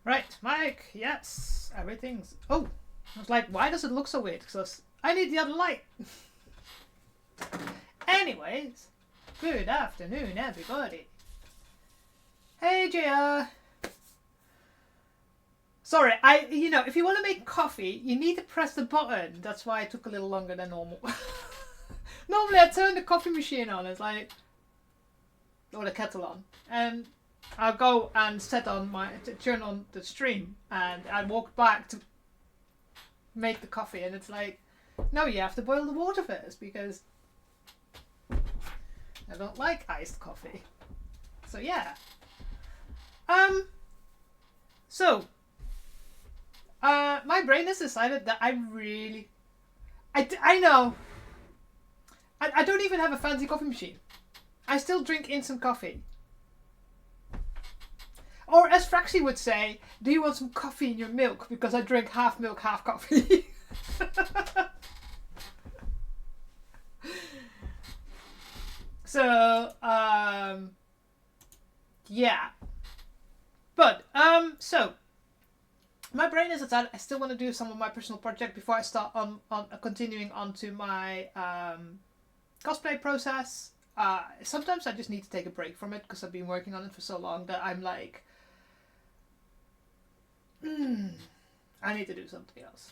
Right, Mike. Yes, everything's. Oh, I was like, why does it look so weird? Because I need the other light. Anyways, good afternoon, everybody. Hey, JR. Sorry, if you want to make coffee, you need to press the button. That's why it took a little longer than normal. Normally, I turn the coffee machine on. It's like, or the kettle on, and I'll go and turn on the stream, and I walk back to make the coffee, and it's like, no, you have to boil the water first because I don't like iced coffee. So yeah. My brain has decided that I know. I don't even have a fancy coffee machine. I still drink instant coffee. Or as Fraxie would say, do you want some coffee in your milk? Because I drink half milk, half coffee. So, yeah. But, so, my brain has decided I still want to do some of my personal project before I start on continuing onto my cosplay process. Sometimes I just need to take a break from it because I've been working on it for so long that I'm like, I need to do something else.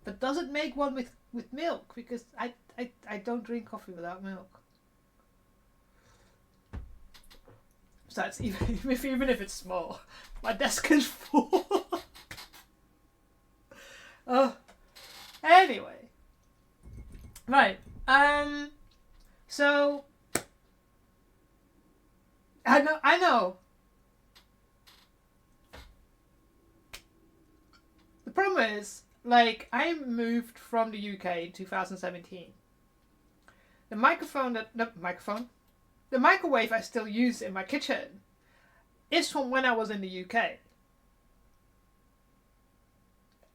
But does it make one with milk? Because I don't drink coffee without milk. So that's even if it's small. My desk is full. Oh. Anyway. Right. So I know. The problem is, like, I moved from the UK in 2017. The microwave I still use in my kitchen is from when I was in the UK.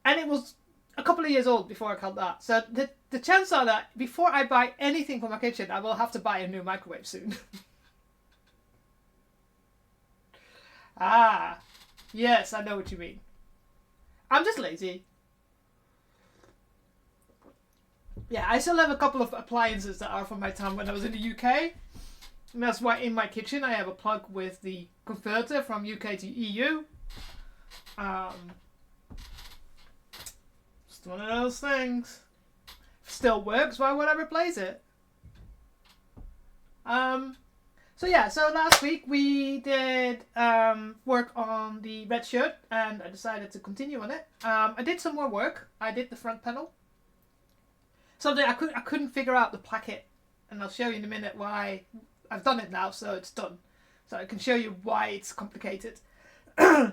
And it was a couple of years old before I got that. So the chances are that before I buy anything for my kitchen, I will have to buy a new microwave soon. Ah, yes, I know what you mean. I'm just lazy. Yeah, I still have a couple of appliances that are from my time when I was in the UK. And that's why in my kitchen I have a plug with the converter from UK to EU. Just one of those things. If it still works, why would I replace it? So last week we did work on the red shirt, and I decided to continue on it. I did some more work. I did the front panel. Something I couldn't figure out the placket, and I'll show you in a minute why. I've done it now, so it's done. So I can show you why it's complicated. And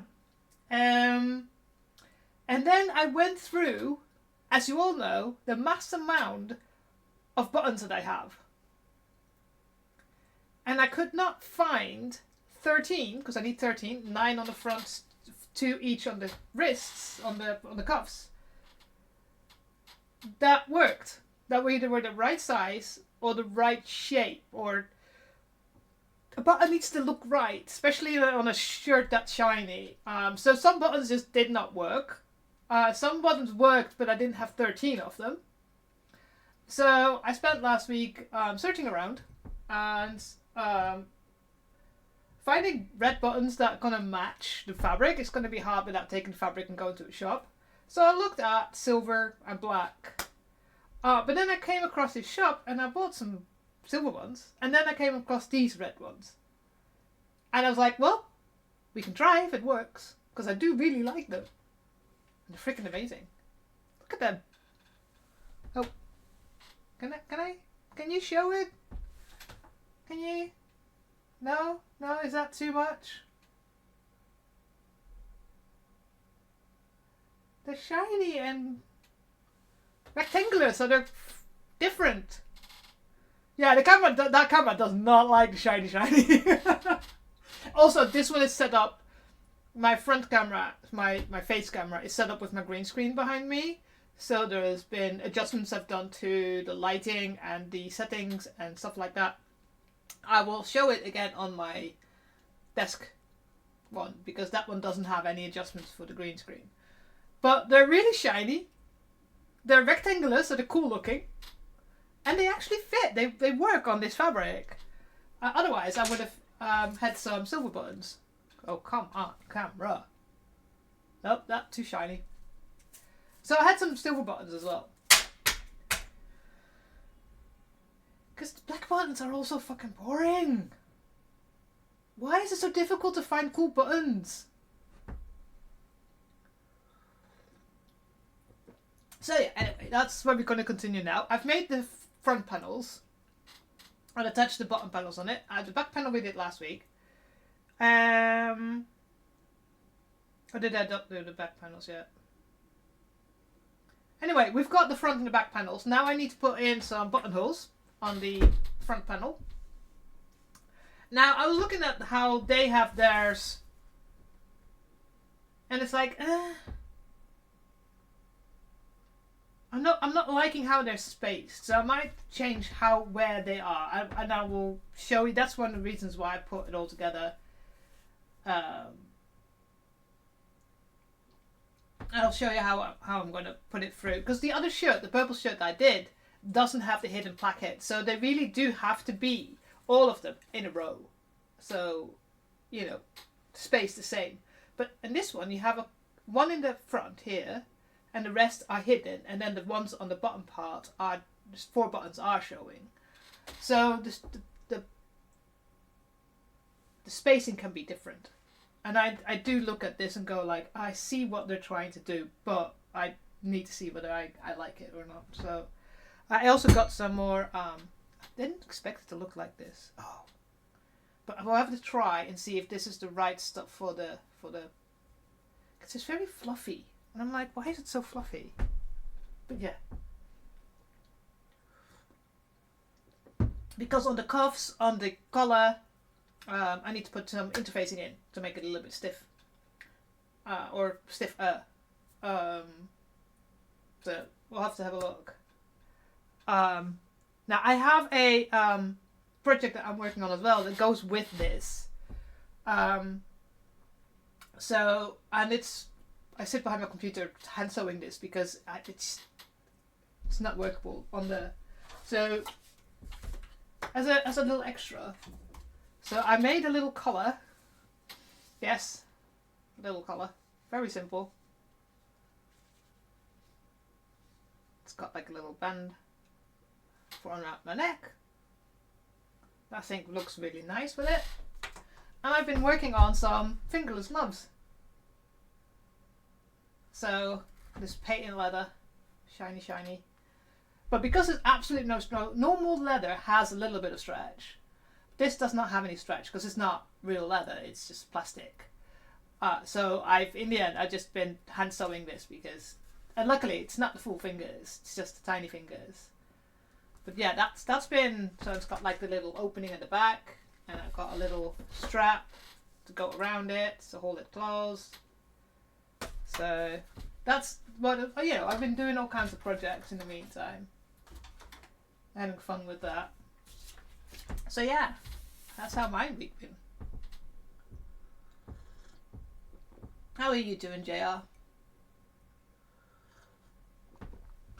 then I went through, as you all know, the mass amount of buttons that I have. And I could not find 13, because I need 13, 9 on the front, 2 each on the wrists, on the cuffs, that worked. That either were the right size or the right shape, or a button needs to look right, especially on a shirt that's shiny. So some buttons just did not work. Some buttons worked, but I didn't have 13 of them. So I spent last week searching around and finding red buttons that are going to match the fabric. It's going to be hard without taking the fabric and going to a shop. So I looked at silver and black. But then I came across this shop and I bought some silver ones. And then I came across these red ones. And I was like, well, we can try if it works. Because I do really like them. They're freaking amazing. Look at them. Oh. Can you show it? Can you? No? No? Is that too much? They're shiny and rectangular, so they're different. Yeah, that camera does not like the shiny. Also, this one is set up. My front camera, my face camera, is set up with my green screen behind me. So there's been adjustments I've done to the lighting and the settings and stuff like that. I will show it again on my desk one, because that one doesn't have any adjustments for the green screen. But they're really shiny. They're rectangular, so they're cool looking. And they actually fit. They work on this fabric. Otherwise, I would have had some silver buttons. Oh, come on, camera. Nope, that's too shiny. So I had some silver buttons as well. Because the black buttons are also fucking boring. Why is it so difficult to find cool buttons? So yeah, anyway, that's where we're going to continue now. I've made the front panels and attached the bottom panels on it. The back panel we did last week. Or did I not do the back panels yet? Anyway, we've got the front and the back panels. Now I need to put in some buttonholes on the front panel. Now I was looking at how they have theirs, and it's like, I'm not liking how they're spaced, so I might change where they are, and I will show you. That's one of the reasons why I put it all together. I'll show you how I'm going to put it through, because the other shirt, the purple shirt that I did, doesn't have the hidden placket, so they really do have to be all of them in a row, so you know, spaced the same. But in this one you have one in the front here, and the rest are hidden, and then the ones on the bottom part are just 4 buttons are showing. So the spacing can be different, and I do look at this and go like, I see what they're trying to do, but I need to see whether I like it or not. So I also got some more. I didn't expect it to look like this. Oh, but I'll have to try and see if this is the right stuff for the. Because it's very fluffy, and I'm like, why is it so fluffy? But yeah, because on the cuffs, on the collar, I need to put some interfacing in to make it a little bit stiff, or stiffer. So we'll have to have a look. Now I have a project that I'm working on as well that goes with this. So, and I sit behind my computer hand sewing this because it's not workable on the. So as a little extra, so I made a little collar. Yes, a little collar, very simple. It's got like a little band around my neck. I think looks really nice with it. And I've been working on some fingerless gloves. So this patent leather, shiny, shiny. But because it's absolutely no stretch, normal leather has a little bit of stretch. This does not have any stretch because it's not real leather, it's just plastic. So in the end, I've just been hand sewing this because, and luckily it's not the full fingers, it's just the tiny fingers. But yeah, that's been, so it's got like the little opening at the back, and I've got a little strap to go around it to hold it closed. So that's what, I've been doing all kinds of projects in the meantime. Having fun with that. So yeah, that's how my week been. How are you doing, JR?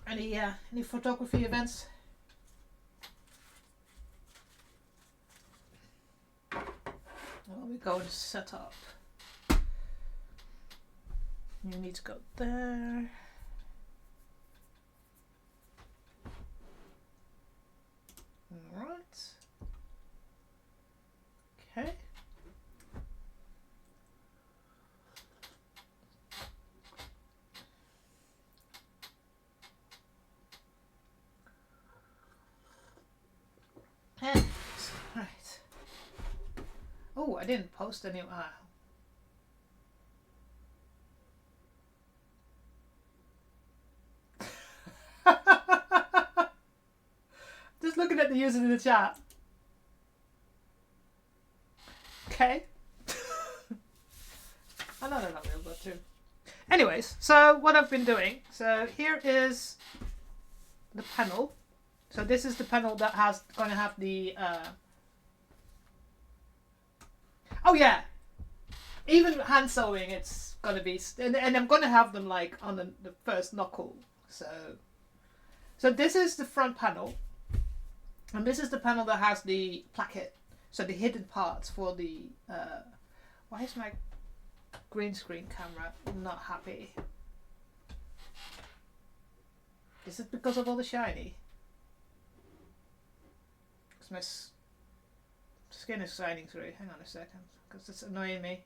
Any photography events? Well, we're going to set up. You need to go there. Alright. Okay. And, right. Oh, I didn't post any. Just looking at the users in the chat. Okay. I know they're not real, but true. Anyways, so what I've been doing. So here is the panel. So this is the panel that has going to have the Oh yeah, even hand sewing, it's gonna be, and I'm gonna have them like on the first knuckle. So this is the front panel, and this is the panel that has the placket. So the hidden parts for the. Why is my green screen camera not happy? Is it because of all the shiny? Because my skin is shining through. Hang on a second, because it's annoying me.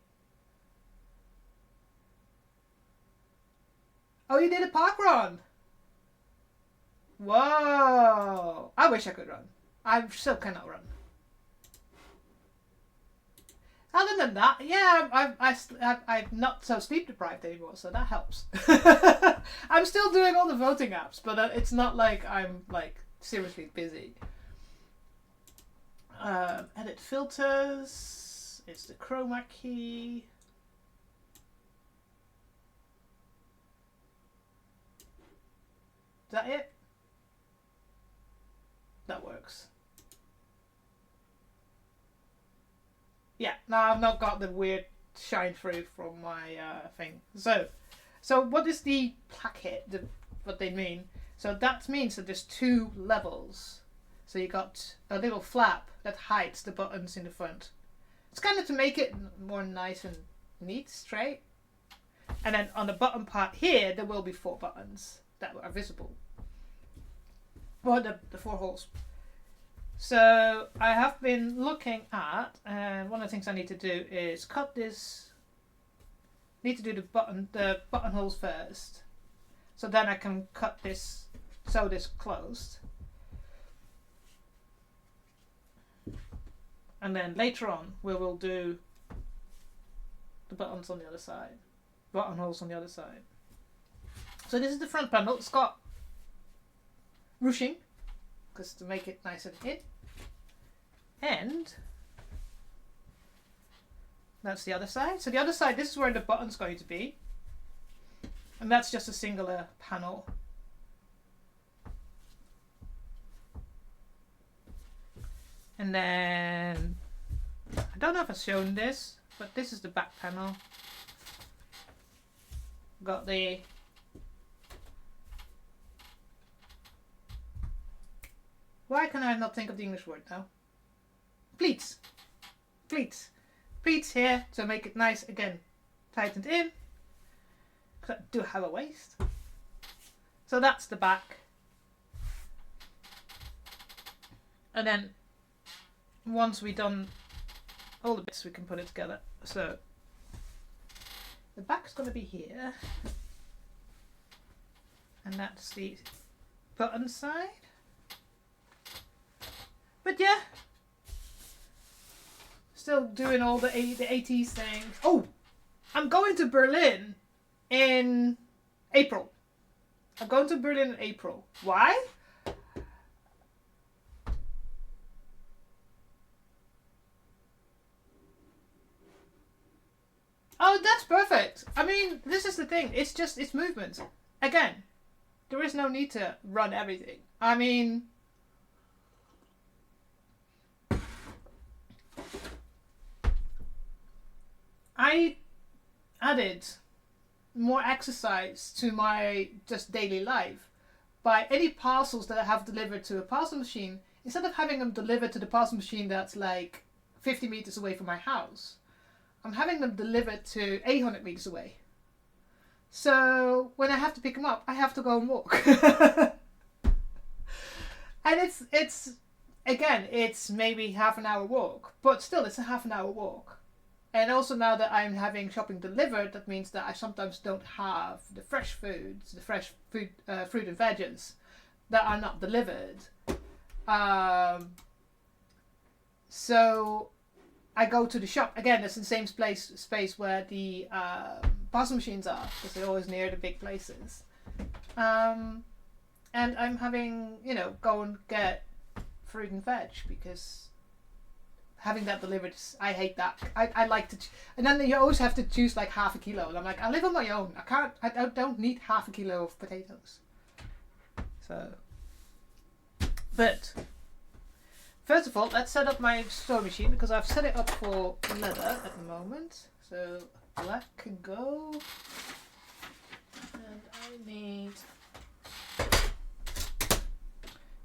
Oh, you did a park run! Whoa! I wish I could run. I still cannot run. Other than that, yeah, I'm not so sleep deprived anymore, so that helps. I'm still doing all the voting apps, but it's not like I'm like seriously busy. Edit filters. It's the chroma key. Is that it? That works. Yeah, now I've not got the weird shine through from my thing. So what is the placket? What they mean? So that means that there's two levels. So you got a little flap that hides the buttons in the front. It's kind of to make it more nice and neat, straight. And then on the bottom part here, there will be 4 buttons that are visible. Or the 4 holes. So I have been looking at, and one of the things I need to do is cut this. Need to do the buttonholes first, so then I can cut this, sew this closed, and then later on we will do the buttons on the other side, buttonholes on the other side. So this is the front panel. It's got ruching, because to make it nice and in. And that's the other side. So the other side, this is where the button's going to be. And that's just a singular panel. And then, I don't know if I've shown this, but this is the back panel. Got the why can I not think of the English word now? Pleats. Pleats. Pleats here to make it nice again. Tightened in. Because I do have a waist. So that's the back. And then once we've done all the bits, we can put it together. So the back's going to be here. And that's the button side. But yeah, still doing all the Ateez thing. Oh, I'm going to Berlin in April. I'm going to Berlin in April. Why? Oh, that's perfect. I mean, this is the thing. It's movement. Again, there is no need to run everything. I mean, I added more exercise to my just daily life by any parcels that I have delivered to a parcel machine. Instead of having them delivered to the parcel machine that's like 50 meters away from my house, I'm having them delivered to 800 meters away. So when I have to pick them up, I have to go and walk. And it's maybe half an hour walk, but still it's a half an hour walk. And also now that I'm having shopping delivered, that means that I sometimes don't have the fresh foods, the fresh food, fruit and veggies that are not delivered. So I go to the shop. Again, it's in the same space where the parcel machines are, because they're always near the big places. And I'm having, go and get fruit and veg, because having that delivered, I hate that. I like to, and then you always have to choose like half a kilo. And I'm like, I live on my own. I don't need half a kilo of potatoes. So, but first of all, let's set up my sewing machine because I've set it up for leather at the moment. So black can go. And I need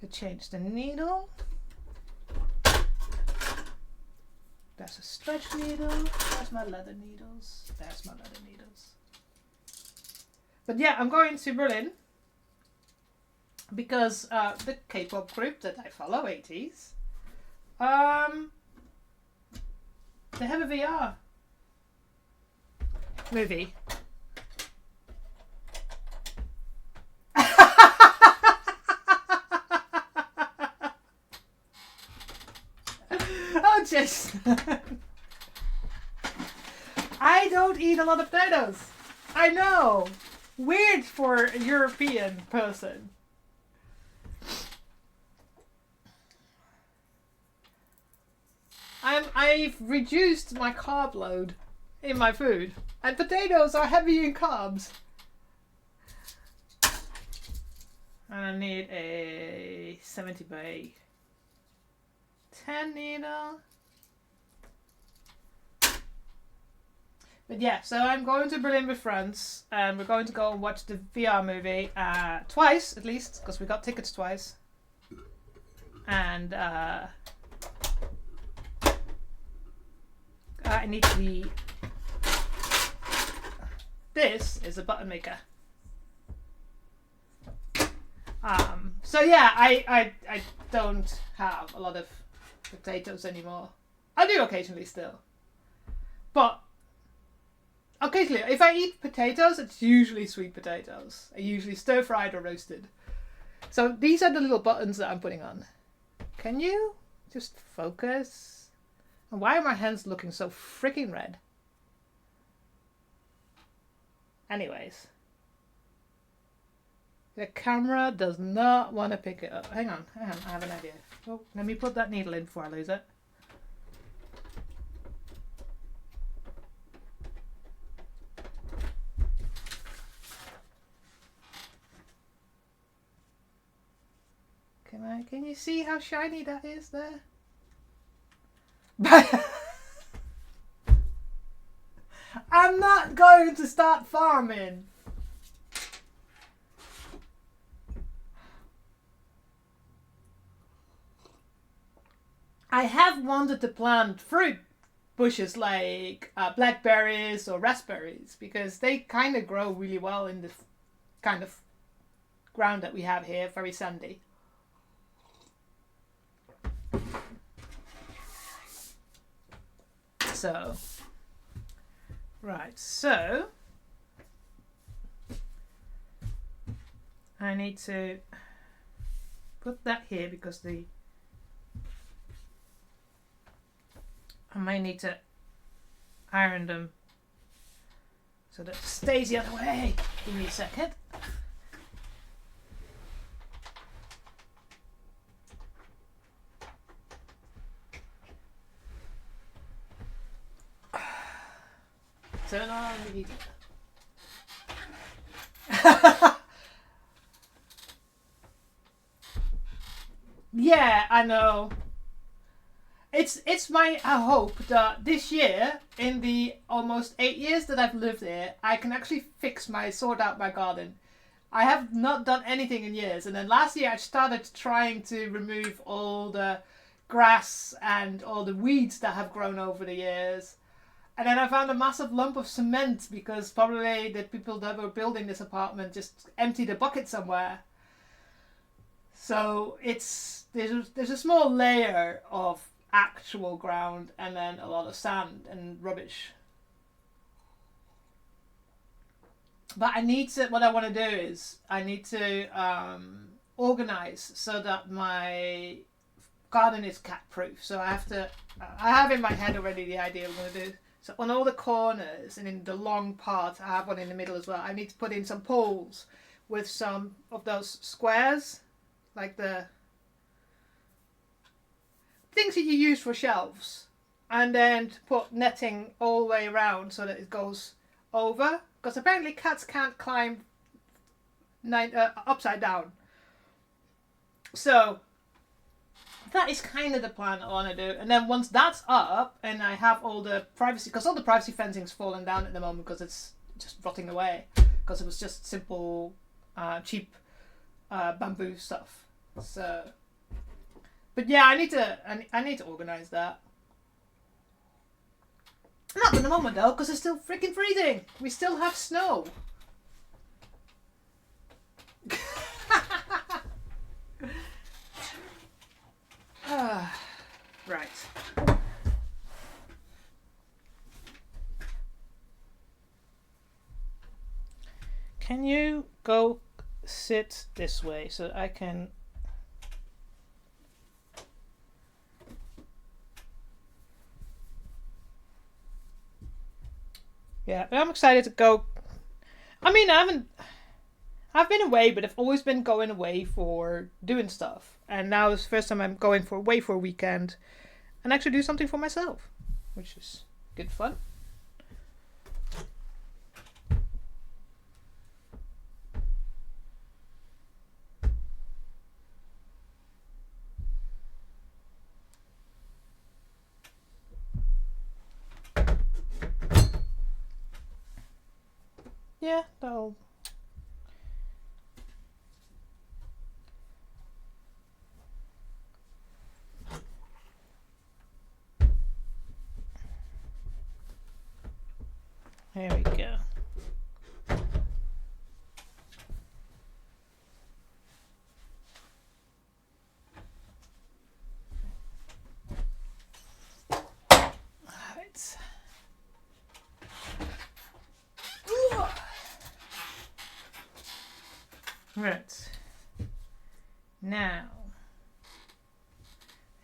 to change the needle. That's a stretch needle. There's my leather needles. There's my leather needles. But yeah, I'm going to Berlin because the K-pop group that I follow, Ateez, they have a VR movie. Oh, Jason. I don't eat a lot of potatoes. I know. Weird for a European person. I've reduced my carb load in my food. And potatoes are heavy in carbs. And I need a 70 by 10 needle. But yeah, so I'm going to Berlin with friends, and we're going to go and watch the VR movie twice, at least, because we got tickets twice. And I need the... This is a button maker. So yeah, I don't have a lot of potatoes anymore. I do occasionally still. But occasionally, if I eat potatoes, it's usually sweet potatoes. Are usually stir-fried or roasted. So these are the little buttons that I'm putting on. Can you just focus? And why are my hands looking so freaking red? Anyways. The camera does not want to pick it up. Hang on, I have an idea. Oh, let me put that needle in before I lose it. Can you see how shiny that is there? I'm not going to start farming. I have wanted to plant fruit bushes like blackberries or raspberries because they kind of grow really well in the kind of ground that we have here, very sandy. So, right, so I need to put that here because I might need to iron them so that it stays the other way. Give me a second. Turn on the heater. Yeah, I know. It's my hope that this year, in the almost 8 years that I've lived here, I can actually sort out my garden. I have not done anything in years, and then last year I started trying to remove all the grass and all the weeds that have grown over the years. And then I found a massive lump of cement because probably the people that were building this apartment just emptied a bucket somewhere. So there's a small layer of actual ground and then a lot of sand and rubbish. But what I want to do is I need to organize so that my garden is cat proof. So I have in my head already the idea I'm going to do. So on all the corners and in the long part, I have one in the middle as well. I need to put in some poles with some of those squares, like the things that you use for shelves, and then to put netting all the way around so that it goes over. Because apparently cats can't climb upside down. So that is kind of the plan I want to do. And then once that's up and I have all the privacy, because all the privacy fencing's fallen down at the moment because it's just rotting away, because it was just simple, cheap bamboo stuff. So, but yeah, I need to organize that. Not at the moment though, because it's still freaking freezing. We still have snow. Right. Can you go sit this way so I can... Yeah, but I'm excited to go. I mean, I've been away, but I've always been going away for doing stuff. And now is the first time I'm going away for a weekend and actually do something for myself, which is good fun. Yeah, that'll... There we go. Alright. Right. Now,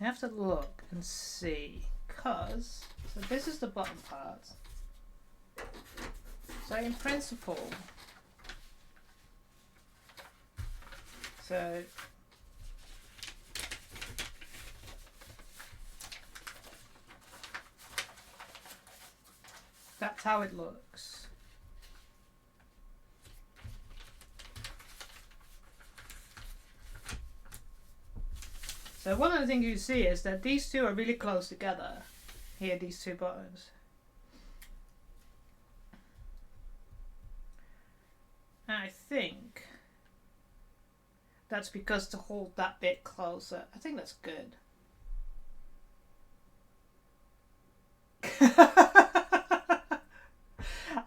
I have to look and see, because, so this is the bottom part. So in principle, so that's how it looks. So one of the things you see is that these two are really close together. Here, these two buttons. I think that's because to hold that bit closer. I think that's good.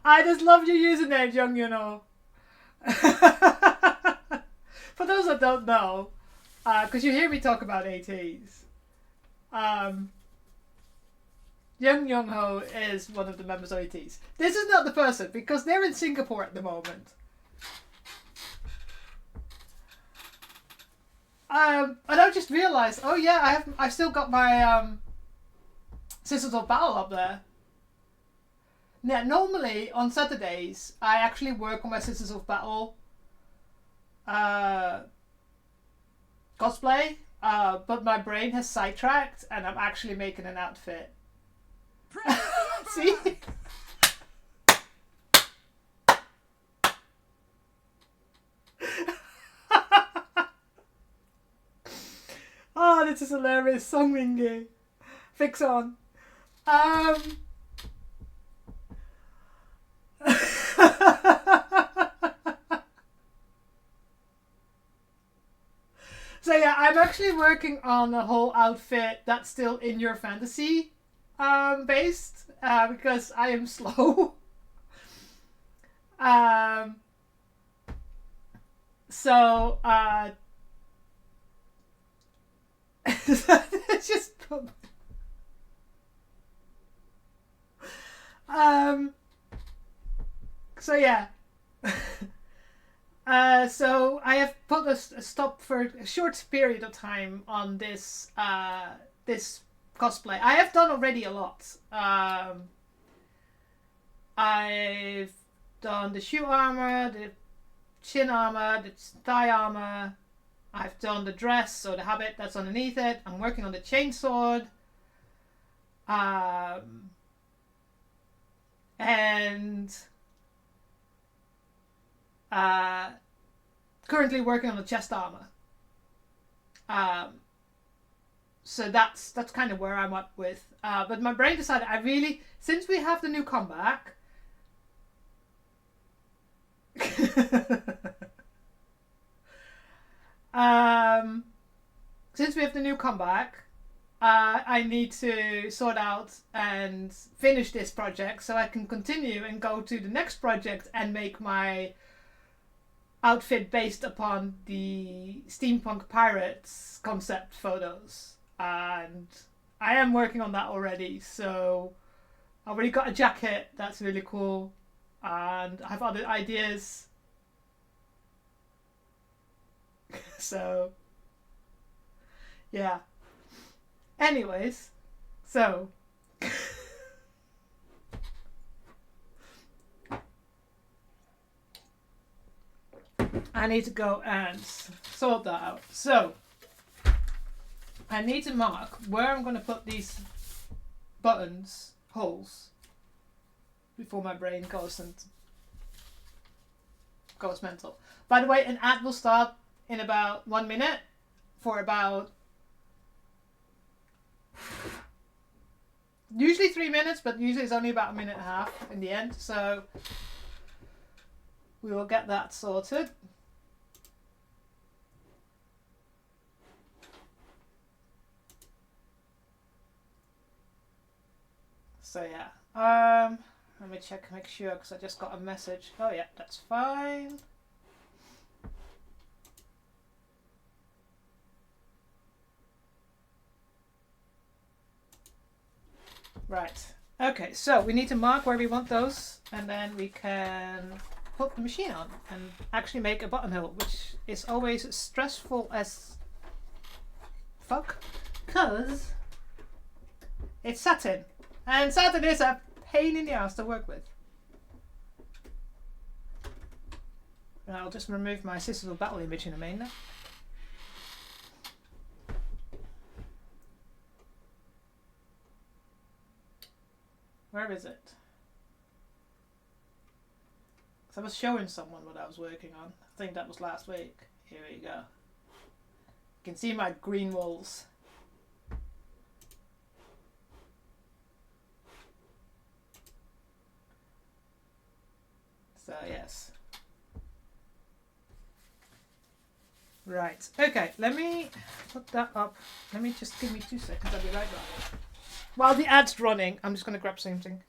I just love your username, Young Yuno. For those that don't know, because you hear me talk about Ateez, Young Young Ho is one of the members of Ateez. This is not the person because they're in Singapore at the moment. And I just realised, oh yeah, I've still got my Sisters of Battle up there. Now, normally on Saturdays, I actually work on my Sisters of Battle cosplay, but my brain has sidetracked and I'm actually making an outfit. See? Oh, this is hilarious. Song Mingy. Fix on. So yeah, I'm actually working on a whole outfit that's still in your fantasy based because I am slow. So it's just so yeah. So I have put a stop for a short period of time on this this cosplay. I have done already a lot. I've done the shoe armor, the chin armor, the thigh armor. I've done the dress or the habit that's underneath it. I'm working on the chainsword. And currently working on the chest armor. So that's kind of where I'm up with. But my brain decided since we have the new comeback. Since we have the new comeback, I need to sort out and finish this project so I can continue and go to the next project and make my outfit based upon the steampunk pirates concept photos. And I am working on that already, so I already got a jacket that's really cool, and I have other ideas. So yeah, anyways, so I need to go and sort that out. So I need to mark where I'm going to put these buttons, holes, before my brain goes mental. By the way, an ad will start in about 1 minute for about usually 3 minutes, but usually it's only about 1.5 minutes in the end. So we will get that sorted. So yeah, let me check, make sure, because I just got a message. Oh yeah, that's fine. Right. Okay, so we need to mark where we want those, and then we can put the machine on and actually make a buttonhole, which is always stressful as fuck, because it's satin. And satin is a pain in the ass to work with. And I'll just remove my Sister's Battle image in a minute. Where is it? So I was showing someone what I was working on. I think that was last week. Here we go. You can see my green walls. So yes. Right. Okay, let me put that up. Let me just give me 2 seconds. I'll be right back. While the ad's running, I'm just going to grab something.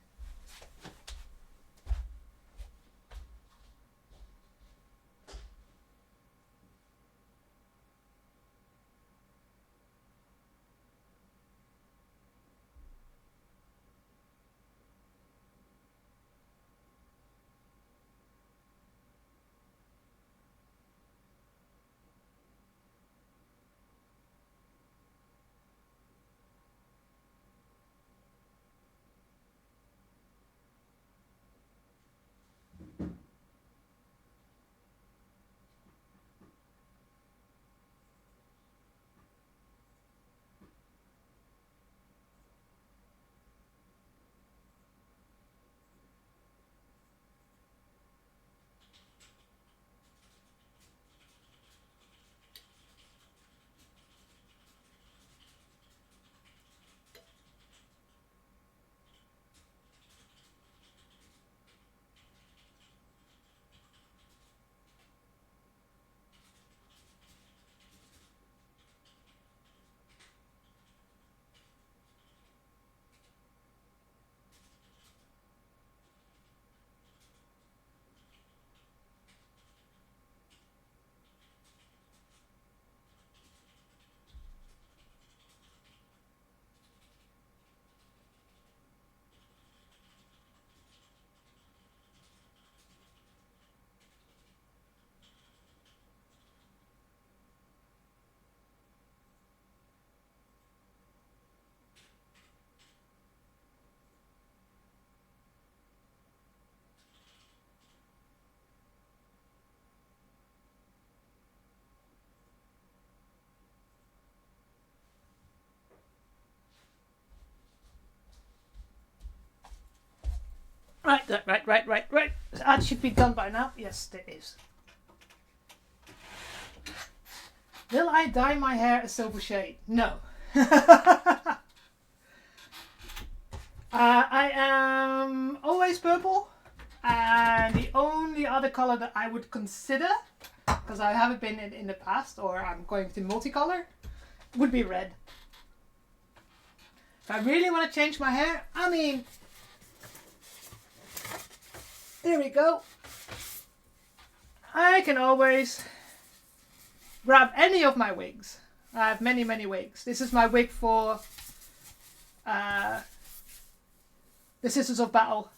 Right. That should be done by now. Yes, it is. Will I dye my hair a silver shade? No. I am always purple, and the only other color that I would consider, because I haven't been in the past, or I'm going to multicolor, would be red. If I really want to change my hair, I mean, there we go. I can always grab any of my wigs. I have many, many wigs. This is my wig for the Sisters of Battle.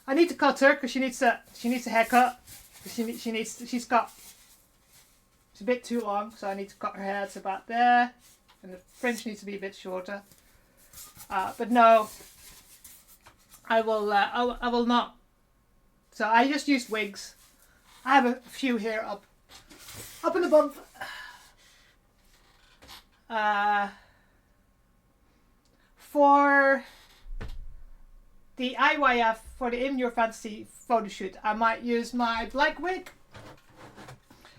I need to cut her because she needs a haircut. She's a bit too long, so I need to cut her hair. It's about there. And the fringe needs to be a bit shorter. But no, I will not. So I just use wigs. I have a few here up in the bump. For the IYF, for the In Your Fantasy photo shoot, I might use my black wig.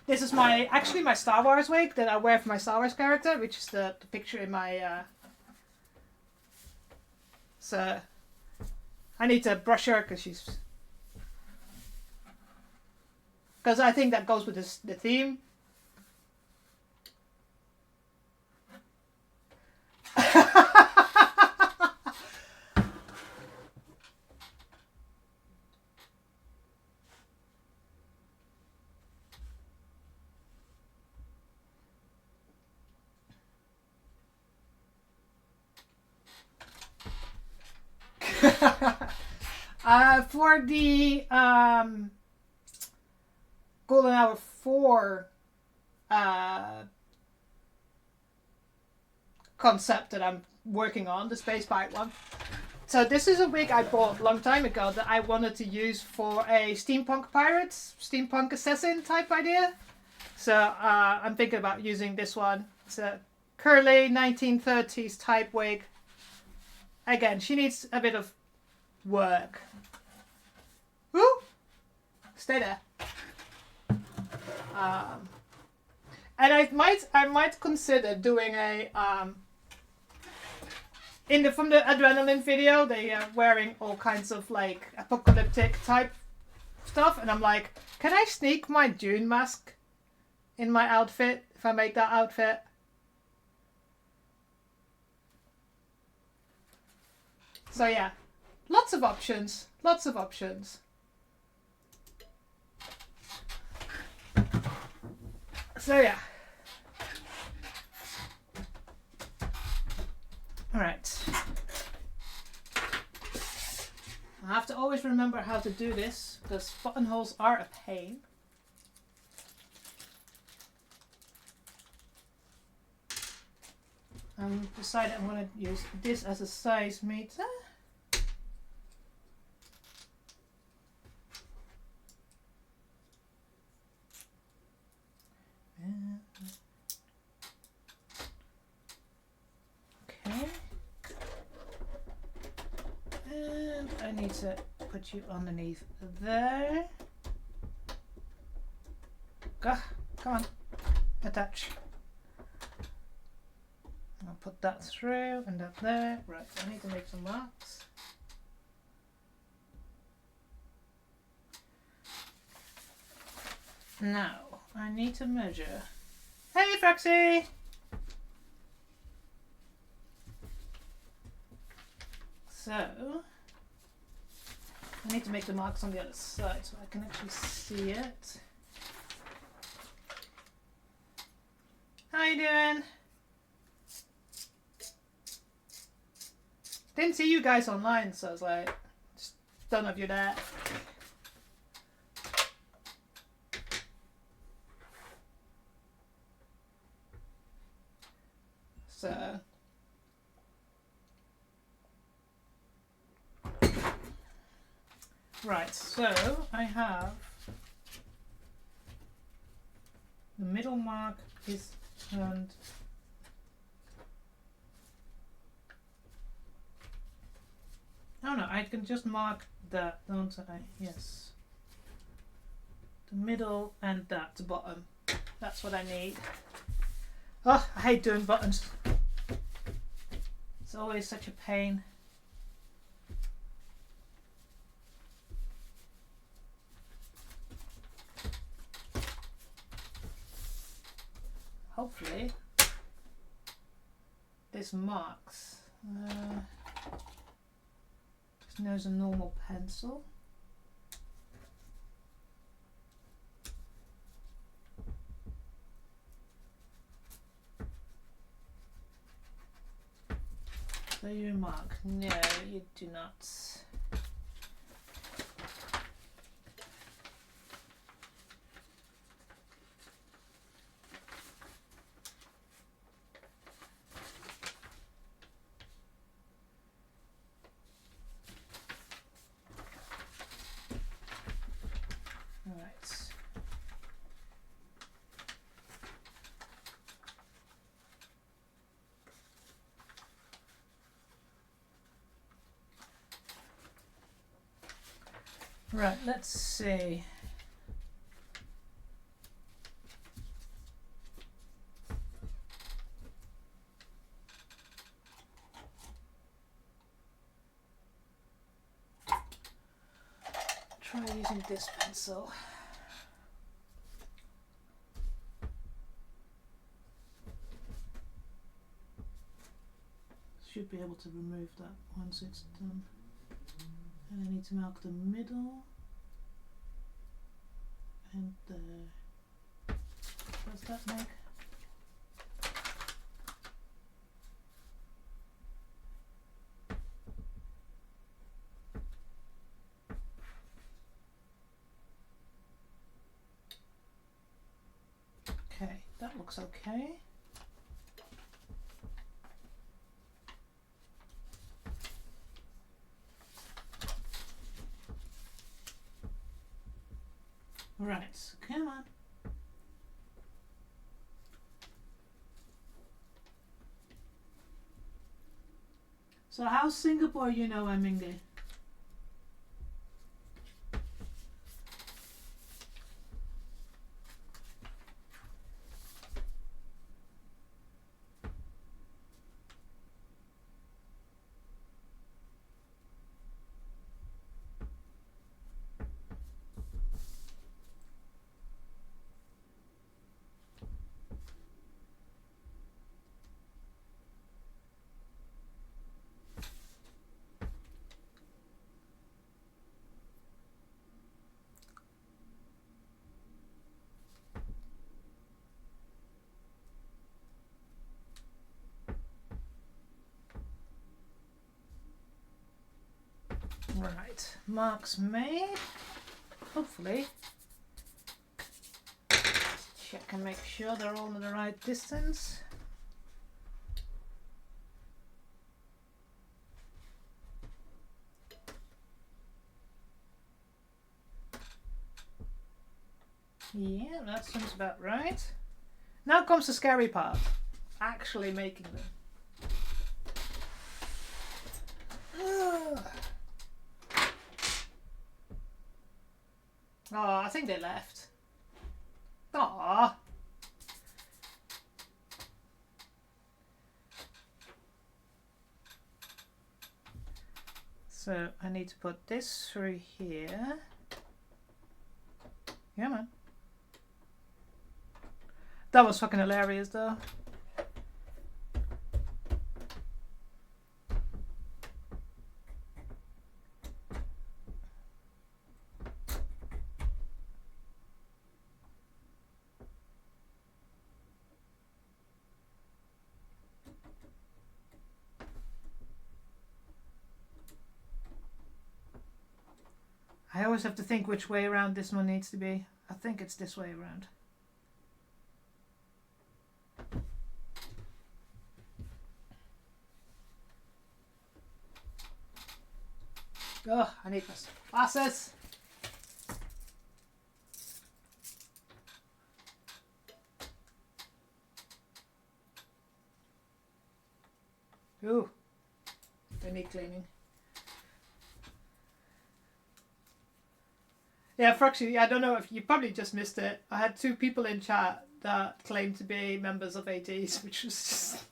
This is actually my Star Wars wig that I wear for my Star Wars character, which is the picture in my... So, I need to brush her because I think that goes with the theme. For the Golden Hour 4 concept that I'm working on, the Space Pirate one. So this is a wig I bought a long time ago that I wanted to use for a steampunk pirate, steampunk assassin type idea. So I'm thinking about using this one. It's a curly 1930s type wig. Again, she needs a bit of work. Woo! Stay there. And I might consider doing a from the adrenaline video. They are wearing all kinds of like apocalyptic type stuff, and I'm like, can I sneak my Dune mask in my outfit if I make that outfit? So yeah, lots of options. Lots of options. So yeah. Alright. I have to always remember how to do this because buttonholes are a pain. Decided I'm going to use this as a size meter. Okay. And I need to put you underneath there. Come on, attach. I'll put that through and that there. Right, I need to make some marks. Now, I need to measure. Hey, Foxy! So, I need to make the marks on the other side so I can actually see it. How you doing? Didn't see you guys online, so I was like, just don't know if you're there. So, right, so I have the middle mark is turned. Oh no, I can just mark that, don't I? Yes. The middle and that, the bottom. That's what I need. Oh, I hate doing buttons. It's always such a pain. Hopefully this marks. Just knows a normal pencil. So you mark. No, you do not. Right, let's see. Try using this pencil. Should be able to remove that once it's done. And I need to mark the middle and the, what's that make? Okay, that looks okay. Right, come on. So how's Singapore, you know, Aminge? Right, marks made. Hopefully. Check and make sure they're all in the right distance. Yeah, that seems about right. Now comes the scary part. Actually making them. Ugh. Oh, I think they left. Aww. So I need to put this through here. Yeah, man. That was fucking hilarious though. I always have to think which way around this one needs to be. I think it's this way around. Oh, I need my glasses. Ooh, they need cleaning. Yeah, Fruxy, I don't know if you probably just missed it. I had 2 people in chat that claimed to be members of Ateez, which was just...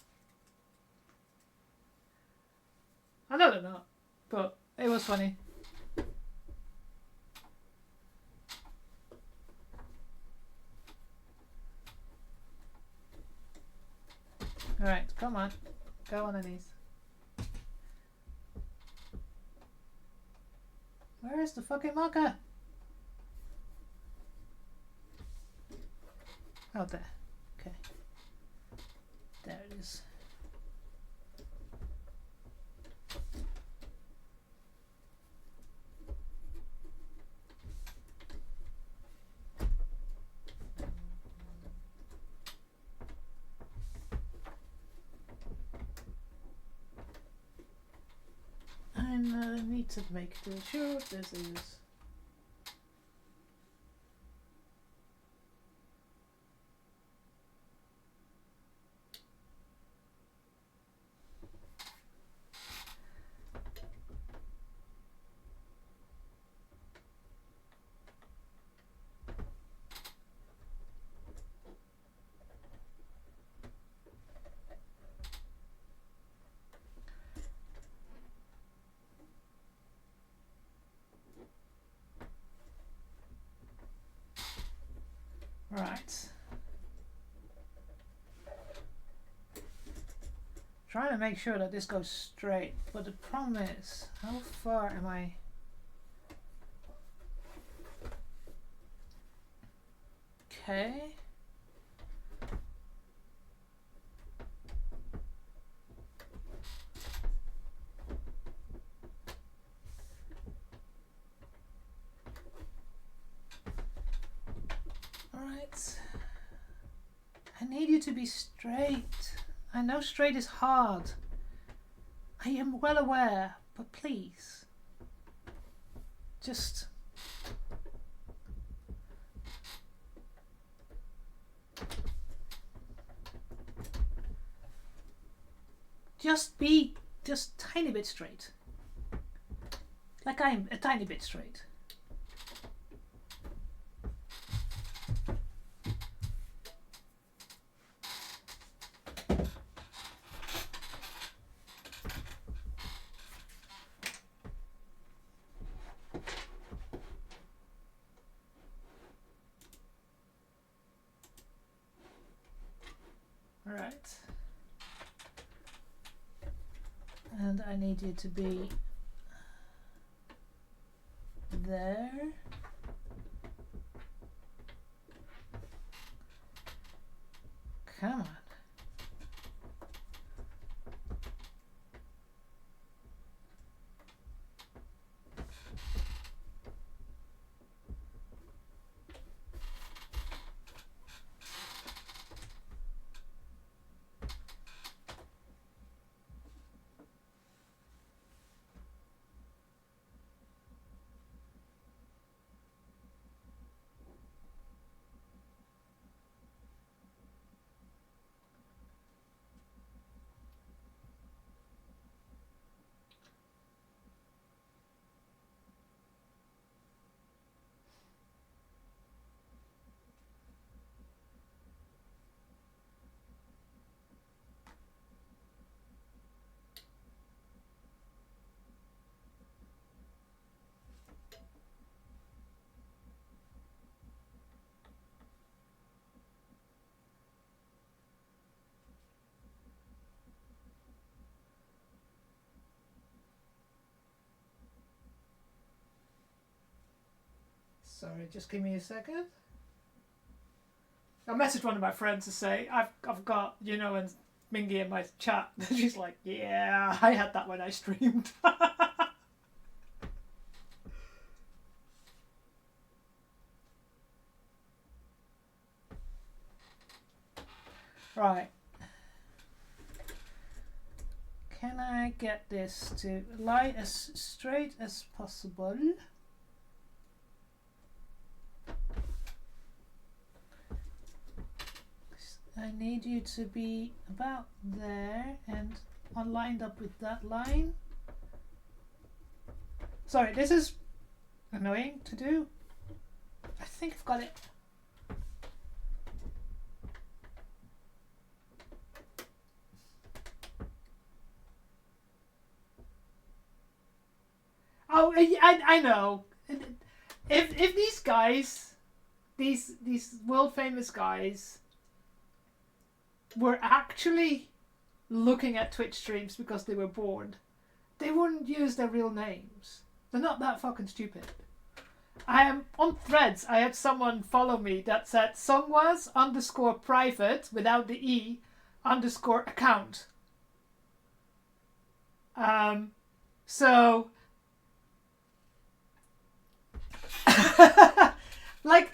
I know they're not, but it was funny. Alright, come on. Go on, Ateez. Where is the fucking marker? Oh, there. Okay. There it is. I need to make sure this is. Right. Trying to make sure that this goes straight, but the problem is, how far am I? Okay. Alright. I need you to be straight. I know straight is hard. I am well aware, but please. Just be just tiny bit straight. Like I'm a tiny bit straight. Right. And I need you to be there. Come on. Sorry, just give me a second. I messaged one of my friends to say I've got, you know, and Mingy in my chat. She's like, yeah, I had that when I streamed. Right. Can I get this to lie as straight as possible? I need you to be about there and lined up with that line. Sorry, this is annoying to do. I think I've got it. Oh, I know. If these guys, these world famous guys, were actually looking at Twitch streams because they were bored, they wouldn't use their real names. They're not that fucking stupid. I am on Threads. I had someone follow me that said songwas_private without the E _account. So like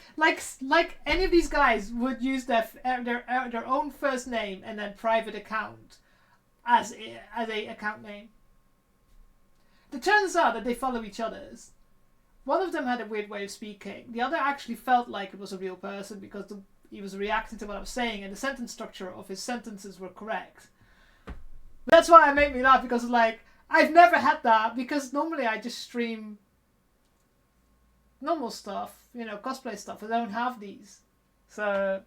any of these guys would use their own first name and then private account as a account name. The turns out that they follow each other's. One of them had a weird way of speaking. The other actually felt like it was a real person because he was reacting to what I was saying, and the sentence structure of his sentences were correct. That's why it made me laugh, because like I've never had that, because normally I just stream normal stuff, cosplay stuff. I don't have these. So,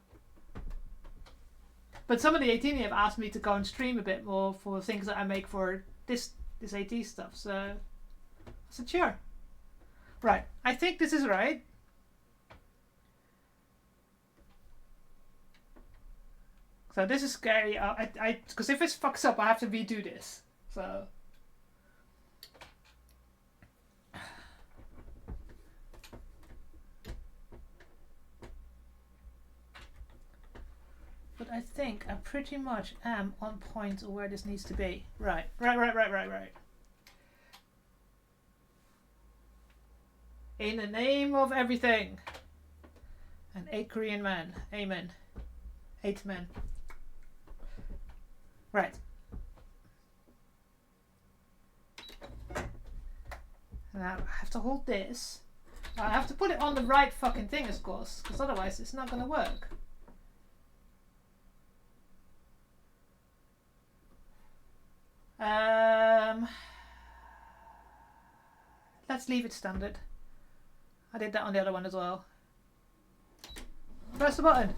but some of the 18 have asked me to go and stream a bit more for things that I make for this AT stuff. So I said sure. Right, I think this is right. So this is scary. Because if it fucks up, I have to redo this. So. But I think I pretty much am on point of where this needs to be. Right. In the name of everything. And 8 Korean men. Amen. 8 men. Right. Now I have to hold this. I have to put it on the right fucking thing, of course, because otherwise it's not going to work. Let's leave it standard. I did that on the other one as well. Press the button.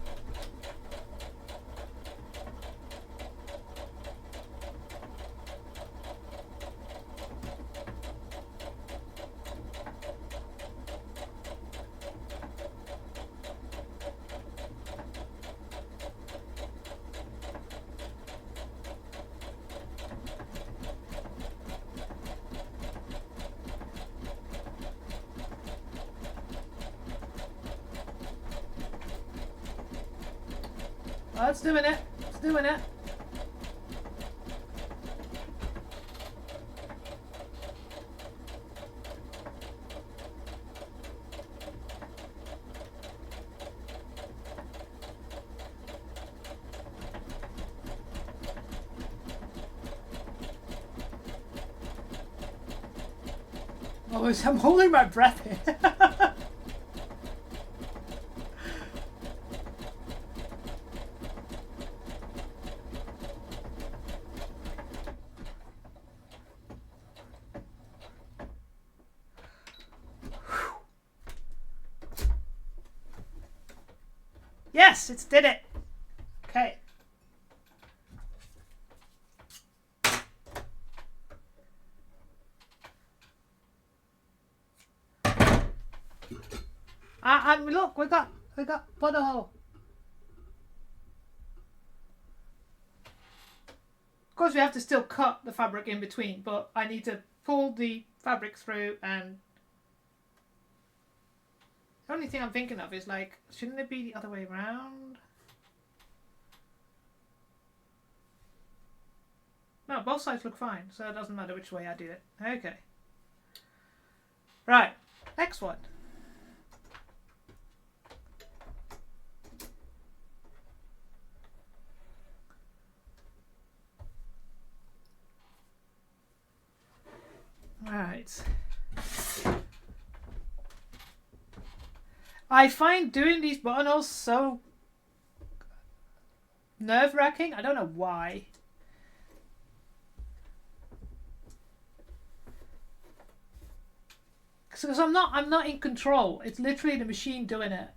Oh, it's doing it. It's doing it. Oh, I'm holding my breath here. Yes, it's did it. Okay. And look, we got buttonhole. Of course, we have to still cut the fabric in between, but I need to pull the fabric through, and the only thing I'm thinking of is, like, shouldn't it be the other way around? No, both sides look fine, so it doesn't matter which way I do it. Okay. Right, next one. Right. I find doing these buttonholes so nerve-wracking. I don't know why. Because I'm not in control. It's literally the machine doing it.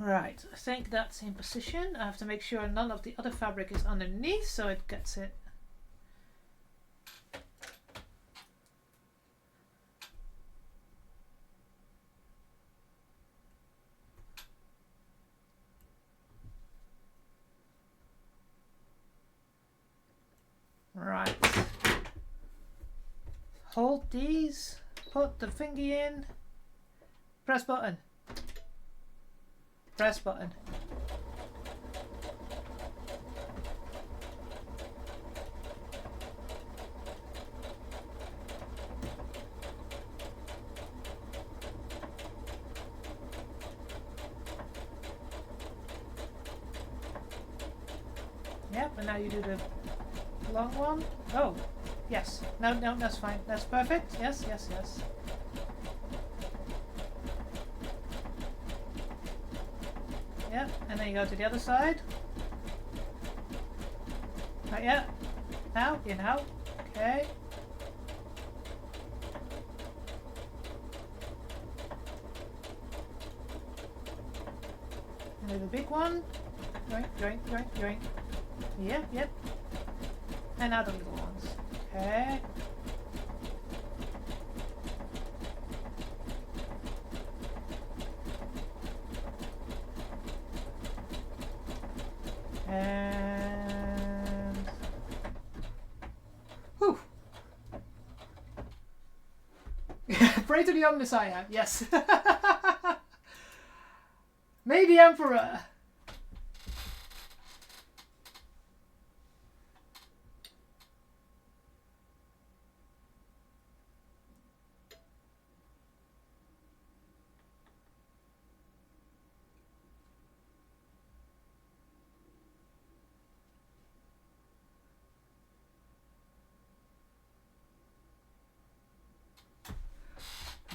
Right, I think that's in position. I have to make sure none of the other fabric is underneath so it gets it. Right. Hold these, put the thingy in, press button. Press button. Yep, and now you do the long one. Oh, yes. No, no, that's fine. That's perfect. Yes, yes, yes. Yeah, and then you go to the other side. Not yet. Now, in out. Okay. And then the big one. Yoink, yoink, yoink, yoink. Yep, yep. And now the little ones. Okay. And whew. Pray to the Omnissiah, yes. May the Emperor.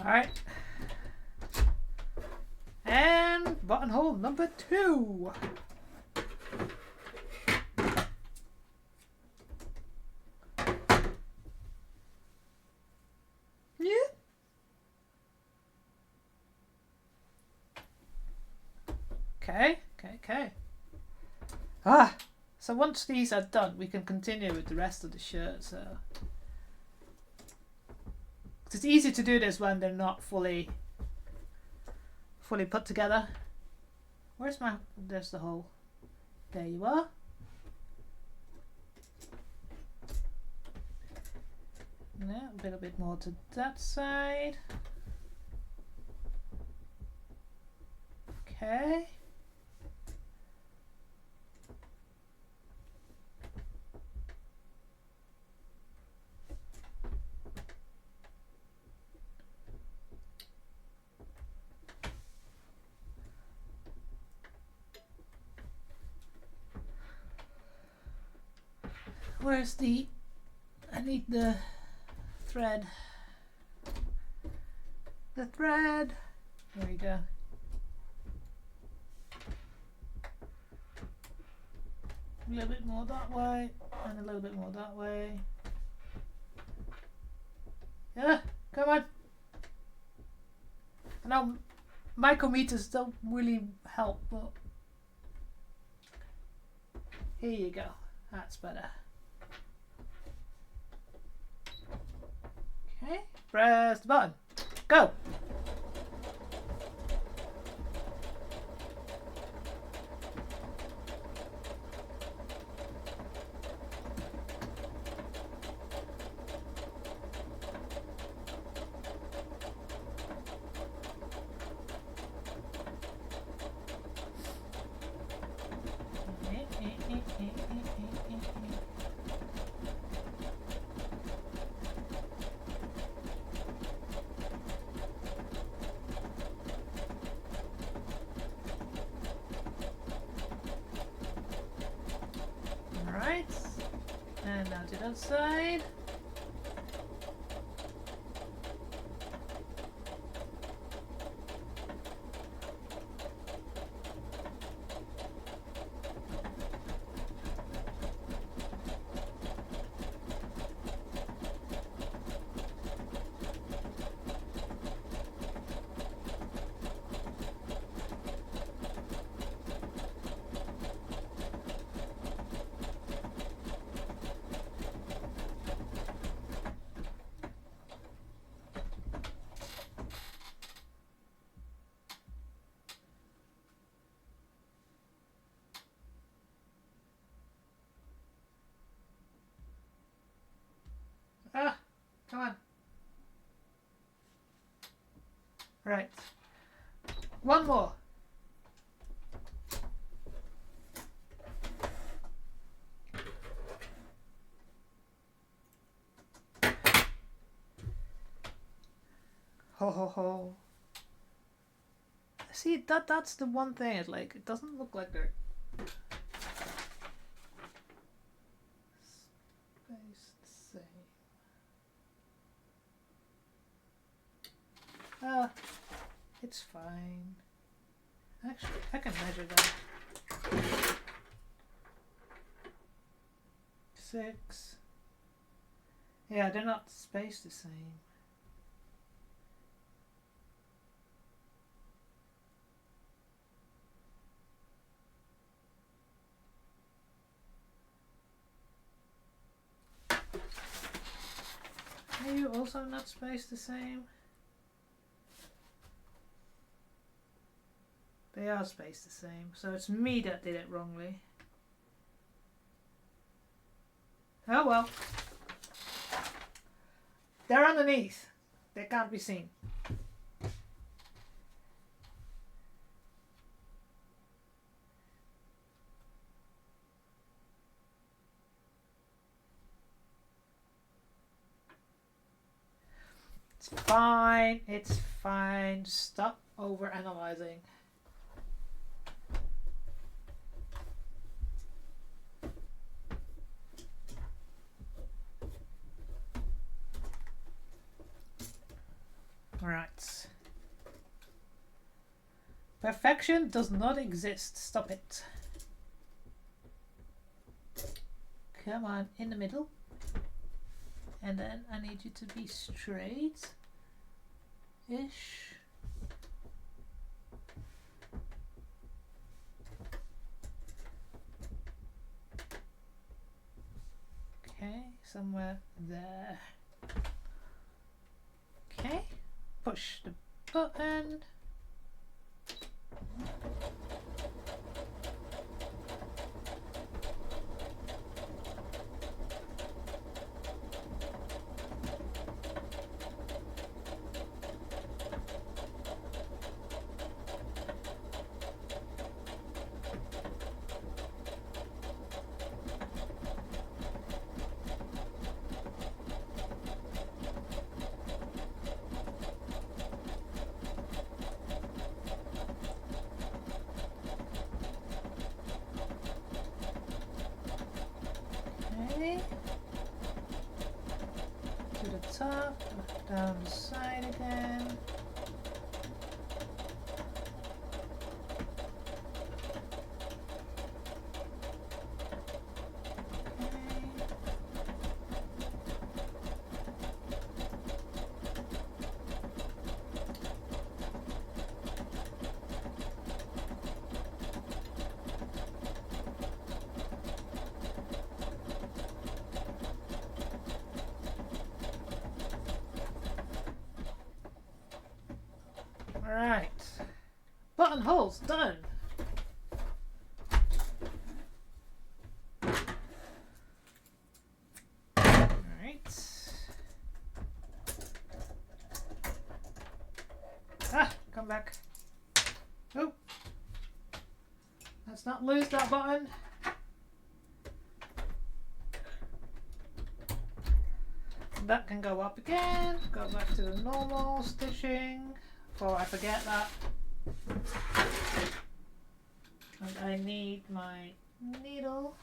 Alright. And buttonhole number 2. Yeah. Okay, okay, okay. Ah, so once these are done, we can continue with the rest of the shirt, so. It's easy to do this when they're not fully put together. Where's my, there's the hole. There you are. Yeah, a little bit more to that side. Okay. Where's the, I need the thread. The thread. There we go. A little bit more that way and a little bit more that way. Yeah, come on. I know micrometers don't really help, but here you go. That's better. Okay, press the button. Go! Alright, and now to the other side. Ah, come on. Right. One more. Ho ho ho. See, that's the one thing. It's like, it doesn't look like they're spaced the same. It's fine. Actually, I can measure that. 6. Yeah, they're not spaced the same. Are you also not spaced the same? They are spaced the same, so it's me that did it wrongly. Oh well. They're underneath. They can't be seen. It's fine. It's fine. Stop over-analyzing. Right. Perfection does not exist. Stop it. Come on, in the middle. And then I need you to be straight-ish. Okay, somewhere there. Okay, push the button. To the top, down the side again. Alright. Buttonholes done. Alright. Ah, come back. Oh. Let's not lose that button. That can go up again. Go back to the normal stitching before I forget that. And I need my needle.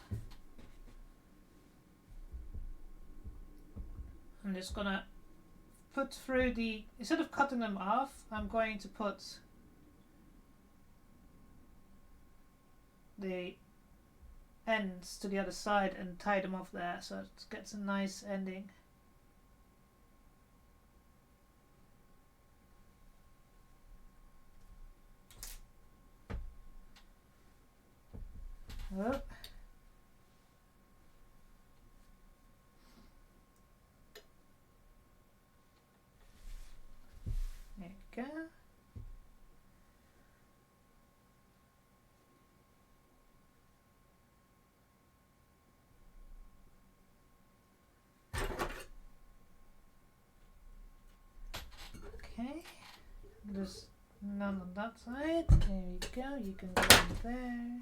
I'm just gonna put through the, instead of cutting them off, I'm going to put the ends to the other side and tie them off there so it gets a nice ending. Oh. There you go. There's none on that side. There you go. You can go in there.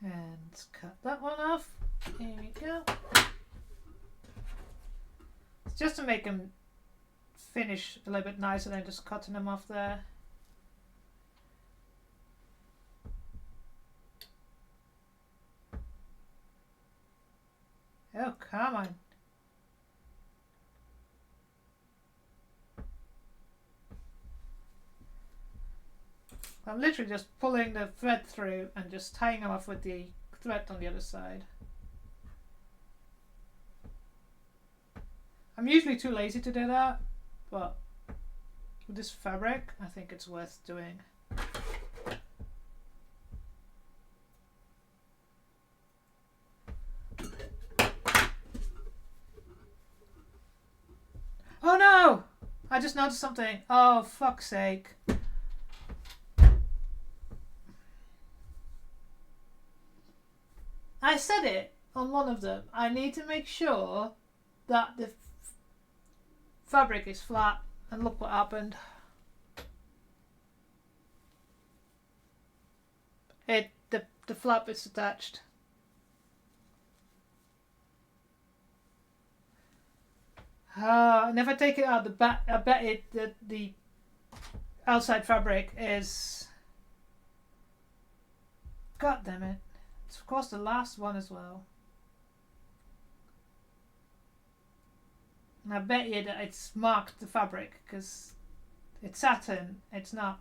And cut that one off. Here we go. It's just to make them finish a little bit nicer than just cutting them off there. Oh, come on. I'm literally just pulling the thread through and just tying them off with the thread on the other side. I'm usually too lazy to do that, but with this fabric, I think it's worth doing. Oh no! I just noticed something. Oh, fuck's sake. I said it on one of them. I need to make sure that the fabric is flat, and look what happened. The flap is attached. And if I take it out the back, I bet the outside fabric is. God damn it! It's of course the last one as well. And I bet you that it's marked the fabric because it's satin. It's not.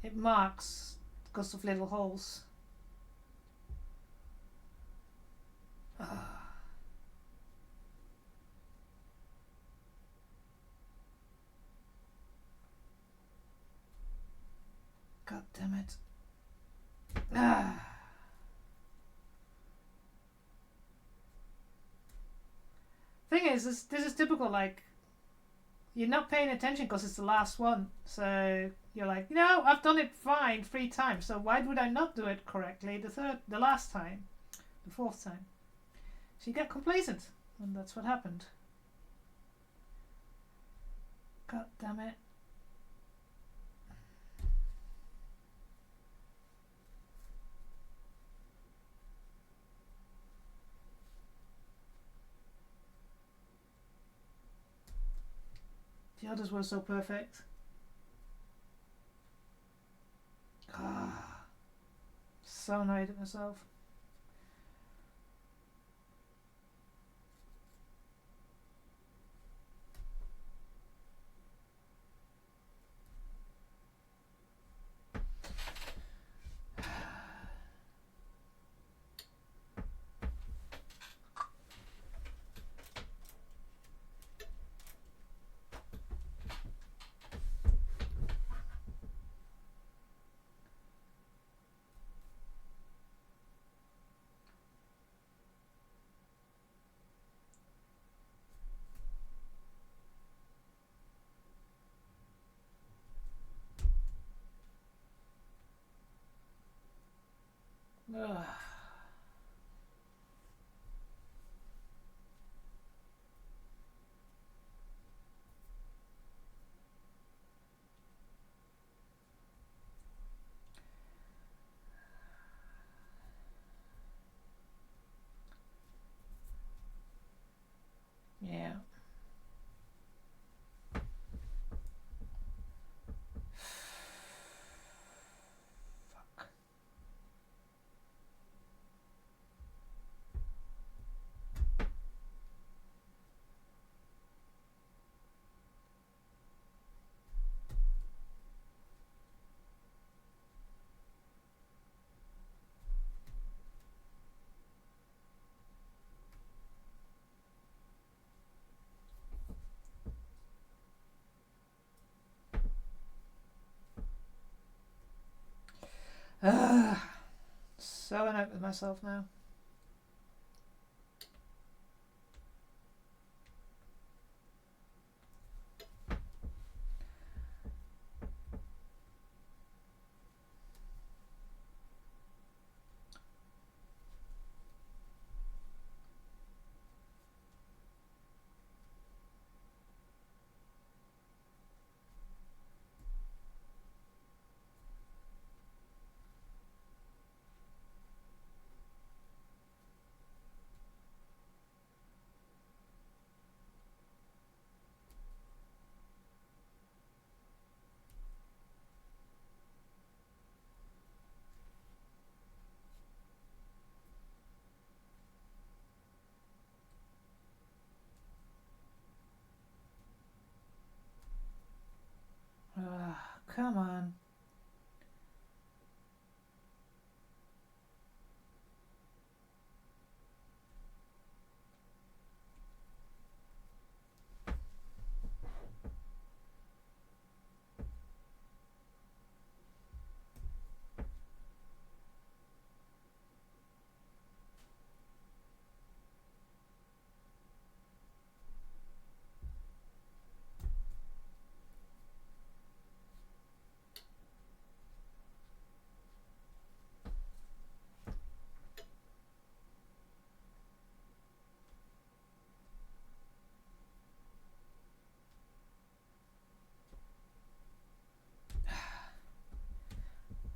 It marks because of little holes. God damn it. Thing is, this is typical, like, you're not paying attention because it's the last one. So you're like, I've done it fine 3 times, so why would I not do it correctly the last time, the 4th time? So you get complacent, and that's what happened. God damn it. The others were so perfect. So annoyed at myself. out with myself now. Come on.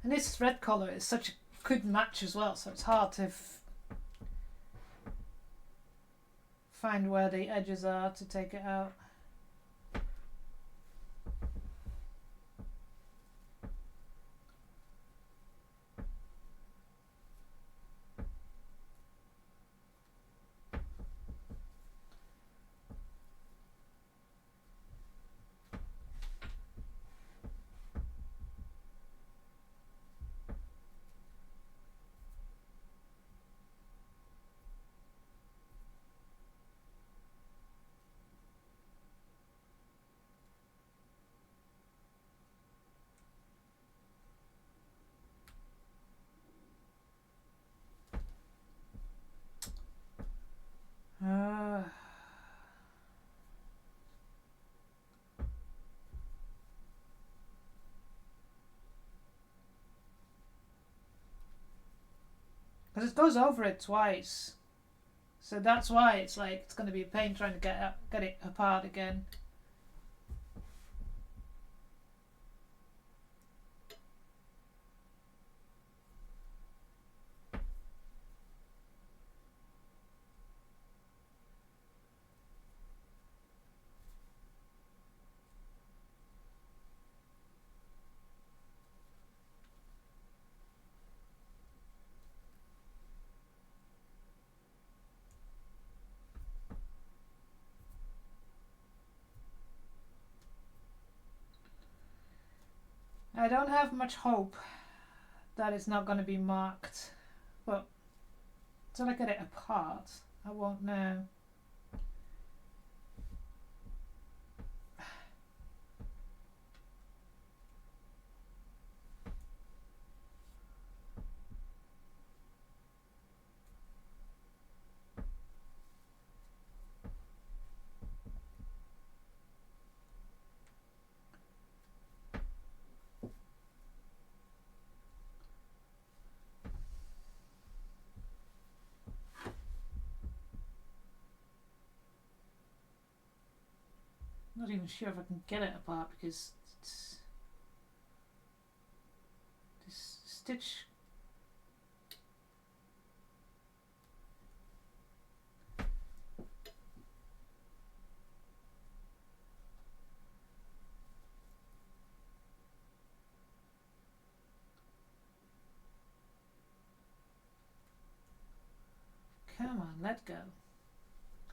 And this thread colour is such a good match as well, so it's hard to find where the edges are to take it out. Because it goes over it twice, so that's why it's like it's going to be a pain trying to get it apart again. I don't have much hope that it's not going to be marked, but until I get it apart, I won't know. Not even sure if I can get it apart because this stitch. Come on, let go.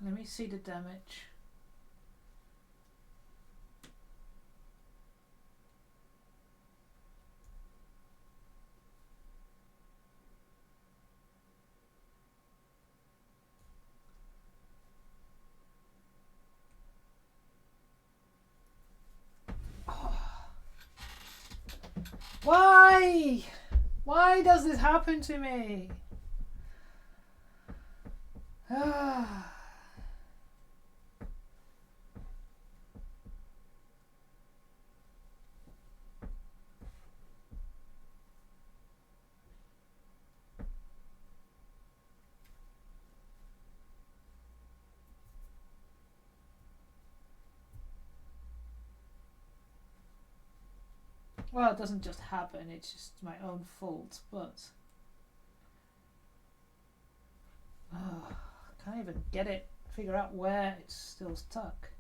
Let me see the damage. Why? Why does this happen to me? Well, it doesn't just happen, it's just my own fault, but... can't even figure out where it's still stuck.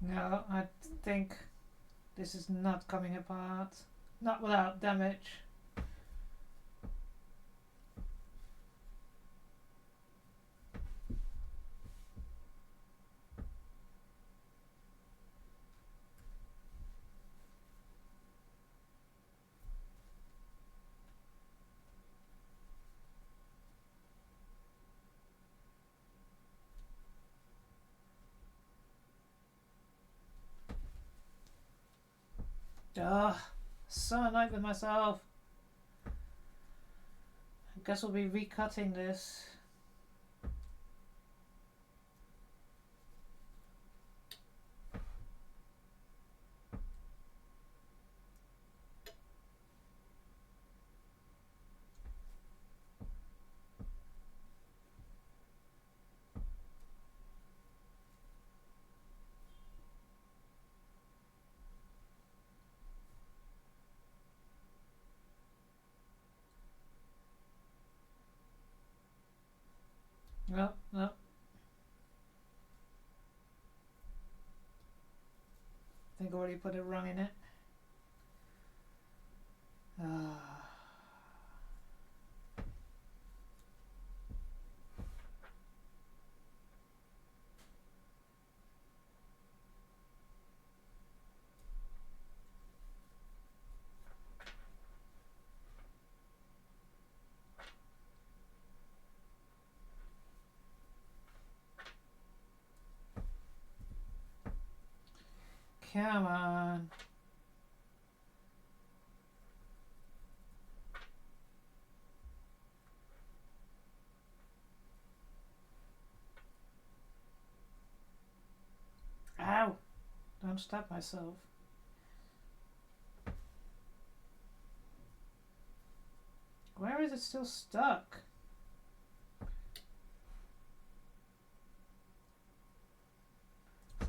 No, I think this is not coming apart. Not without damage. Ugh, so annoyed with myself. I guess we'll be recutting this. No, no. I think I already put it wrong in it. Come on. Ow! Don't stab myself. Where is it still stuck?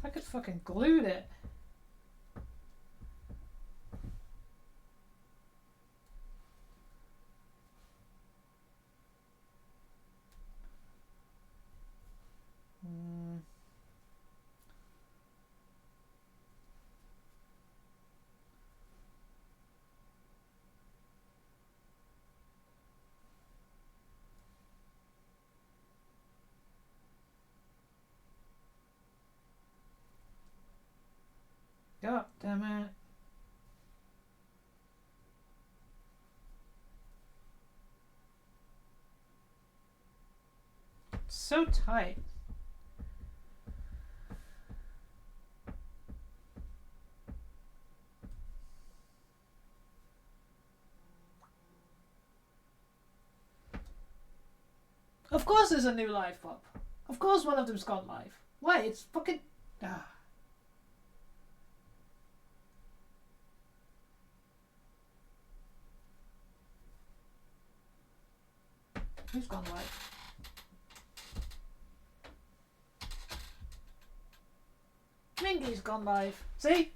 I could fucking glued it. God damn it. It's so tight. Of course there's a new live pop. Of course one of them's gone live. Why? It's fucking... Who's gone live? Mingy's gone live. See?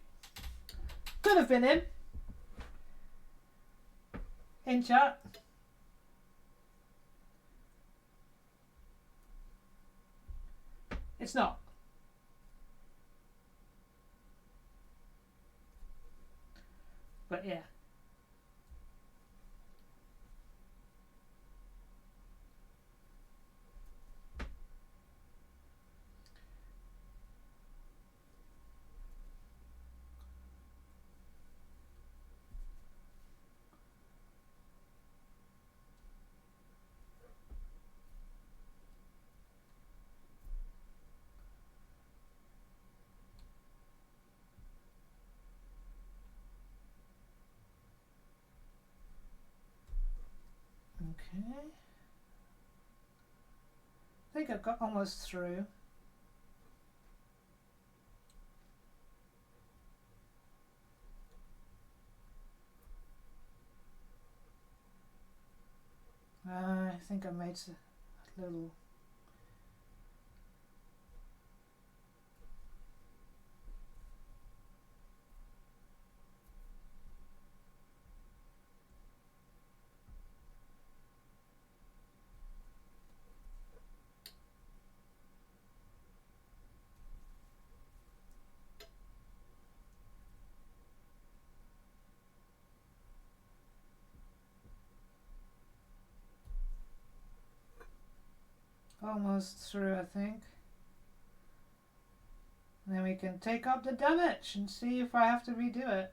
Could have been him. In chat. It's not. But yeah. Okay. I think I've got almost through. I think I made a little. Almost through, I think. And then we can take up the damage and see if I have to redo it.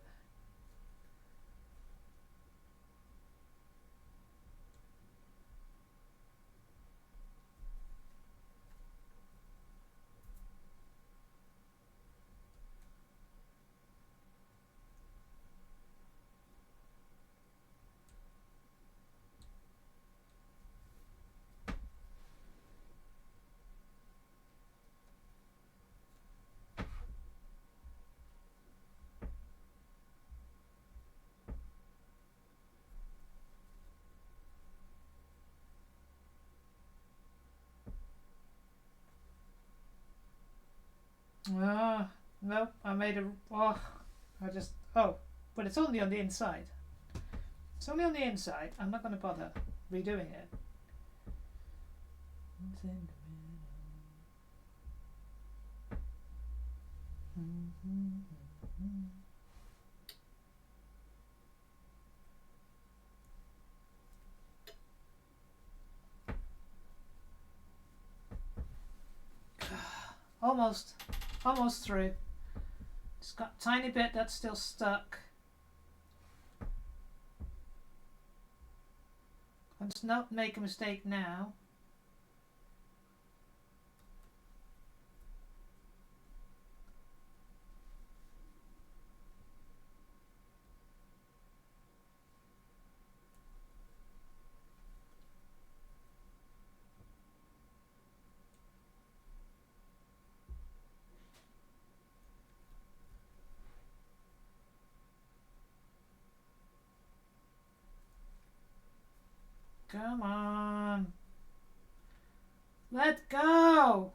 Nope, I made a. Oh, but it's only on the inside. It's only on the inside. I'm not going to bother redoing it. Almost through. It's got a tiny bit that's still stuck. Let's not make a mistake now. Come on. Let go.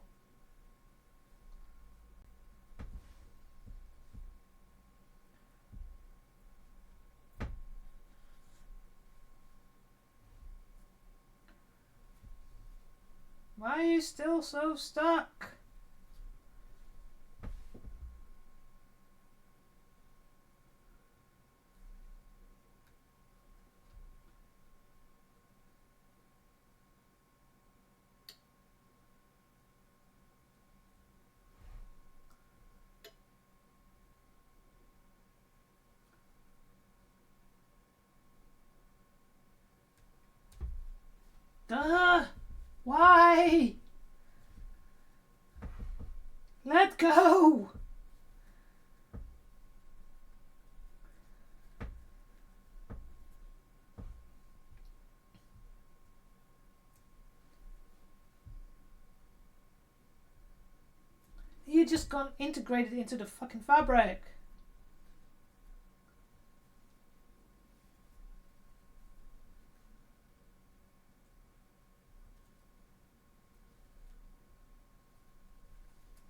Why are you still so stuck? Duh! Why? Let go! You just got integrated into the fucking fabric.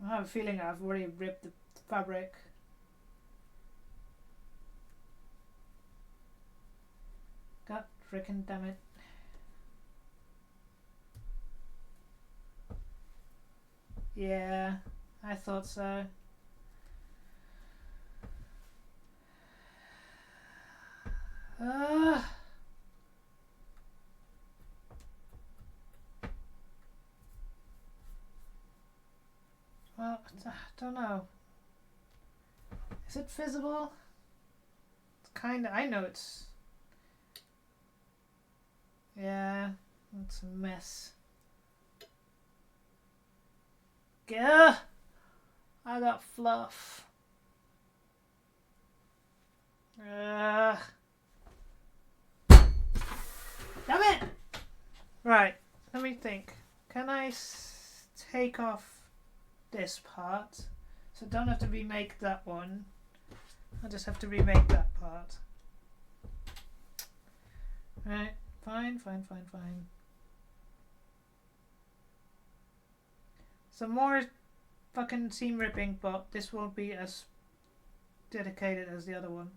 I have a feeling I've already ripped the fabric. God freaking damn it. Yeah, I thought so. I don't know. Is it visible? It's kinda. I know it's. Yeah, it's a mess. Gah! I got fluff. Damn it! Right, let me think. Can I take off this part? So I don't have to remake that one. I just have to remake that part. Right, fine. Some more fucking seam ripping, but this won't be as dedicated as the other one.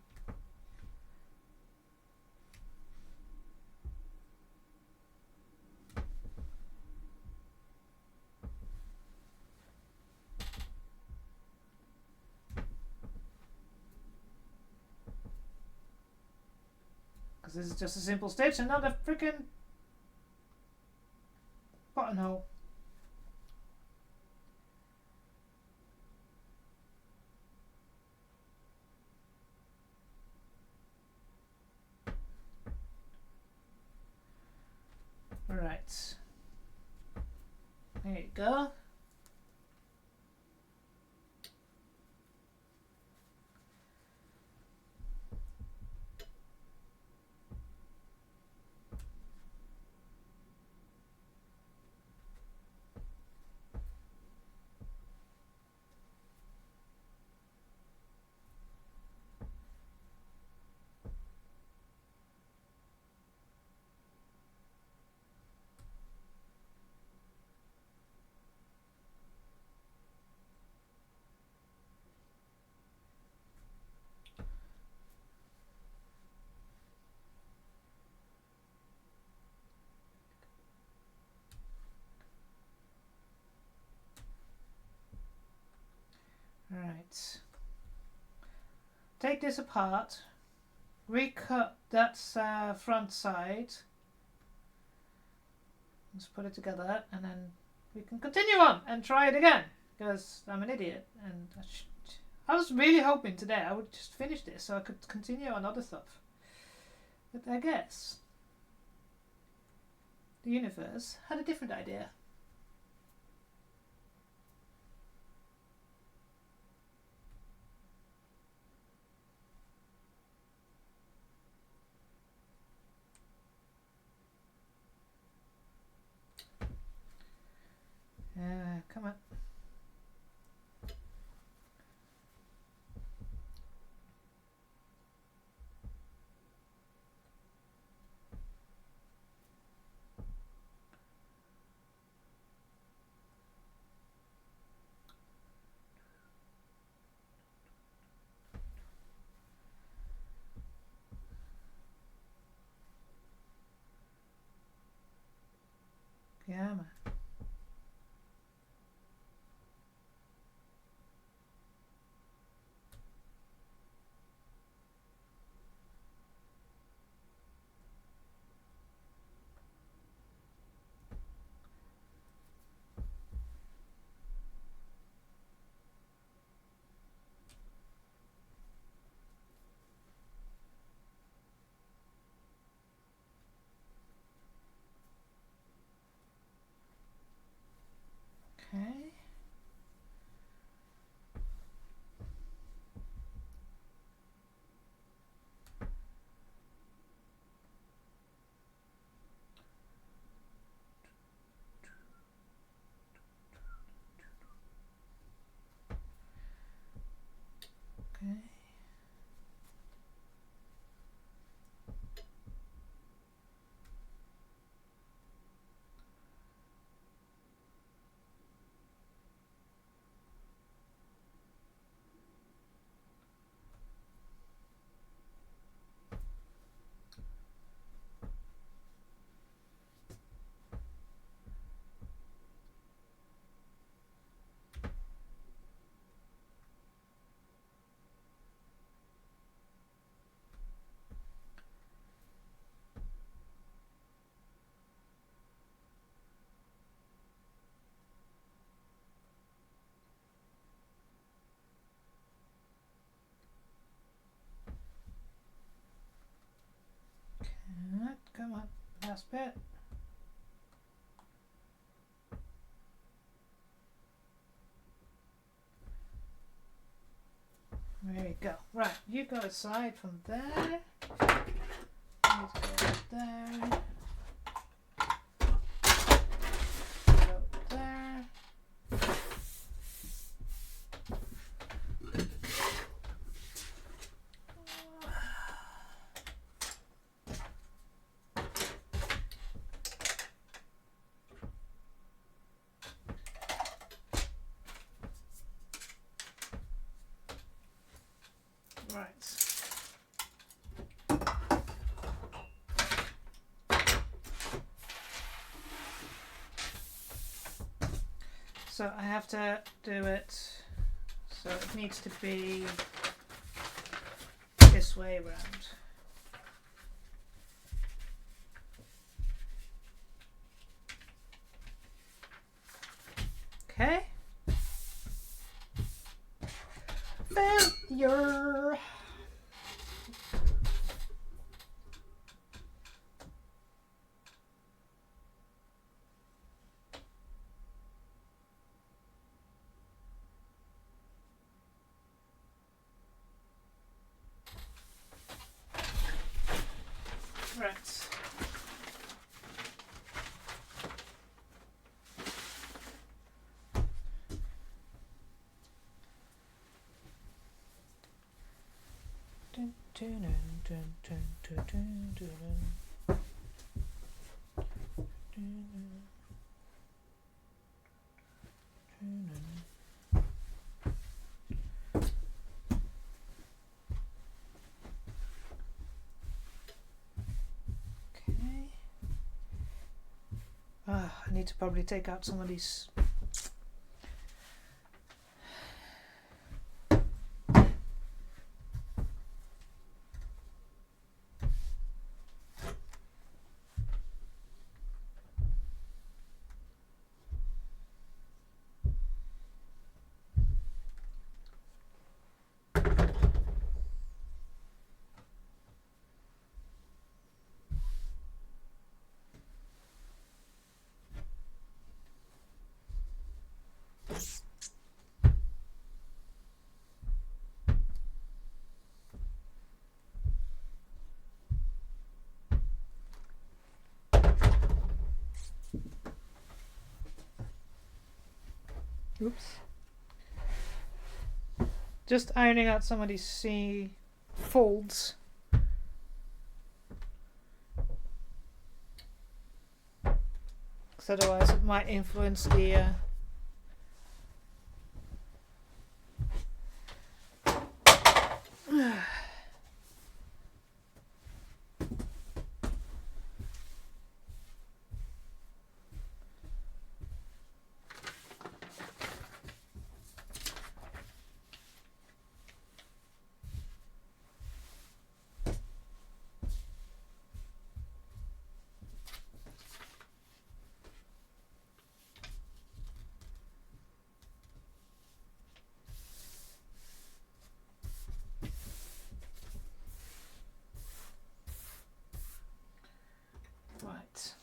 Because this is just a simple stitch and not a freaking buttonhole. Alright. There you go. Right. Take this apart, recut that front side, let's put it together, and then we can continue on and try it again, because I'm an idiot, and I was really hoping today I would just finish this so I could continue on other stuff. But I guess the universe had a different idea. Come on. Yeah, man. Okay. Okay. last bit. There you go. Right, you go aside from there. You go there. Go there. Right. So I have to do it so it needs to be this way around. Okay. Failure. Right. Dun, dun, dun, dun, dun, dun, dun, dun, dun. Okay. I need to probably take out some of these. Oops. Just ironing out some of these folds. Because otherwise it might influence the right.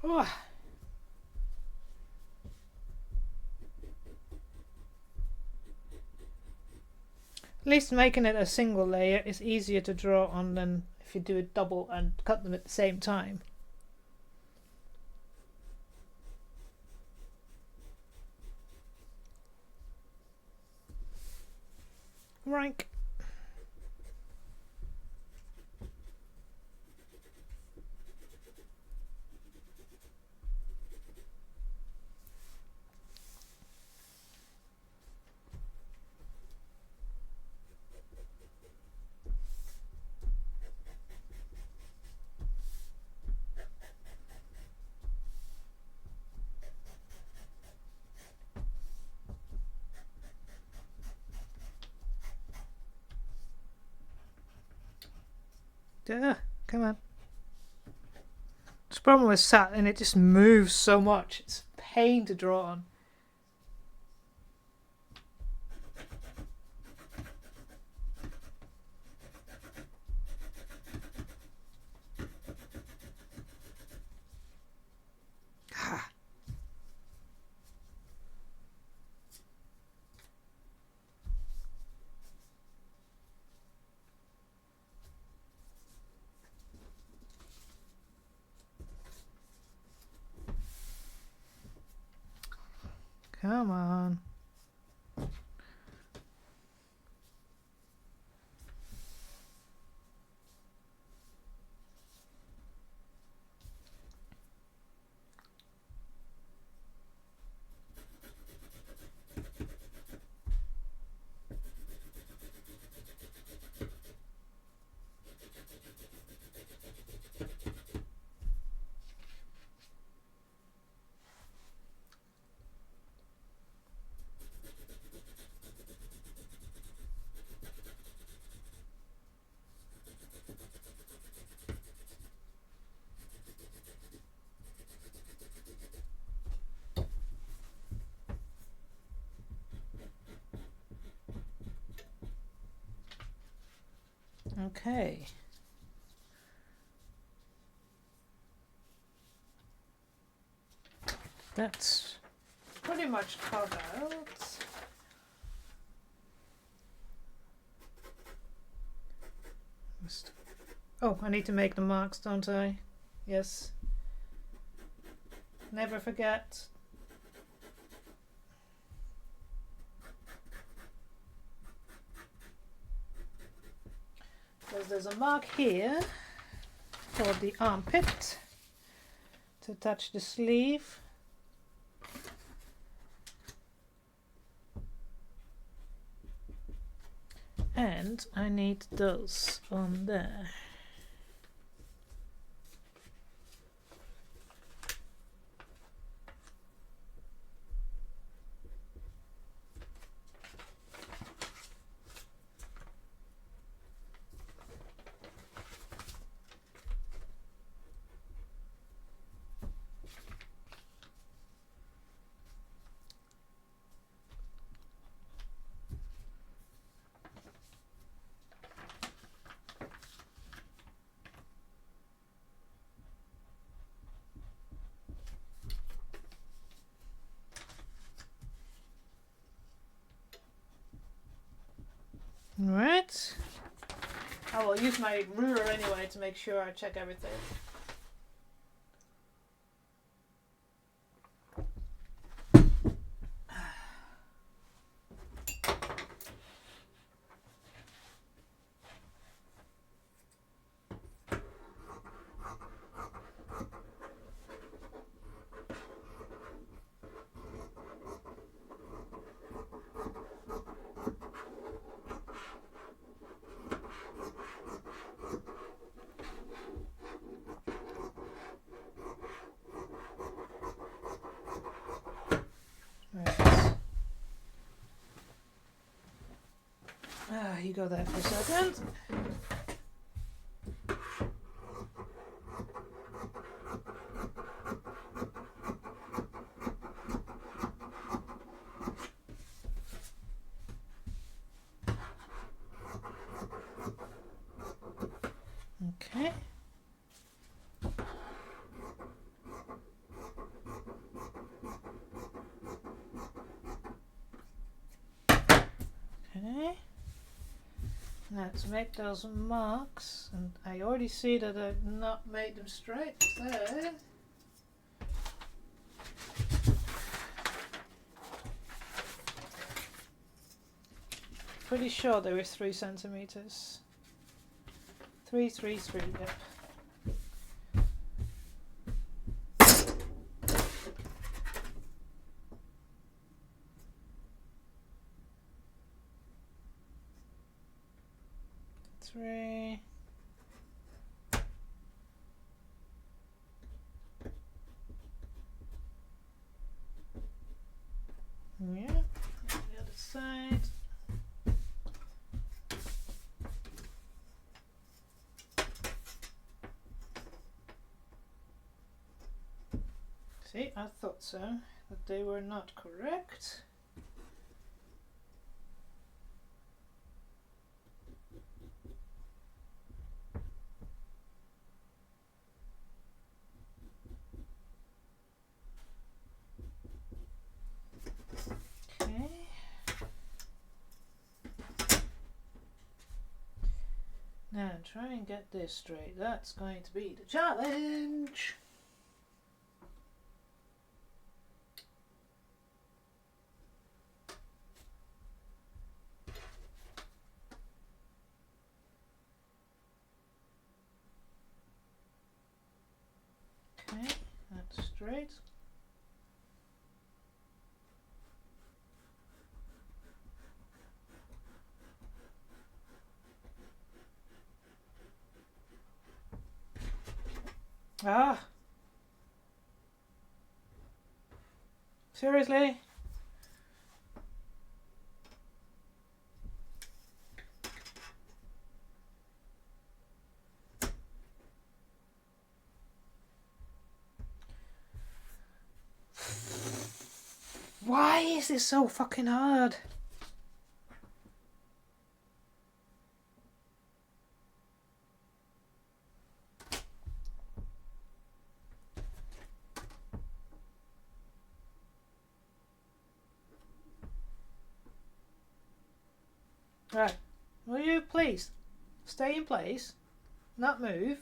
Oh. least making it a single layer is easier to draw on than if you do it double and cut them at the same time. Rank. Duh, come on. The problem with satin, it just moves so much. It's a pain to draw on. Come on. Okay. That's pretty much cut out. Oh, I need to make the marks, don't I? Yes. Never forget. Because there's a mark here for the armpit to touch the sleeve. And I need those on there. Right. I will use my ruler anyway to make sure I check everything. You go there for a second. Okay. Okay. Let's make those marks, and I already see that I've not made them straight, so pretty sure they were 3 centimeters. 3, 3, 3, yep. Three. Yeah, the other side. See, I thought so, but they were not correct. Now try and get this straight. That's going to be the challenge. Okay, that's straight. Ah! Seriously? Why is this so fucking hard? Right, will you please stay in place, not move?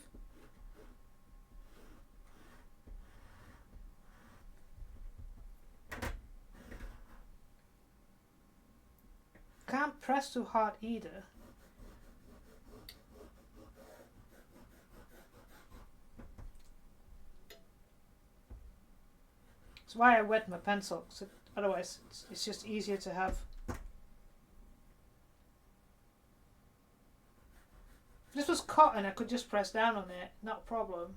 Can't press too hard either. That's why I wet my pencil, so otherwise it's just easier to have. If this was cotton, I could just press down on it, not a problem.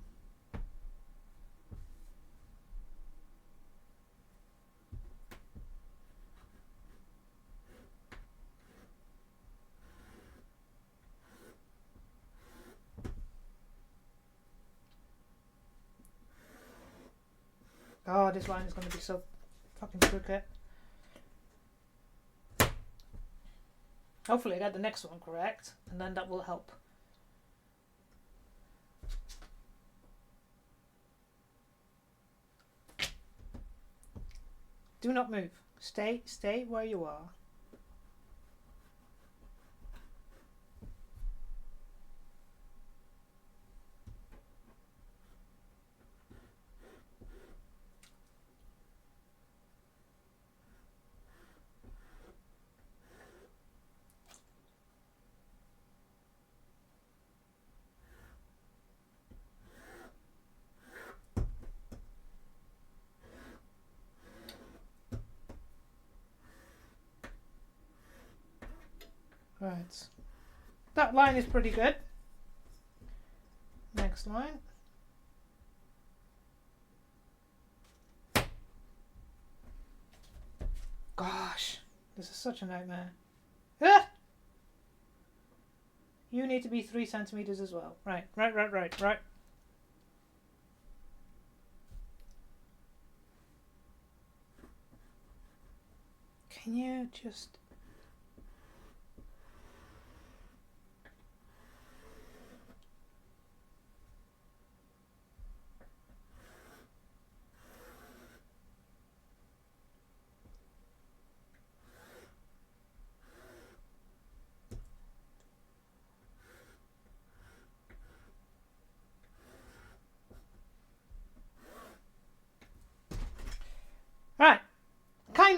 Oh, this line is going to be so fucking crooked. Hopefully I get the next one correct, and then that will help. Do not move. Stay where you are. Right. That line is pretty good. Next line. Gosh, this is such a nightmare. Ah! You need to be 3 centimeters as well. Right. Can you just...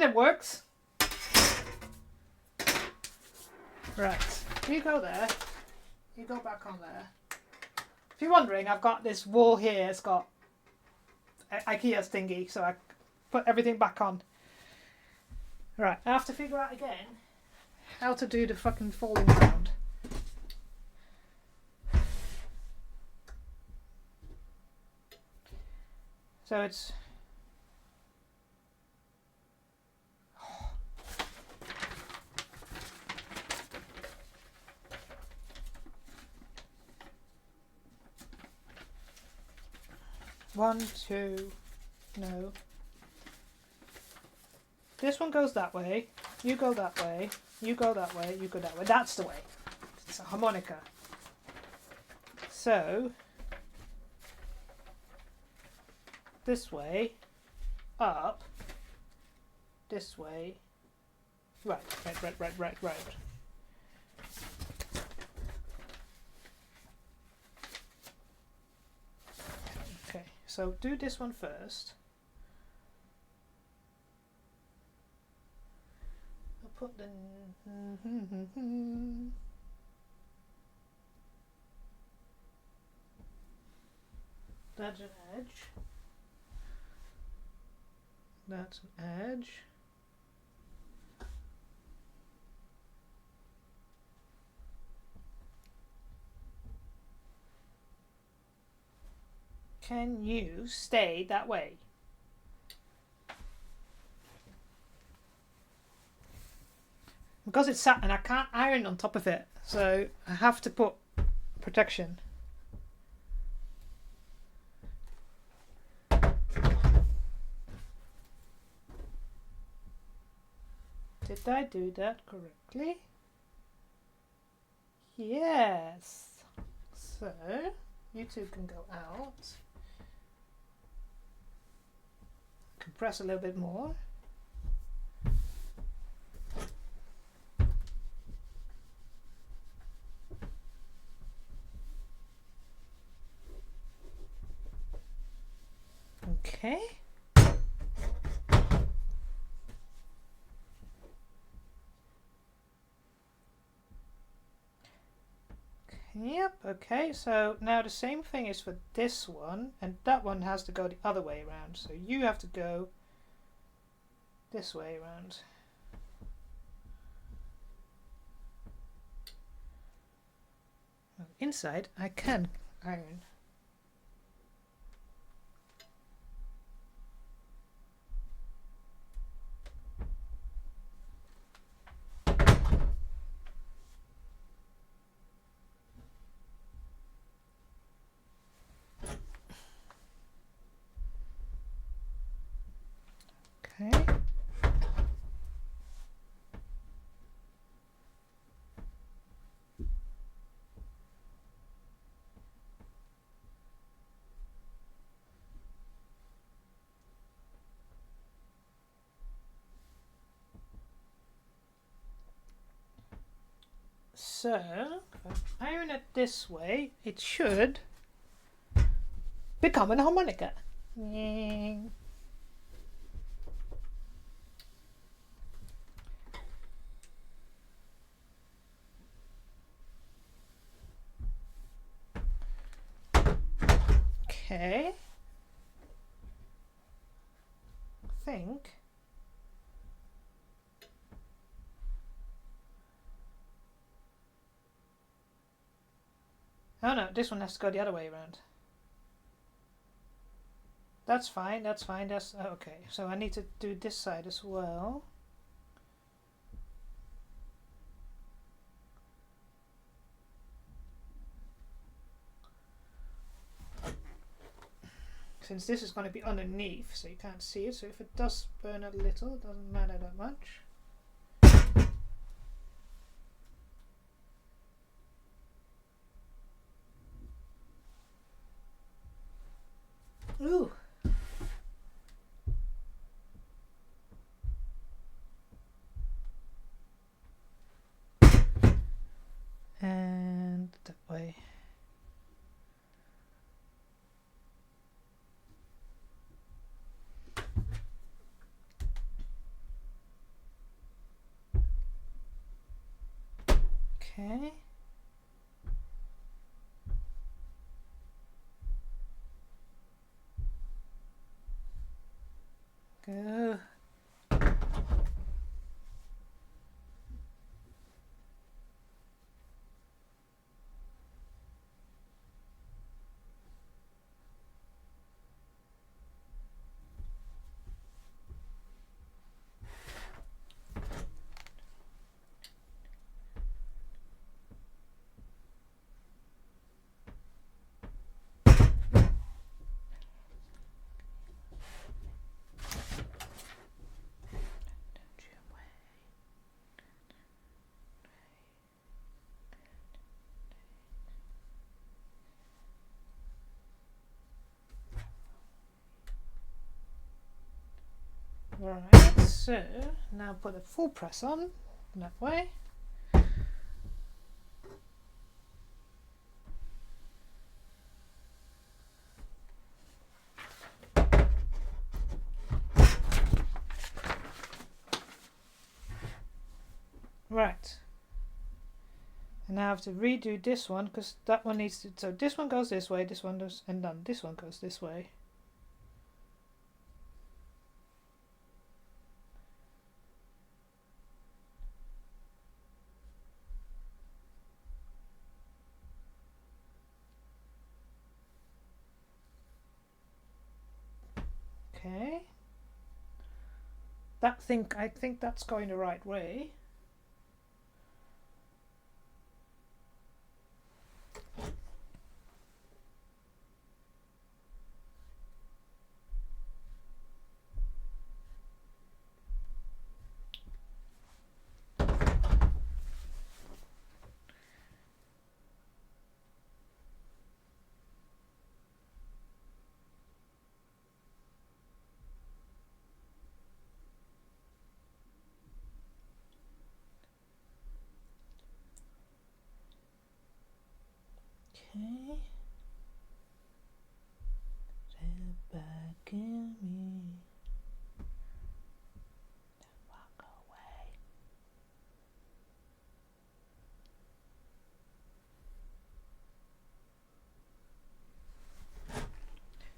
it works. Right, you go there. You go back on there. If you're wondering, I've got this wall here. It's got IKEA's thingy, so I put everything back on. Right, I have to figure out again how to do the fucking falling sound. So it's... One, two, no. This one goes that way, you go that way, you go that way, you go that way. That's the way. It's a harmonica. So, this way, up, this way, right. Okay, so do this one first. I'll put the... That's an edge. That's an edge. Can you stay that way? Because it's satin, I can't iron on top of it, so I have to put protection. Did I do that correctly? Yes. So, you two can go out. Compress a little bit more. Okay. Yep, okay, so now the same thing is for this one, and that one has to go the other way around, so you have to go this way around. Well, inside I can iron. Okay. So, if I iron it this way, it should become an harmonica. Okay. I think. Oh no, this one has to go the other way around. That's fine, that's fine, that's okay. So I need to do this side as well. Since this is going to be underneath, so you can't see it, so if it does burn a little, it doesn't matter that much. Ooh. And that way. Okay. Go. Right, so now put a full press on that way. Right. And now I have to redo this one because that one needs to, so this one goes this way, this one does, and then this one goes this way. Okay. I think that's going the right way. Okay. Step back in me. Walk away.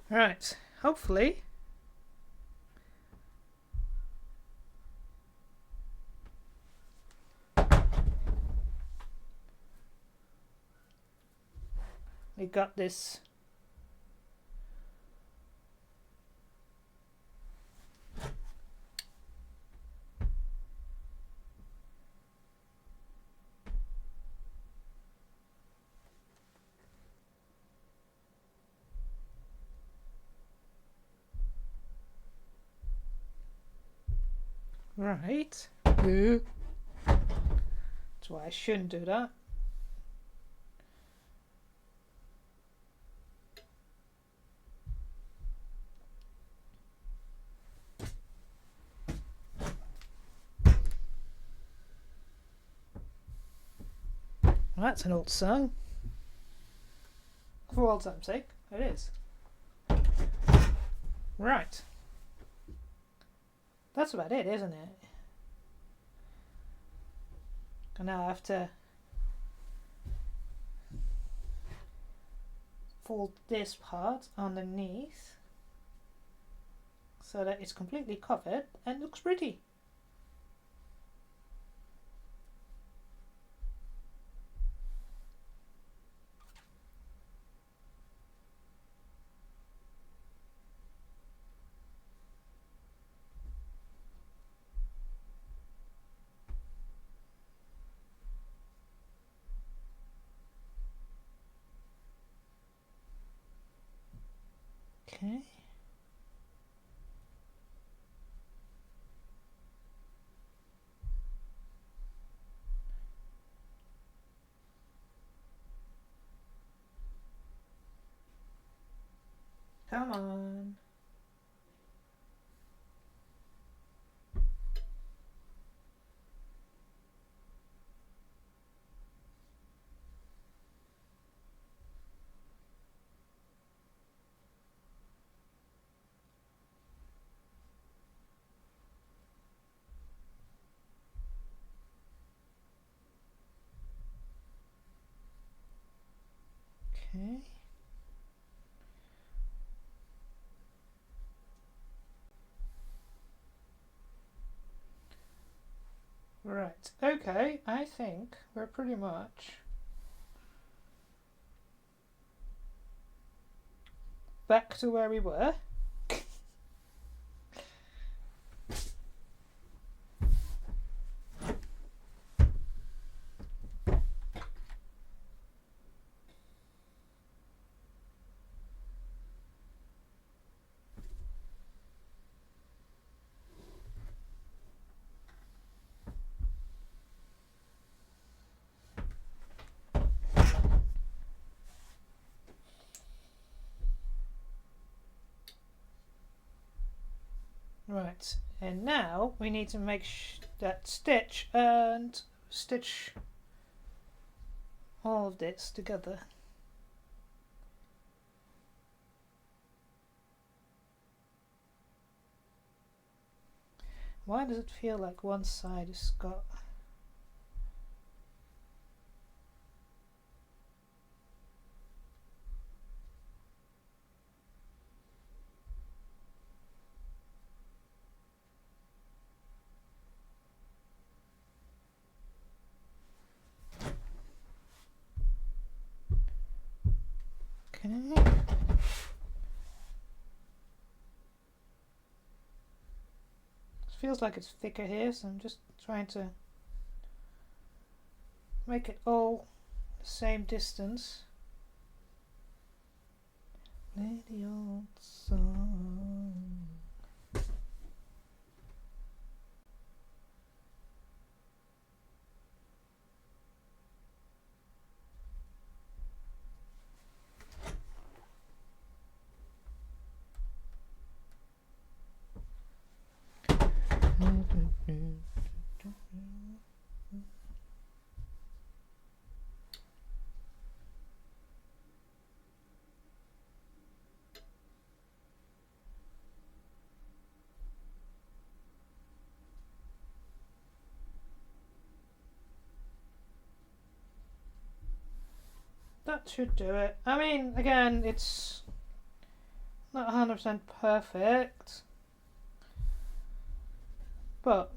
Right, hopefully. We got this. Right. That's why I shouldn't do that. Well, that's an old song. For old time's sake, it is. Right. That's about it, isn't it? And now I have to fold this part underneath so that it's completely covered and looks pretty. Okay. Come on. Okay. Right, okay, I think we're pretty much back to where we were. Right, and now we need to make that stitch and stitch all of this together. Why does it feel like one side is got... Okay. Feels like it's thicker here, so I'm just trying to make it all the same distance. Lady old song. That should do it. I mean, again, it's not 100% perfect, but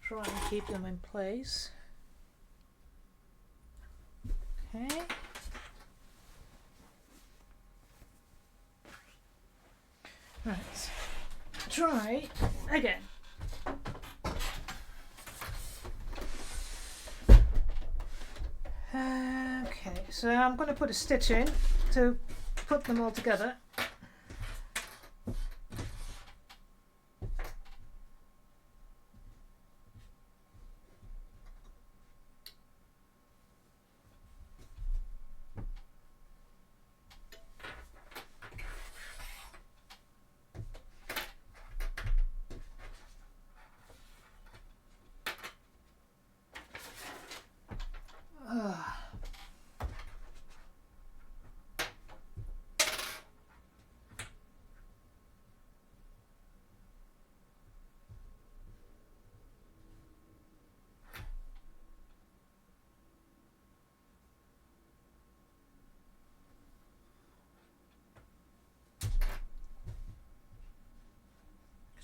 try and keep them in place. Okay. Right. Try again. Okay, so I'm going to put a stitch in to put them all together.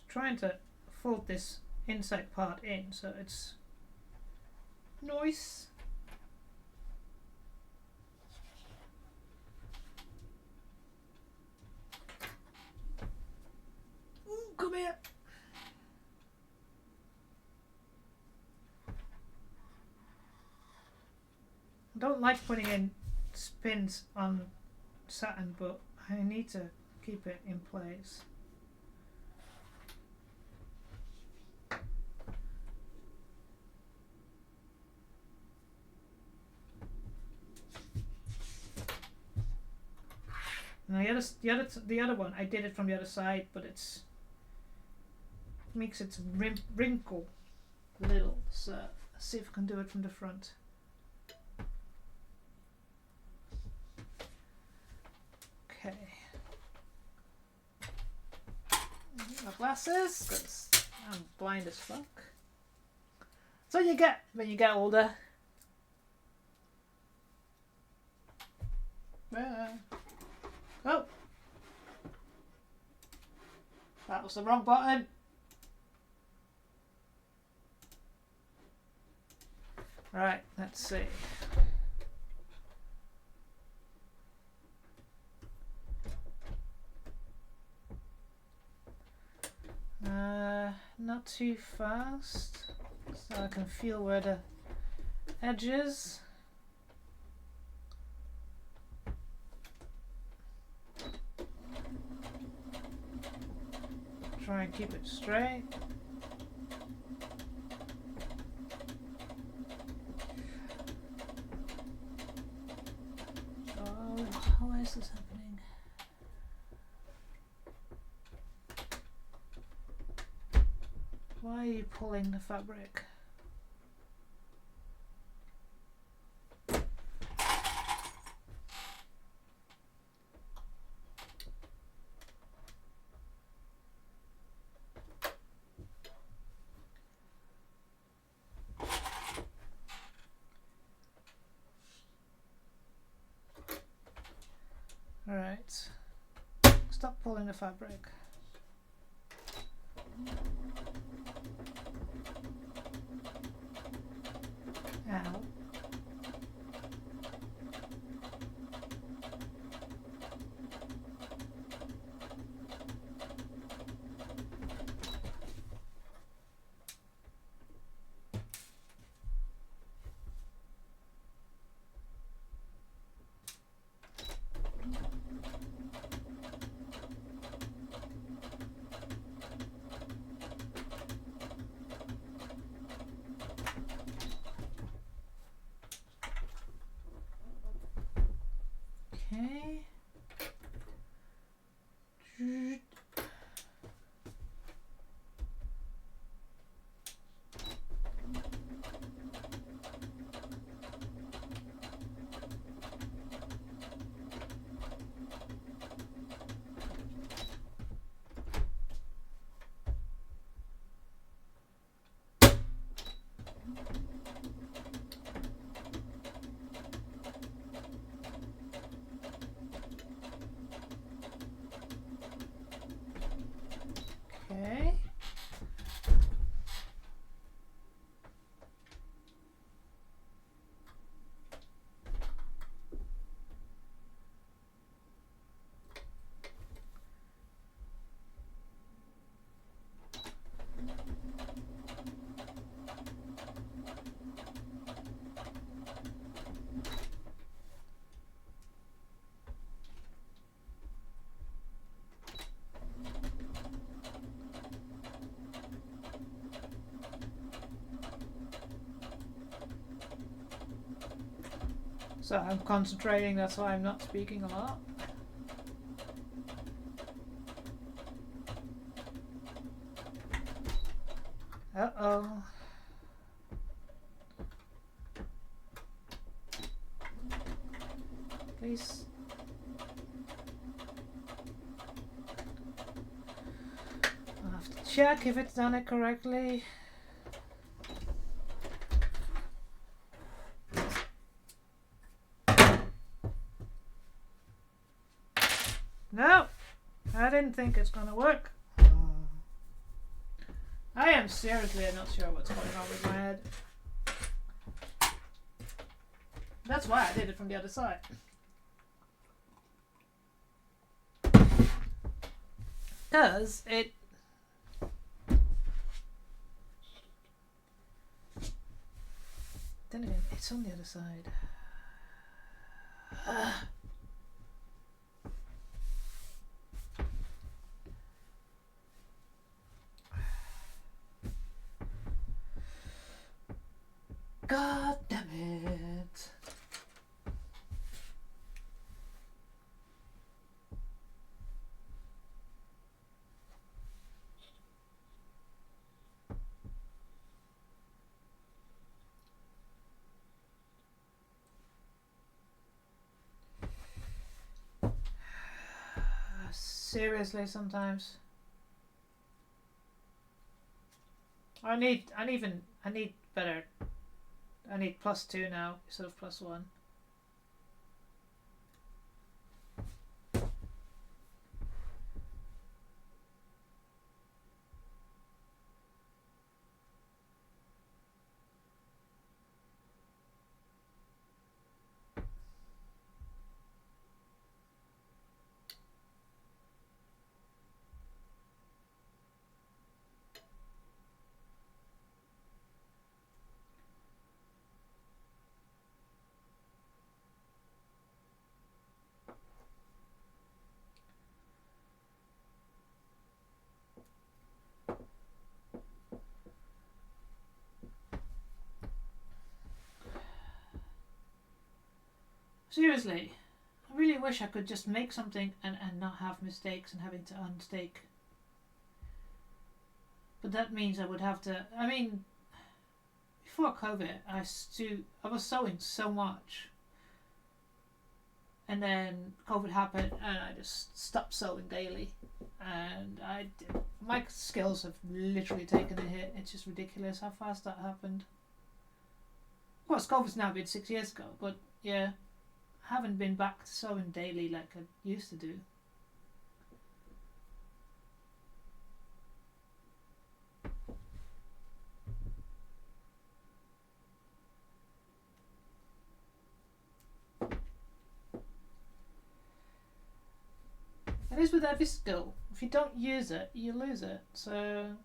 Trying to fold this inside part in so it's nice. Ooh, come here. I don't like putting in spins on satin, but I need to keep it in place. Now the other one, I did it from the other side, but it's makes it wrinkle a little. So let's see if I can do it from the front. Okay. My glasses, because I'm blind as fuck. That's what you get when you get older. Oh! That was the wrong button. Right, let's see. Not too fast, so I can feel where the edge is. Try and keep it straight. Oh, why is this happening? Why are you pulling the fabric? Alright, stop pulling the fabric. Ow. Okay. Okay. So I'm concentrating, that's why I'm not speaking a lot. Uh-oh. Please. I'll have to check if it's done it correctly. No, I didn't think it's gonna work. I am seriously not sure what's going on with my head. That's why I did it from the other side. Because it... Then again, it's on the other side. God damn it. Seriously, sometimes. I need better. I need +2 now instead of +1. Seriously, I really wish I could just make something and not have mistakes and having to unstake. But that means I would have to. I mean, before COVID, I was sewing so much, and then COVID happened, and I just stopped sewing daily, and my skills have literally taken a hit. It's just ridiculous how fast that happened. Of course, COVID's now been 6 years ago, but yeah. Haven't been back to sewing daily like I used to do. It is with every skill. If you don't use it, you lose it. So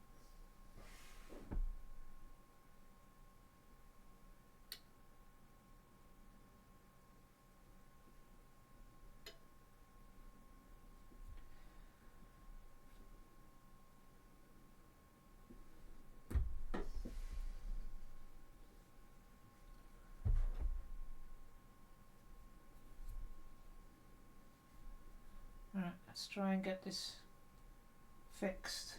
let's try and get this fixed.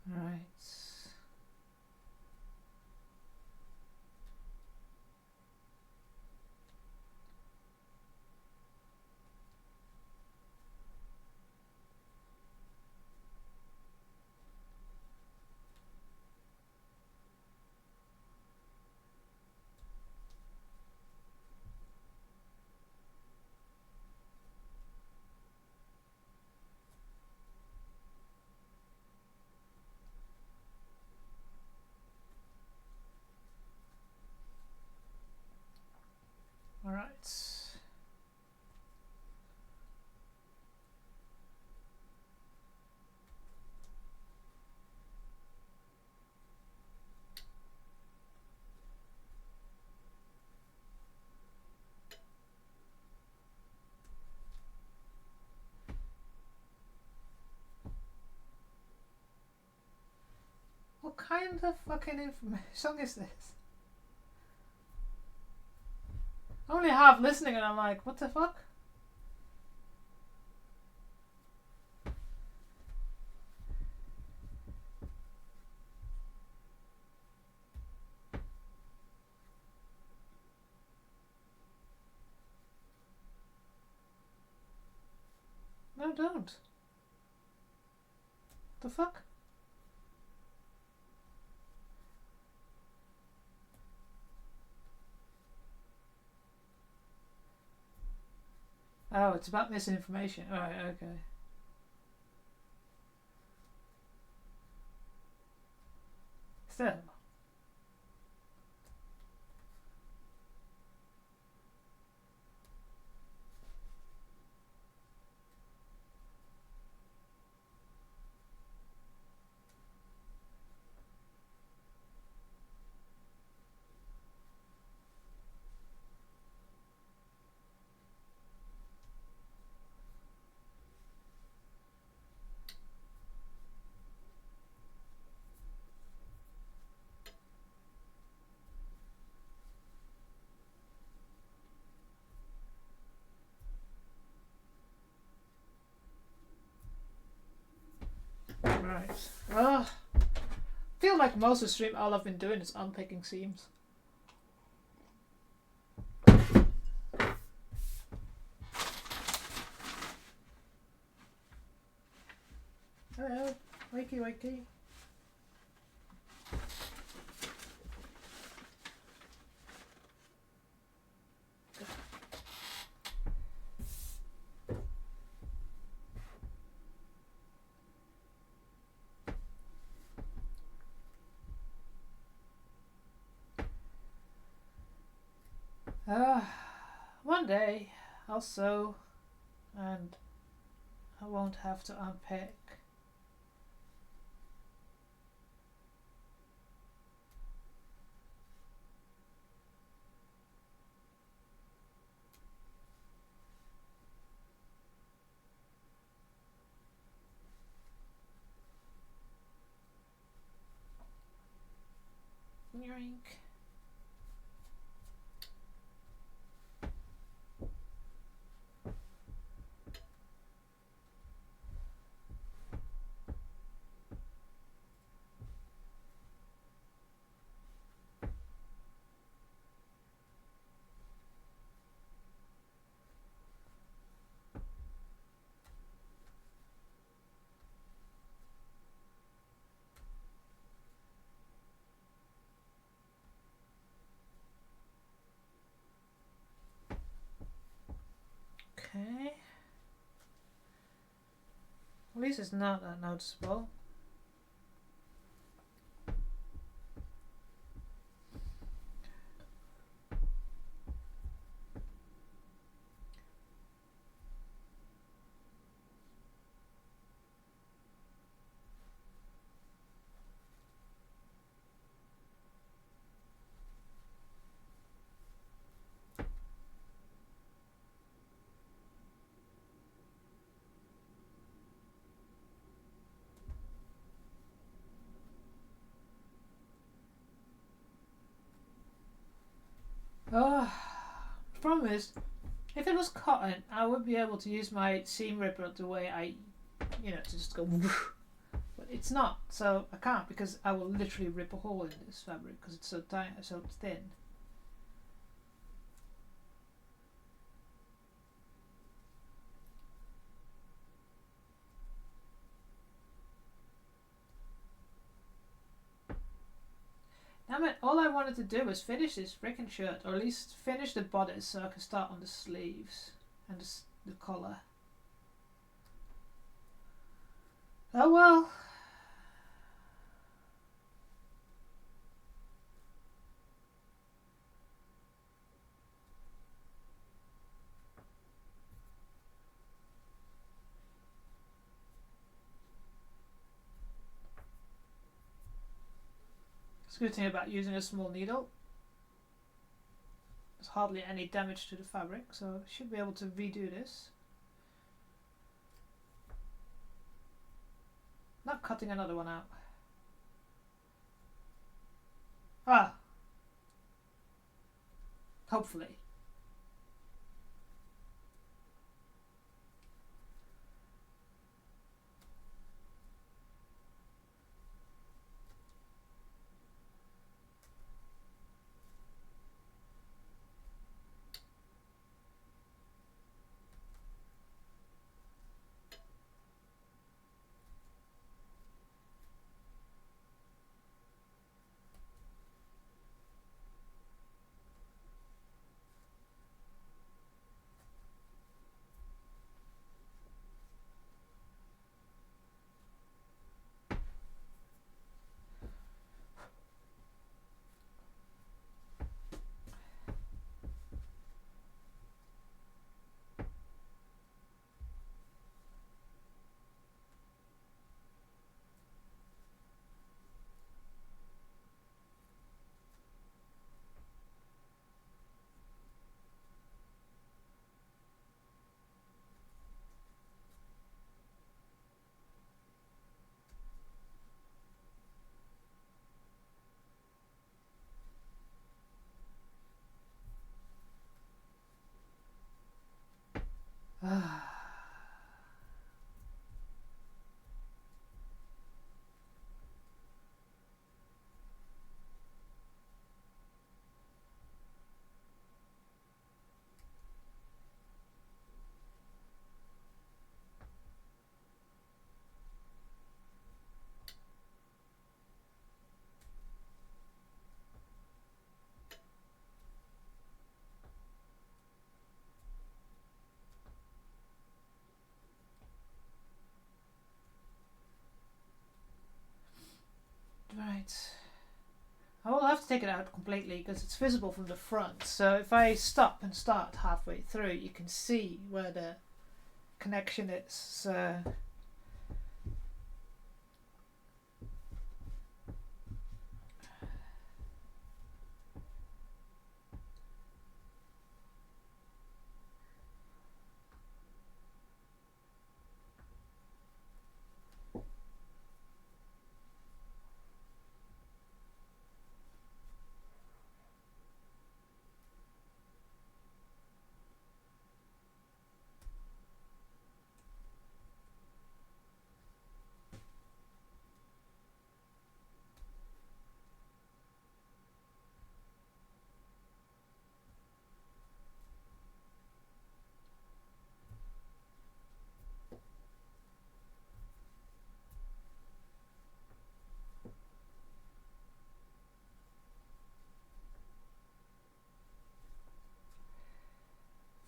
Right. All right. What kind of fucking song is this? I only half listening and I'm like, what the fuck? don't. The fuck? Oh, it's about misinformation. Alright, okay. Still. Right. I feel like most of the stream all I've been doing is unpicking seams. Hello, wakey wakey. One day I'll sew and I won't have to unpick. Yoink. Okay. At least it's not that noticeable. The problem is, if it was cotton, I would be able to use my seam ripper the way I, to just go. But it's not, so I can't because I will literally rip a hole in this fabric because it's so tiny, so thin. Damn it, all I wanted to do was finish this freaking shirt, or at least finish the bodice so I can start on the sleeves and the collar. Oh well. It's a good thing about using a small needle. There's hardly any damage to the fabric, so I should be able to redo this. Not cutting another one out. Hopefully. Right. I will have to take it out completely because it's visible from the front. So if I stop and start halfway through, you can see where the connection is. So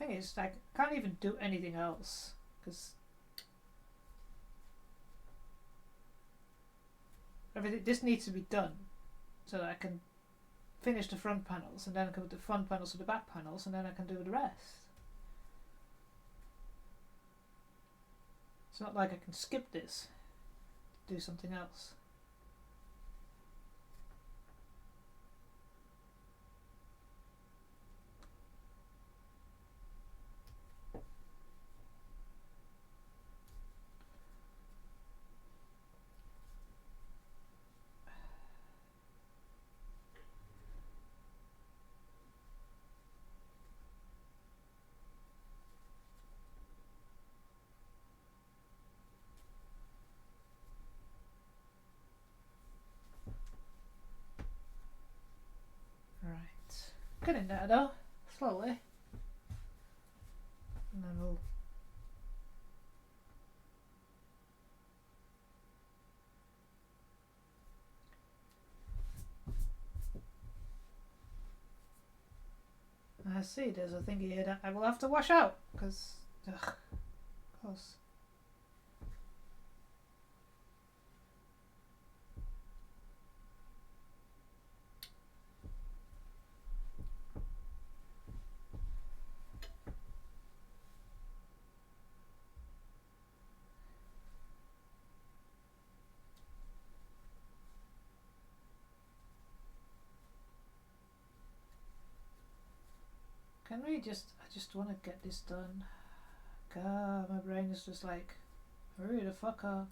thing is, I can't even do anything else because everything. This needs to be done so that I can finish the front panels, and then I can put the front panels to the back panels, and then I can do the rest. It's not like I can skip this, do something else. Right. Getting there though, slowly. And then we'll I see there's a thingy here that I will have to wash out because of course. Can we just, I just want to get this done. God, my brain is just like, hurry the fuck up.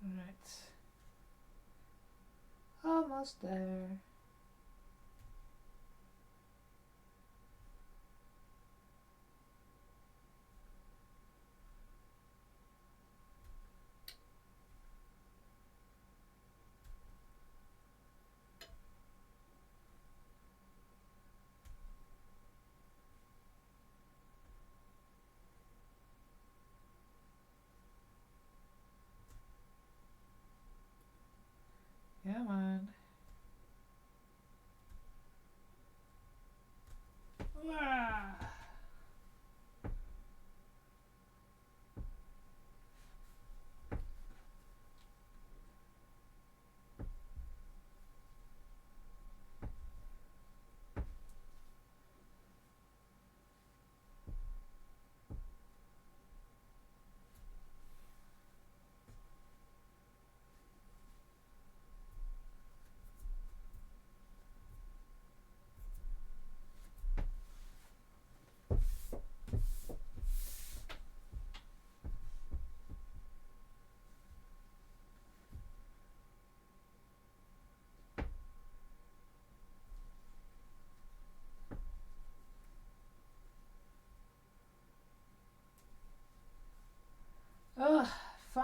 Right. Almost there. Yeah, man.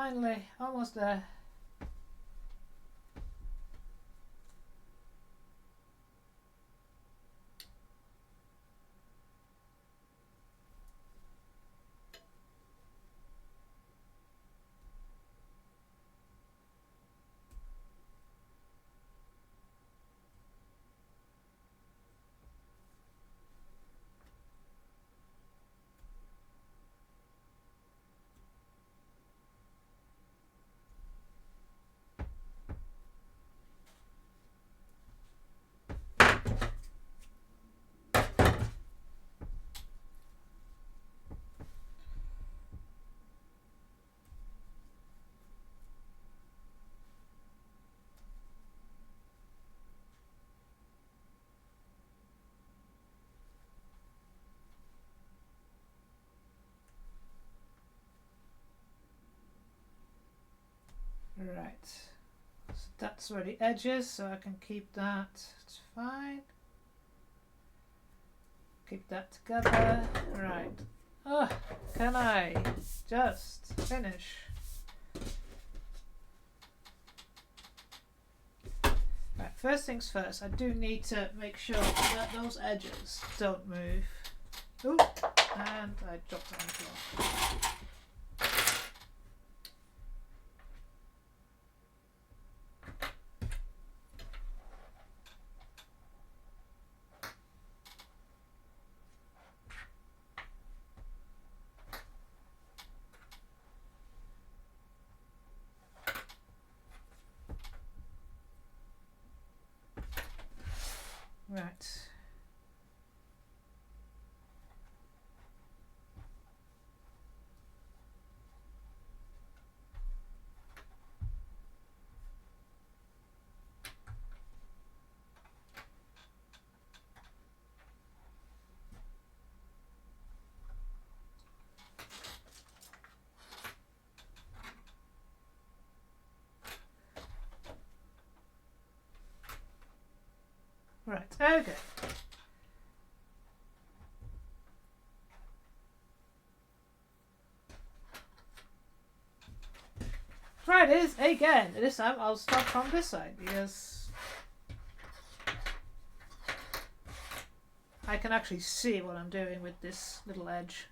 finally, almost there. Right, so that's where the edge is, so I can keep that, it's fine. Keep that together, right. Oh, can I just finish? Right, first things first, I do need to make sure that those edges don't move. Ooh, and I dropped it on the floor. Right. Right, okay. Try this again. This time I'll start from this side because I can actually see what I'm doing with this little edge.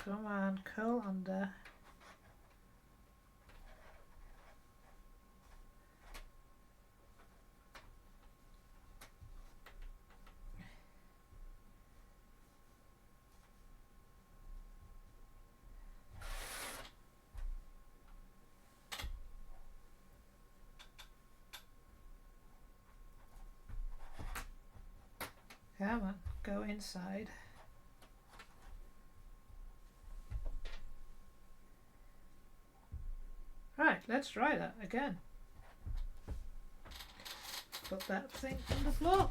Come on, curl under. Come on, go inside. Right, let's try that again. Put that thing on the floor.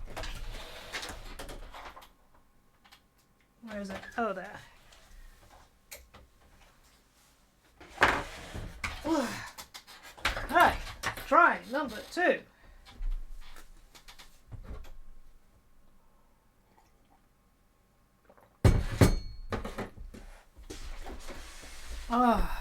Where is it? Oh, there. Right, try number 2. Ah.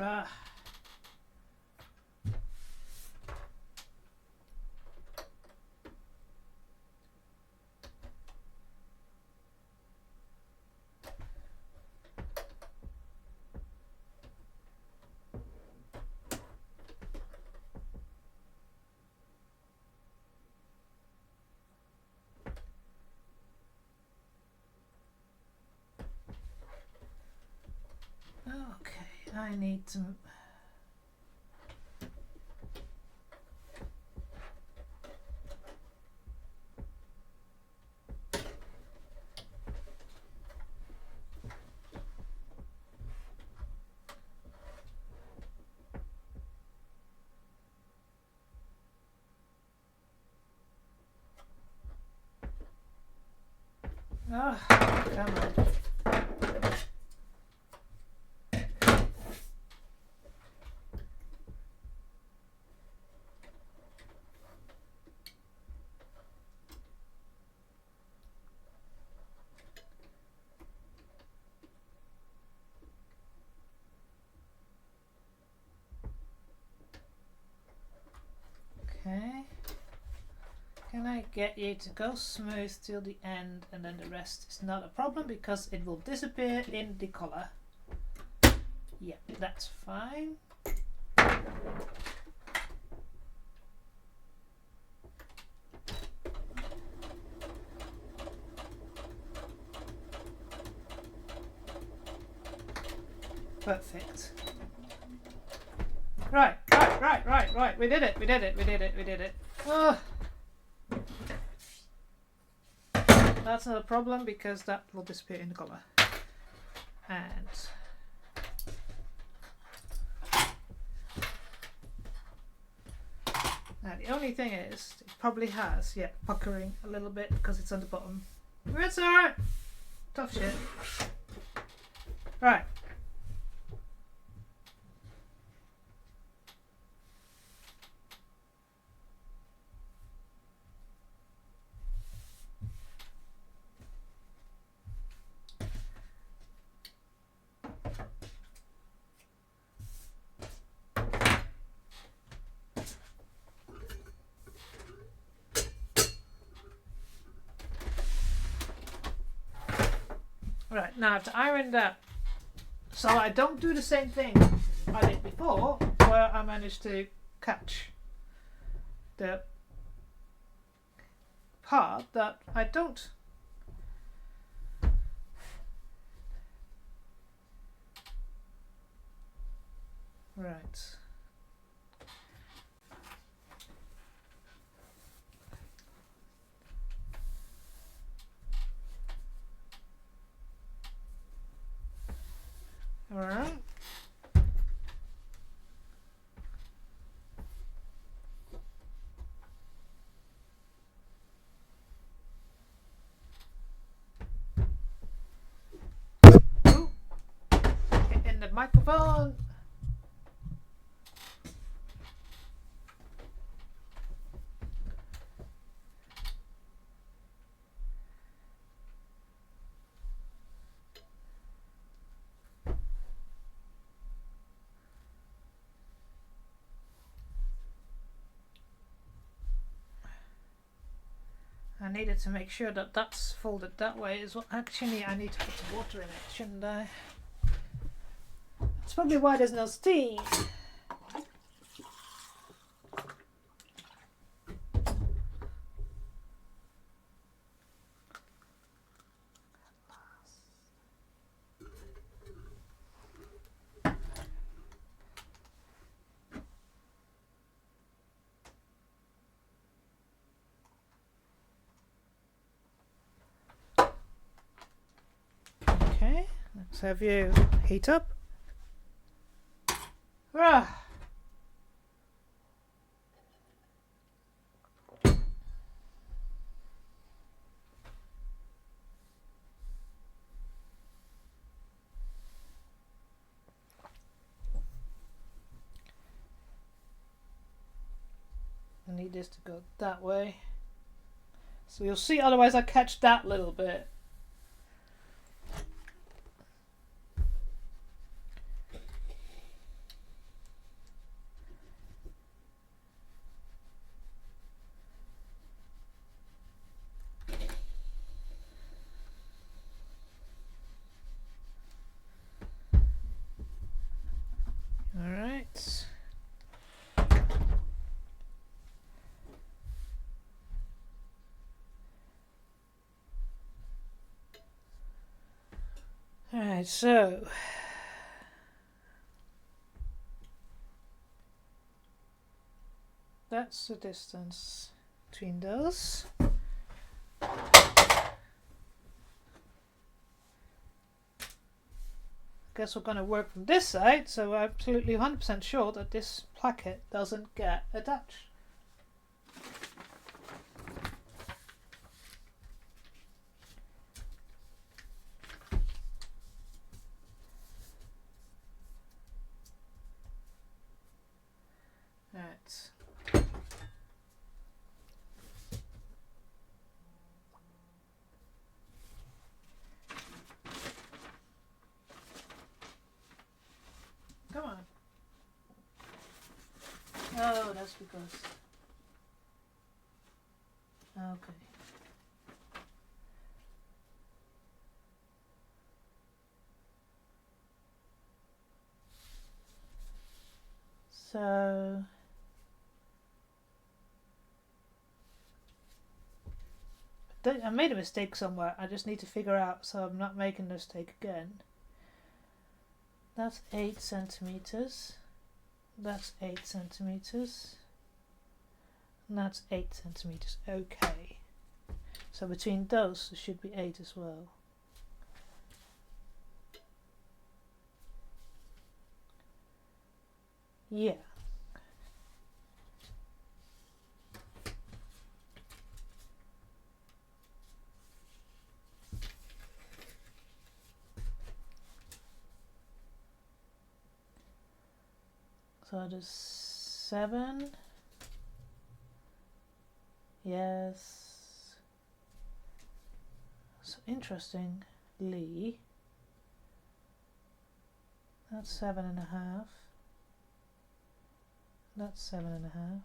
Ah. Okay, I need to. Oh, come on. Okay. Can I get you to go smooth till the end, and then the rest is not a problem because it will disappear in the color. Yeah, that's fine. Perfect. Right. We did it. Oh. That's not a problem because that will disappear in the color. And now the only thing is, it probably has, yeah, puckering a little bit because it's on the bottom. It's alright. Tough shit. Right. Right, now I have to iron that so I don't do the same thing I did before where I managed to catch the part that I don't. Right. All right. Ooh. Get in the microphone. I needed to make sure that that's folded that way as well. Actually, I need to put some water in it, shouldn't I? That's probably why there's no steam. Okay, let's have you heat up. Ah. I need this to go that way. So you'll see, otherwise I catch that little bit. Alright, so that's the distance between those. Guess we're going to work from this side, so I'm absolutely 100% sure that this placket doesn't get attached. Right. Come on. Oh, that's because. Okay. So I made a mistake somewhere. I just need to figure out so I'm not making the mistake again. That's 8 centimeters. That's 8 centimeters. And that's 8 centimeters. Okay. So between those, there should be 8 as well. Yeah. So there's 7. Yes. So interestingly, that's 7.5. That's 7.5.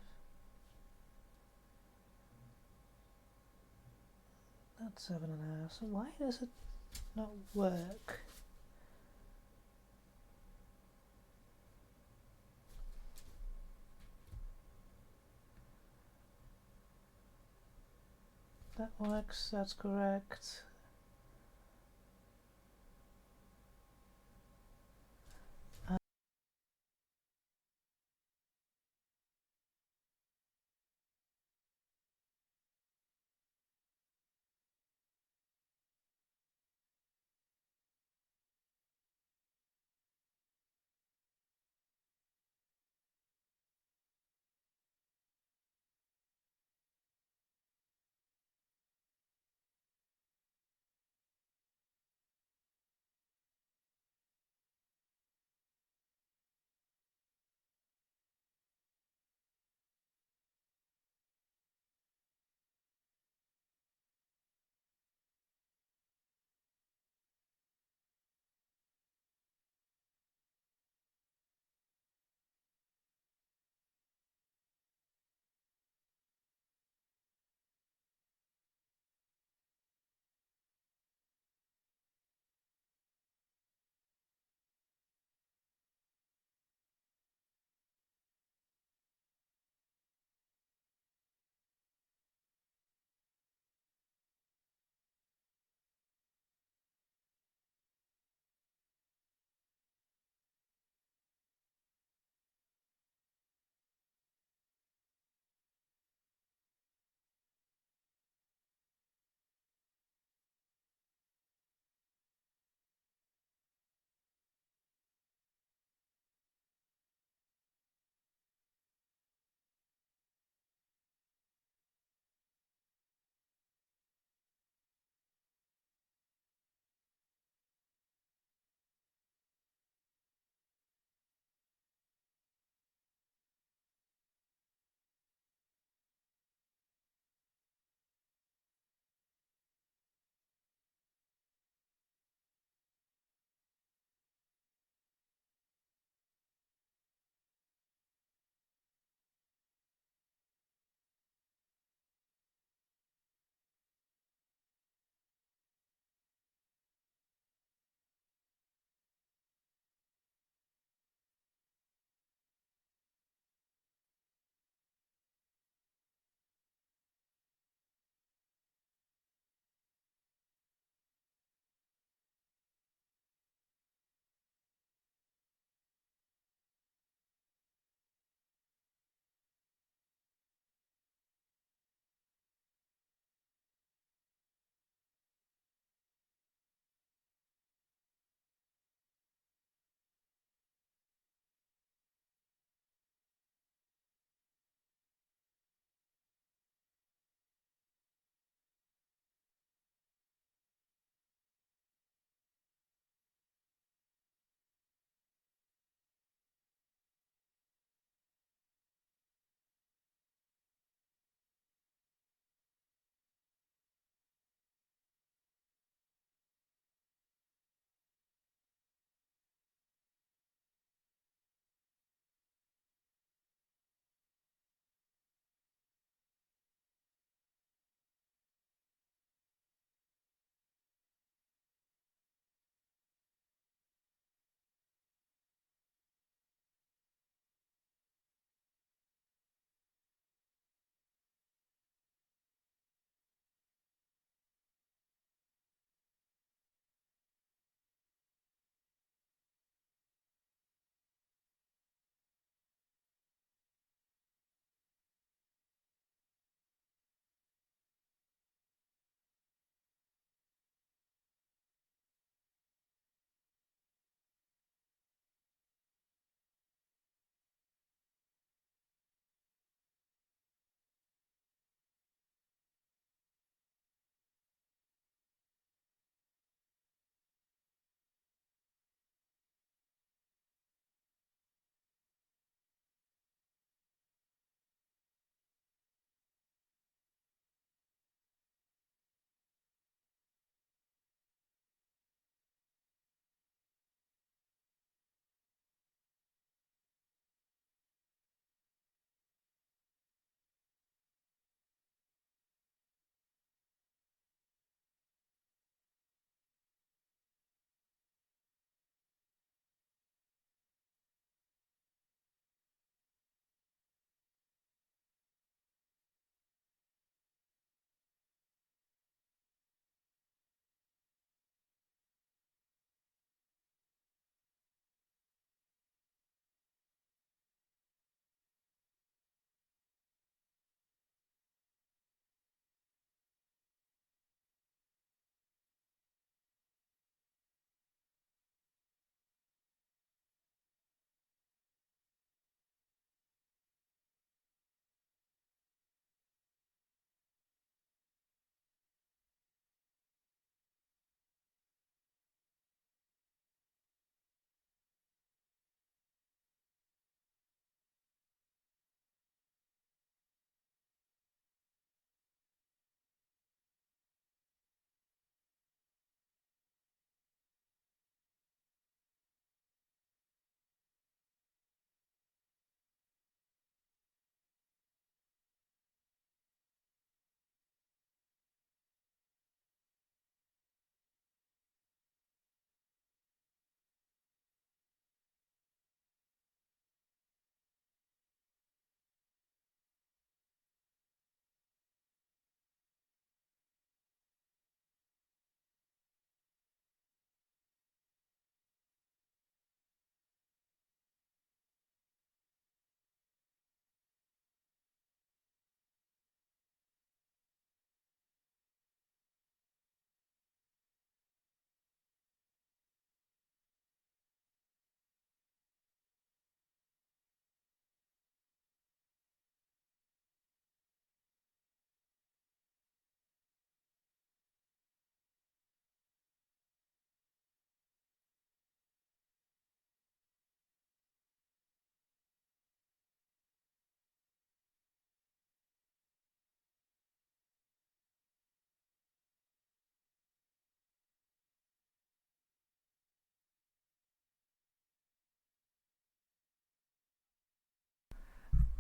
That's 7.5. So why does it not work? That works, that's correct.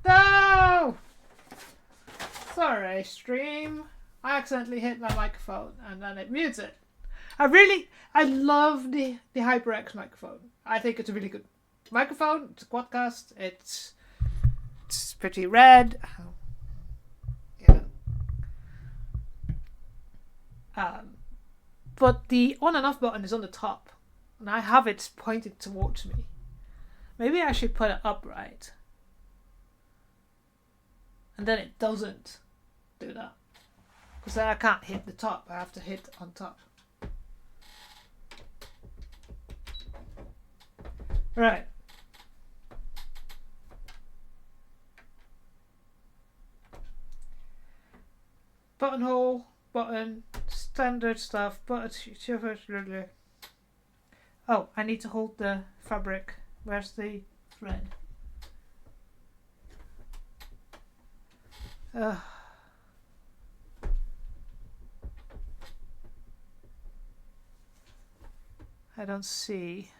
No! Sorry, stream. I accidentally hit my microphone and then it mutes it. I love the HyperX microphone. I think it's a really good microphone. It's a quadcast. It's pretty red. Yeah. But the on and off button is on the top, and I have it pointed towards me. Maybe I should put it upright, and then it doesn't do that. Because then I can't hit the top. I have to hit on top. Right. Buttonhole, button, standard stuff, button. Oh, I need to hold the fabric. Where's the thread? I don't see.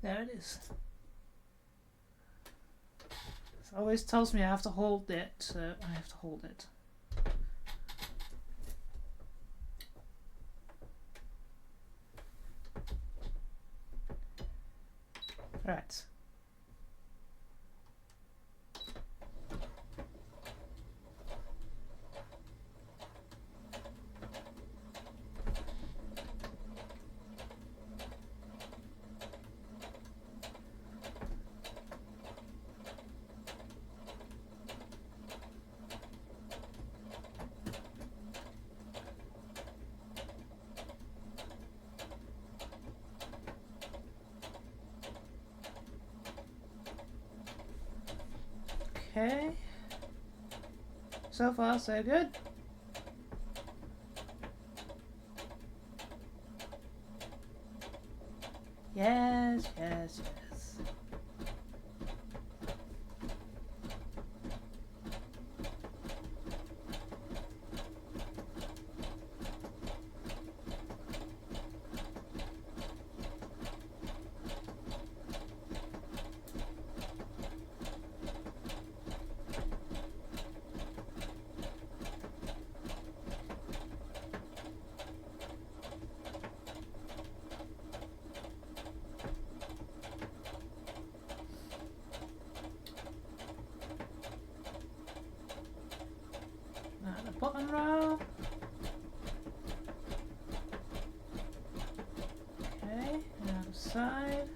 There it is. It always tells me I have to hold it, so I have to hold it. Right. Okay. So far, so good. Yes, yes, yes. Button row. Okay, and other side.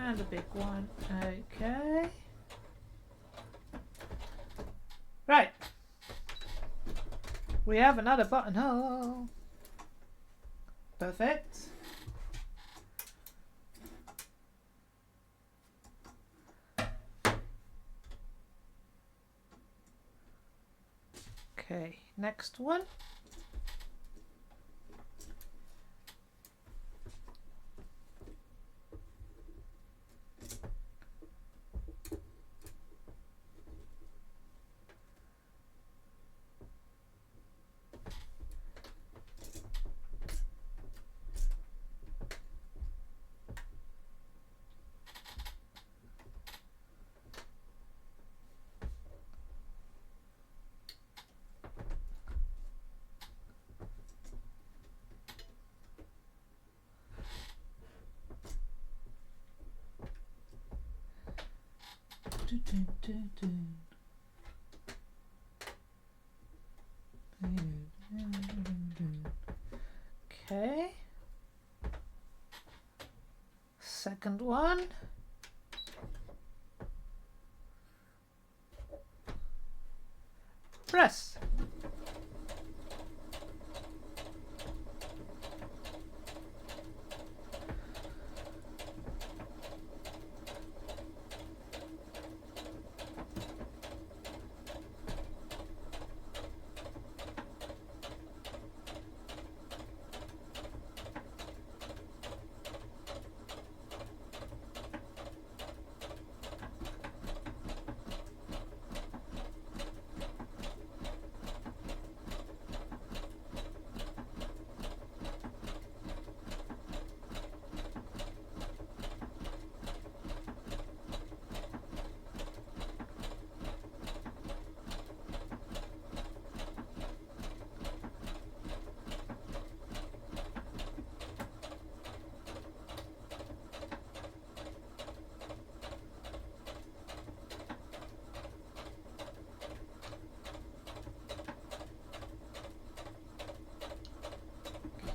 And a big one. Okay. Right. We have another buttonhole. Perfect. Okay, next one. Okay. Second one. Press.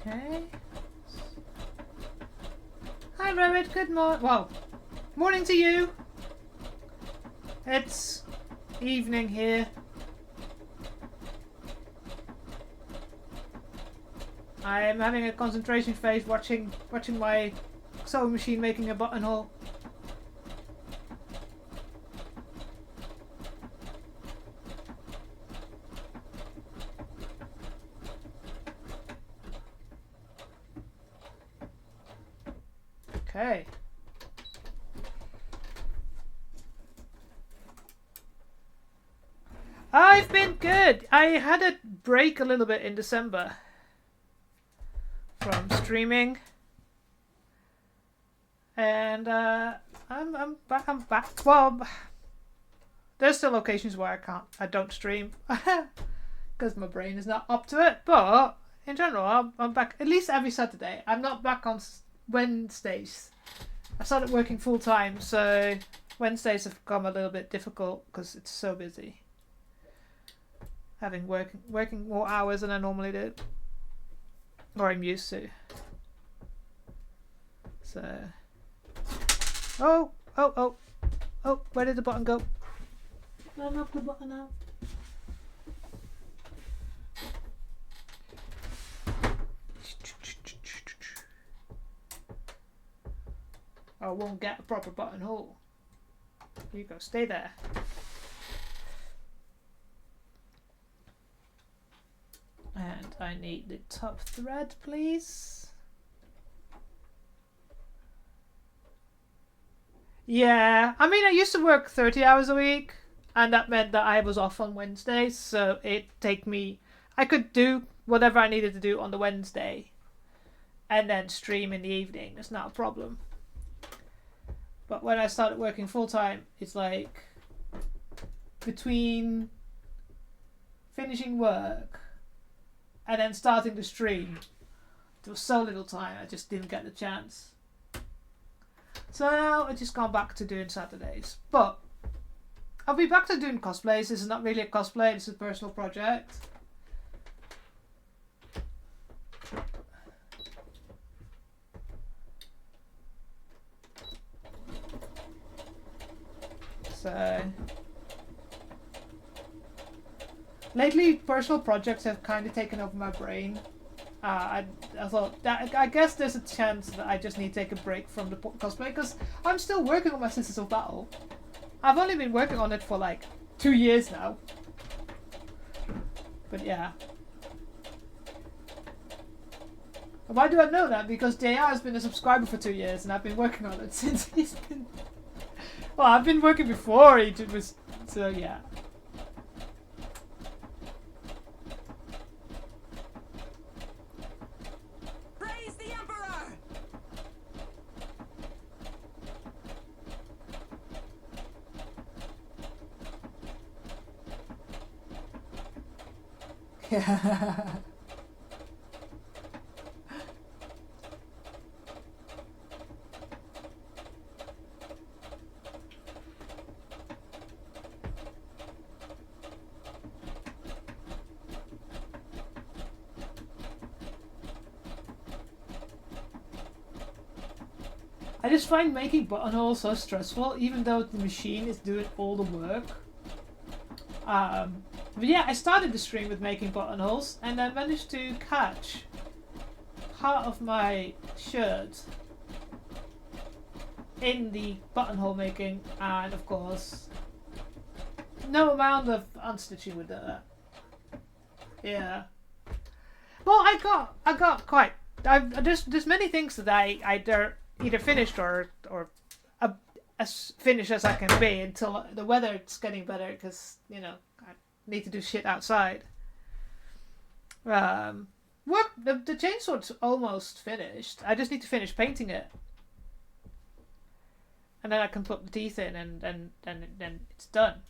Okay. Hi, Rabbit. Good morning. Well, morning to you. It's evening here. I am having a concentration phase watching my sewing machine making a buttonhole. Okay. I've been good. I had a break a little bit in December from streaming, and I'm back. I'm back. Well, there's still occasions where I don't stream because my brain is not up to it. But in general, I'm back at least every Saturday. I'm not back on Wednesdays. I started working full time, so Wednesdays have become a little bit difficult because it's so busy. Having working more hours than I normally do, or I'm used to. So, oh, where did the button go? Line up the button now. I won't get a proper buttonhole. Here you go, stay there. And I need the top thread, please. Yeah, I mean, I used to work 30 hours a week, and that meant that I was off on Wednesdays, so I could do whatever I needed to do on the Wednesday, and then stream in the evening. That's not a problem. But when I started working full time, it's like between finishing work and then starting the stream, there was so little time, I just didn't get the chance. So now I just gone back to doing Saturdays. But I'll be back to doing cosplays. This is not really a cosplay, this is a personal project. So lately, personal projects have kind of taken over my brain. I thought that I guess there's a chance that I just need to take a break from the cosplay because I'm still working on my Sisters of Battle. I've only been working on it for like 2 years now. But yeah. Why do I know that? Because JR has been a subscriber for 2 years and I've been working on it since he's been... Well, I've been working before he was... So yeah. Yeah. I just find making buttonholes so stressful, even though the machine is doing all the work. But yeah, I started the stream with making buttonholes, and I managed to catch part of my shirt in the buttonhole making, and of course, no amount of unstitching would do that. Yeah. Well, I got quite. There's many things that I either finished or as finished as I can be until the weather's getting better because I need to do shit outside. The chainsaw's almost finished. I just need to finish painting it, and then I can put the teeth in, and then it's done.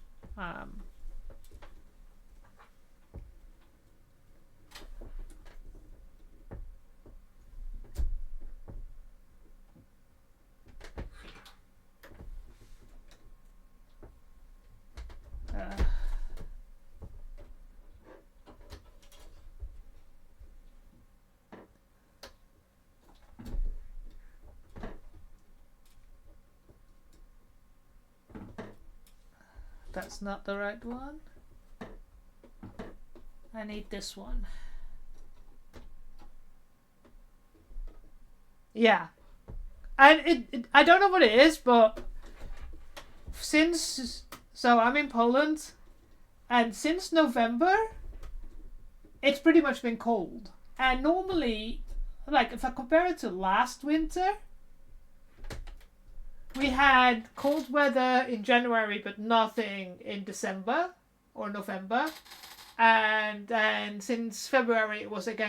That's not the right one. I need this one. Yeah. And I don't know what it is, but so I'm in Poland, and since November, it's pretty much been cold. And normally, like if I compare it to last winter, we had cold weather in January, but nothing in December or November. And then since February, it wasn't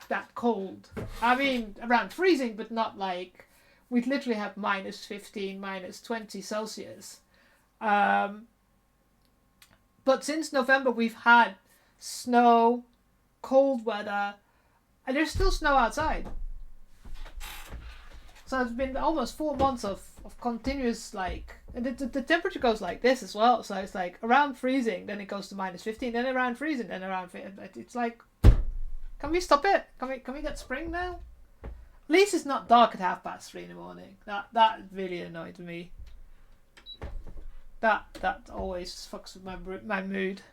that cold. I mean, around freezing, but not like we'd literally have -15, -20 Celsius. But since November, we've had snow, cold weather, and there's still snow outside. So it's been almost 4 months of continuous, like, and the temperature goes like this as well. So it's like around freezing, then it goes to -15, then around freezing, then around. It's like, can we stop it? Can we get spring now? At least it's not dark at 3:30 in the morning. That really annoyed me. That always fucks with my mood.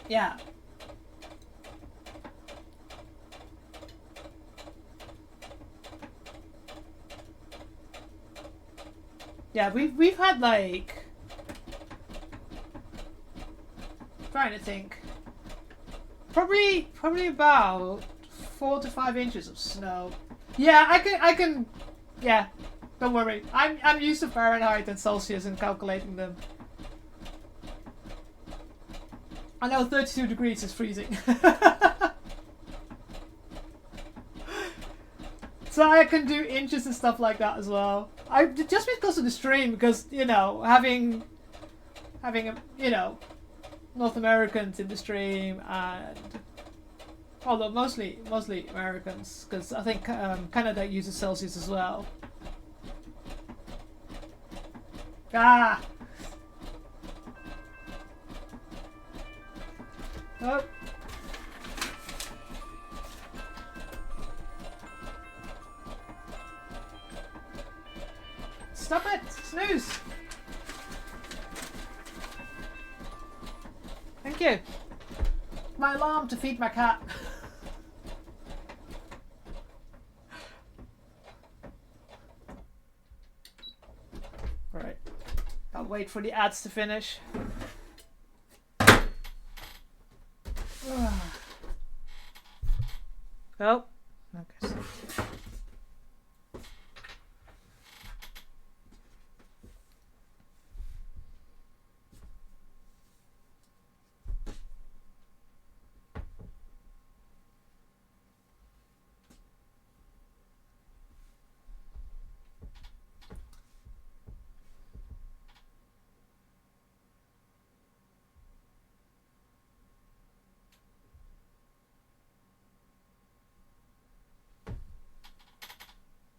Yeah. Yeah, we've had like, trying to think, probably about 4 to 5 inches of snow. Yeah, I can. Yeah, don't worry. I'm used to Fahrenheit and Celsius and calculating them. I know 32 degrees is freezing. So I can do inches and stuff like that as well. Just because of the stream, because having North Americans in the stream, and although mostly Americans, because I think Canada uses Celsius as well. Ah. Oh. Stop it! Snooze! Thank you. My alarm to feed my cat. Right. I'll wait for the ads to finish. Oh. Okay.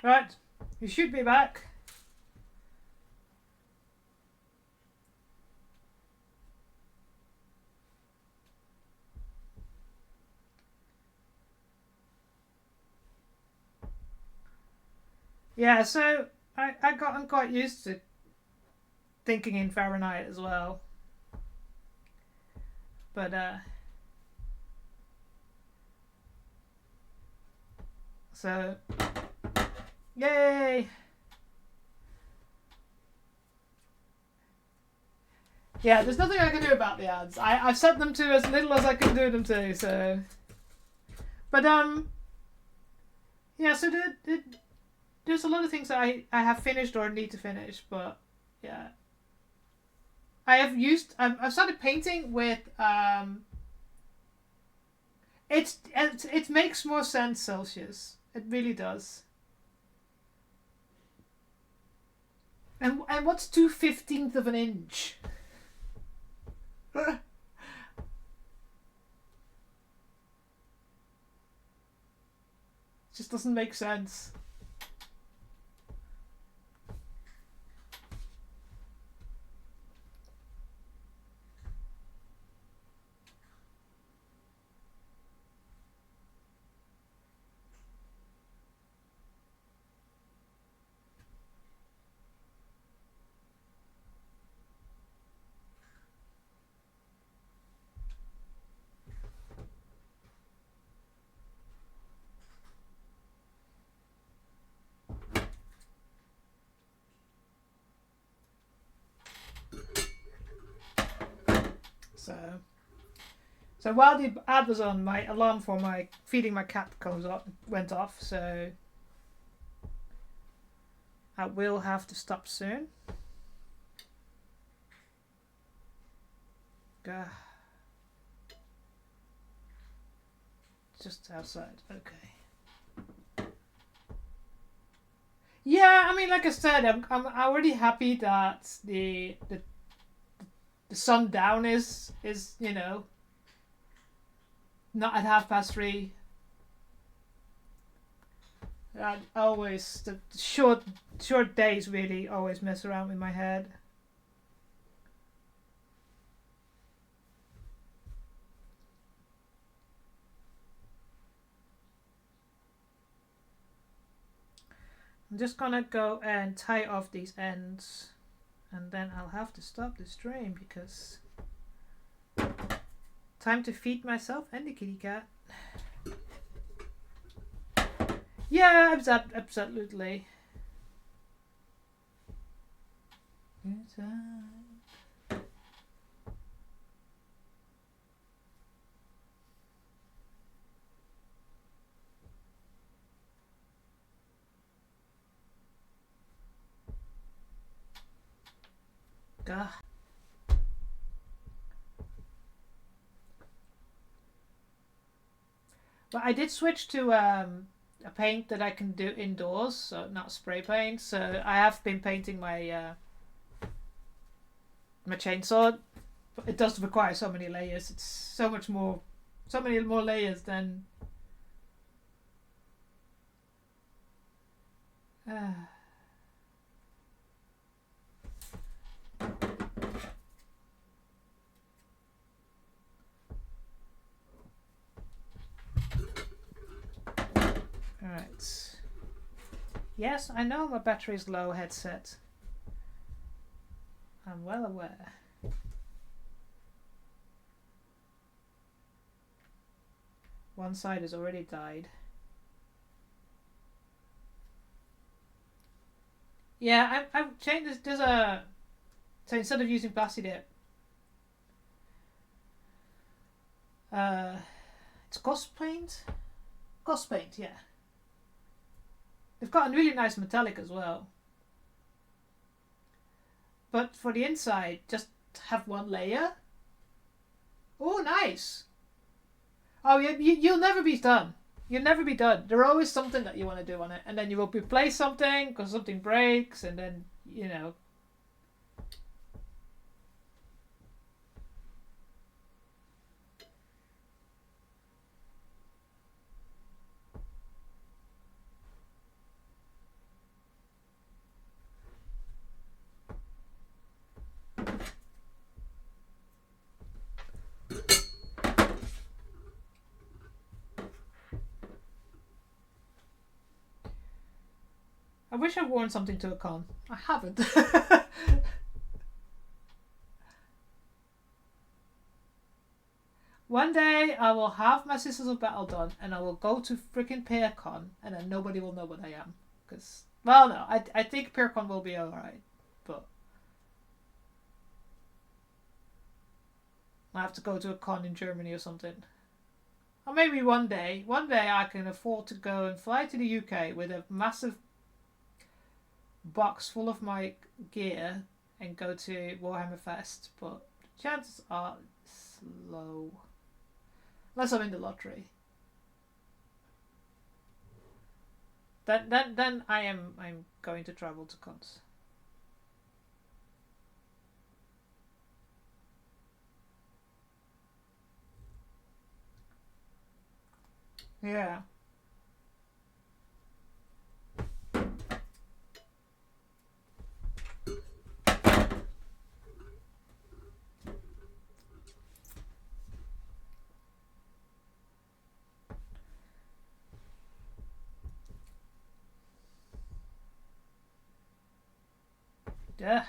Right, you should be back. Yeah, so I'm quite used to thinking in Fahrenheit as well. But so yay! Yeah, there's nothing I can do about the ads. I've set them to as little as I can do them to, so. But yeah, so there's a lot of things that I have finished or need to finish, but yeah. I've started painting with it makes more sense Celsius. It really does. And what's 2/15 of an inch? Just doesn't make sense. So while the ad was on, my alarm for my feeding my cat went off. So I will have to stop soon. Just outside. Okay. Yeah, I mean, like I said, I'm already happy that the sundown is not at 3:30. Always the short days really always mess around with my head. I'm just gonna go and tie off these ends, and then I'll have to stop the stream because time to feed myself and the kitty cat. Yeah, absolutely. God. But I did switch to a paint that I can do indoors, so not spray paint. So I have been painting my my chainsaw. But it does require so many layers. It's so many more layers than. Alright. Yes, I know my battery's low, headset. I'm well aware. One side has already died. Yeah, I've changed this. There's a. So instead of using Plasti Dip, it's Ghost Paint? Ghost Paint, yeah. They've got a really nice metallic as well. But for the inside, just have one layer. Oh, nice. Oh, you'll never be done. You'll never be done. There's always something that you want to do on it. And then you will replace something because something breaks. And then, you know. I wish I'd worn something to a con. I haven't. One day I will have my Sisters of Battle done and I will go to freaking PearCon and then nobody will know what I am. Because, well, no, I think PearCon will be alright. But I have to go to a con in Germany or something. Or maybe one day I can afford to go and fly to the UK with a massive box full of my gear and go to Warhammer Fest, but chances are slow. Unless I'm in the lottery. Then I'm going to travel to cons. Yeah. Duh.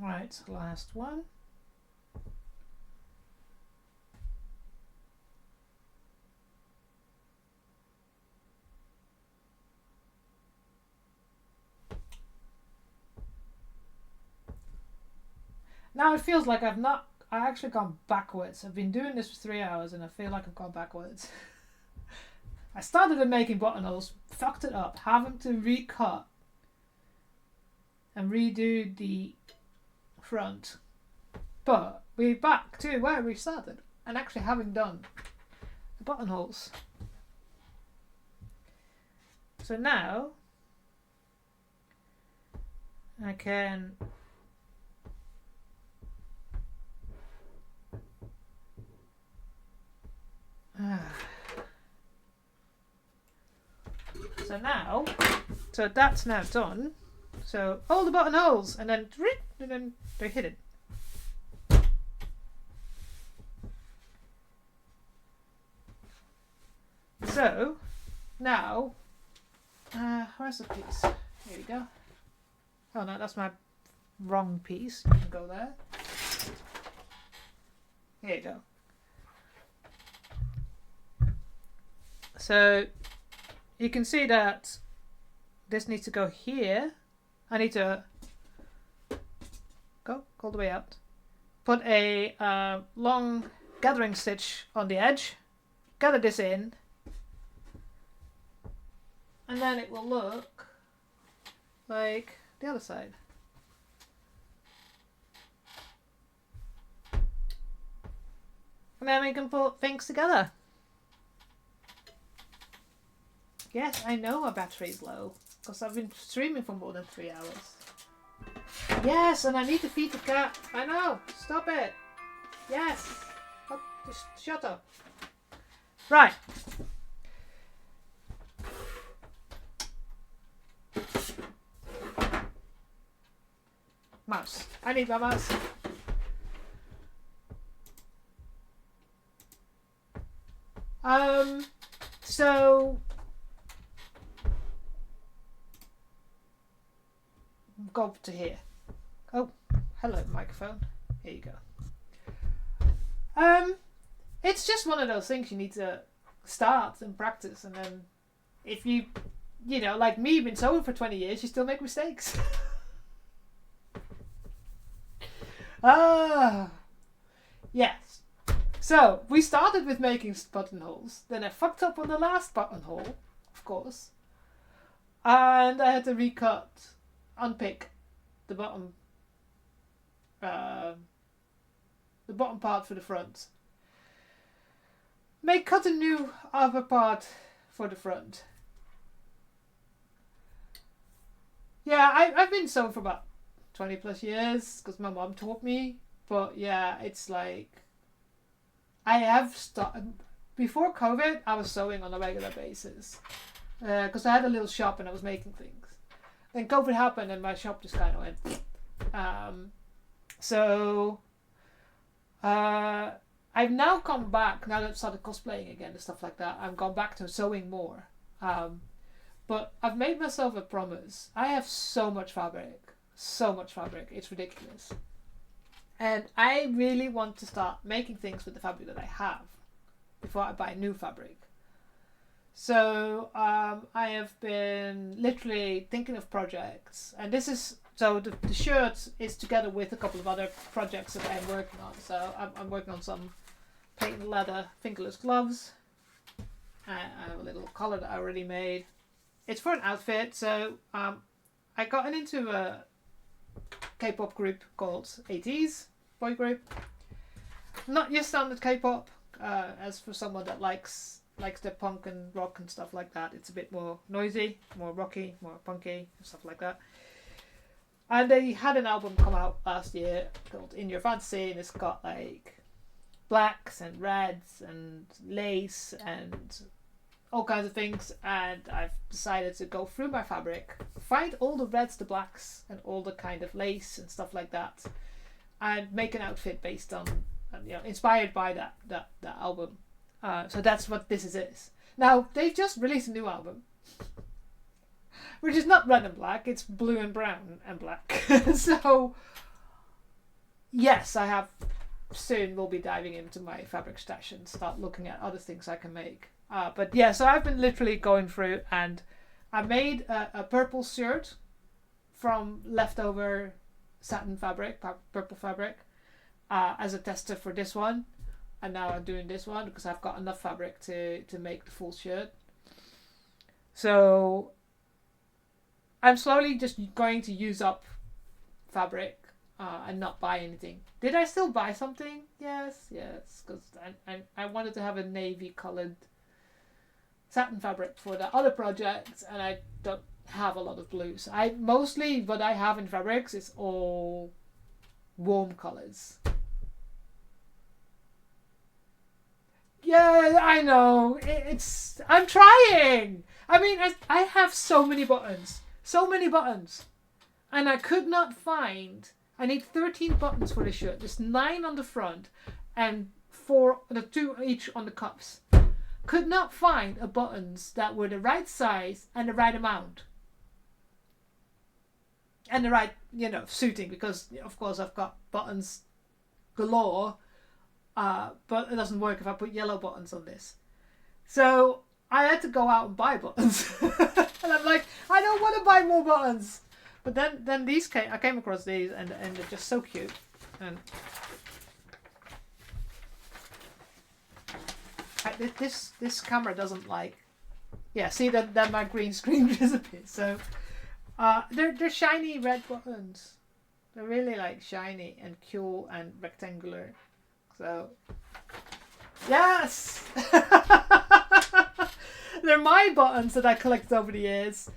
Right, last one. Now it feels like I actually gone backwards. I've been doing this for 3 hours and I feel like I've gone backwards. I started with making buttonholes, fucked it up, having to recut and redo the front. But we're back to where we started and actually having done the buttonholes. So now I can so that's now done. So all the buttonholes and then they're hidden. So now, where's the piece? Here we go. Oh no, that's my wrong piece. You can go there. Here you go. So you can see that this needs to go here. I need to go all the way out. Put a long gathering stitch on the edge. Gather this in. And then it will look like the other side. And then we can put things together. Yes, I know my battery's low because I've been streaming for more than 3 hours. Yes, and I need to feed the cat. I know. Stop it. Yes. Oh, just shut up. Right. Mouse. I need my mouse. So go to here. Oh, hello microphone. Here you go. It's just one of those things you need to start and practice, and then if you know, like me, been sewing for 20 years, you still make mistakes. Yes. So we started with making buttonholes. Then I fucked up on the last buttonhole, of course, and I had to recut, unpick the bottom part for the front. Cut a new other part for the front. Yeah, I've been sewing for about 20 plus years because my mom taught me. But yeah, it's like I have started before COVID. I was sewing on a regular basis because I had a little shop and I was making things. Then COVID happened and my shop just kind of went. I've now come back, now that I've started cosplaying again and stuff like that, I've gone back to sewing more. But I've made myself a promise. I have so much fabric. It's ridiculous. And I really want to start making things with the fabric that I have before I buy new fabric. So I have been literally thinking of projects. And this is, so the shirt is together with a couple of other projects that I'm working on. So I'm working on some patent leather fingerless gloves. I have a little collar that I already made. It's for an outfit. So I got into a K-pop group called Ateez, boy group. Not your standard K-pop, as for someone that likes the punk and rock and stuff like that. It's a bit more noisy, more rocky, more punky and stuff like that. And they had an album come out last year called In Your Fantasy, and it's got like blacks and reds and lace and all kinds of things. And I've decided to go through my fabric, find all the reds, the blacks, and all the kind of lace and stuff like that, and make an outfit based on, inspired by that album. So that's what this is. Now they've just released a new album, which is not red and black; it's blue and brown and black. So yes, I have soon will be diving into my fabric stash and start looking at other things I can make. But yeah, so I've been literally going through, and I made a purple shirt from leftover satin fabric, purple fabric, as a tester for this one. And now I'm doing this one because I've got enough fabric to make the full shirt. So I'm slowly just going to use up fabric and not buy anything. Did I still buy something? Yes, because I wanted to have a navy colored satin fabric for the other project, and I don't have a lot of blues. Mostly what I have in fabrics is all warm colors. Yeah, I know. I'm trying. I mean, I have so many buttons. So many buttons. And I could not find... I need 13 buttons for the shirt. There's 9 on the front and 2 each on the cuffs. Could not find a buttons that were the right size and the right amount. And the right, suiting. Because, of course, I've got buttons galore. But it doesn't work if I put yellow buttons on this. So I had to go out and buy buttons. And I'm like, I don't want to buy more buttons. But then I came across these, and they're just so cute. And this camera doesn't like... Yeah, see that my green screen disappears. So they're shiny red buttons. They're really like shiny and cool and rectangular. So, yes! They're my buttons that I collected over the years.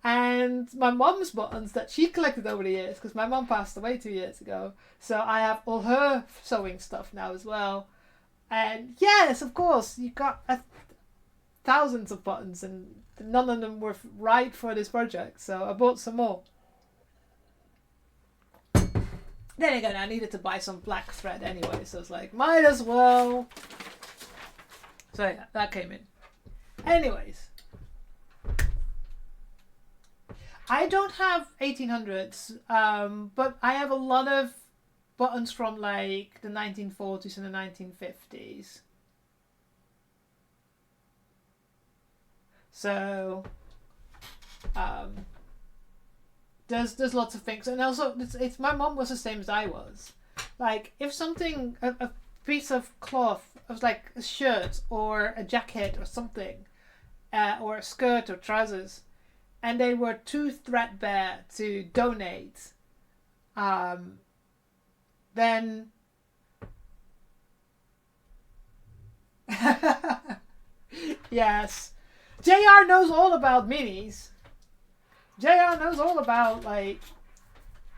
And my mum's buttons that she collected over the years. Because my mum passed away 2 years ago. So I have all her sewing stuff now as well. And yes, of course, you got thousands of buttons. And none of them were right for this project. So I bought some more. Then again, I needed to buy some black thread anyway, so it's like, might as well. So yeah, that came in. Anyways. I don't have 1800s, but I have a lot of buttons from like the 1940s and the 1950s. So, There's lots of things, and also it's my mom was the same as I was. Like if something, a piece of cloth, of like a shirt or a jacket or something, or a skirt or trousers, and they were too threadbare to donate, then yes, JR knows all about minis. JR knows all about, like,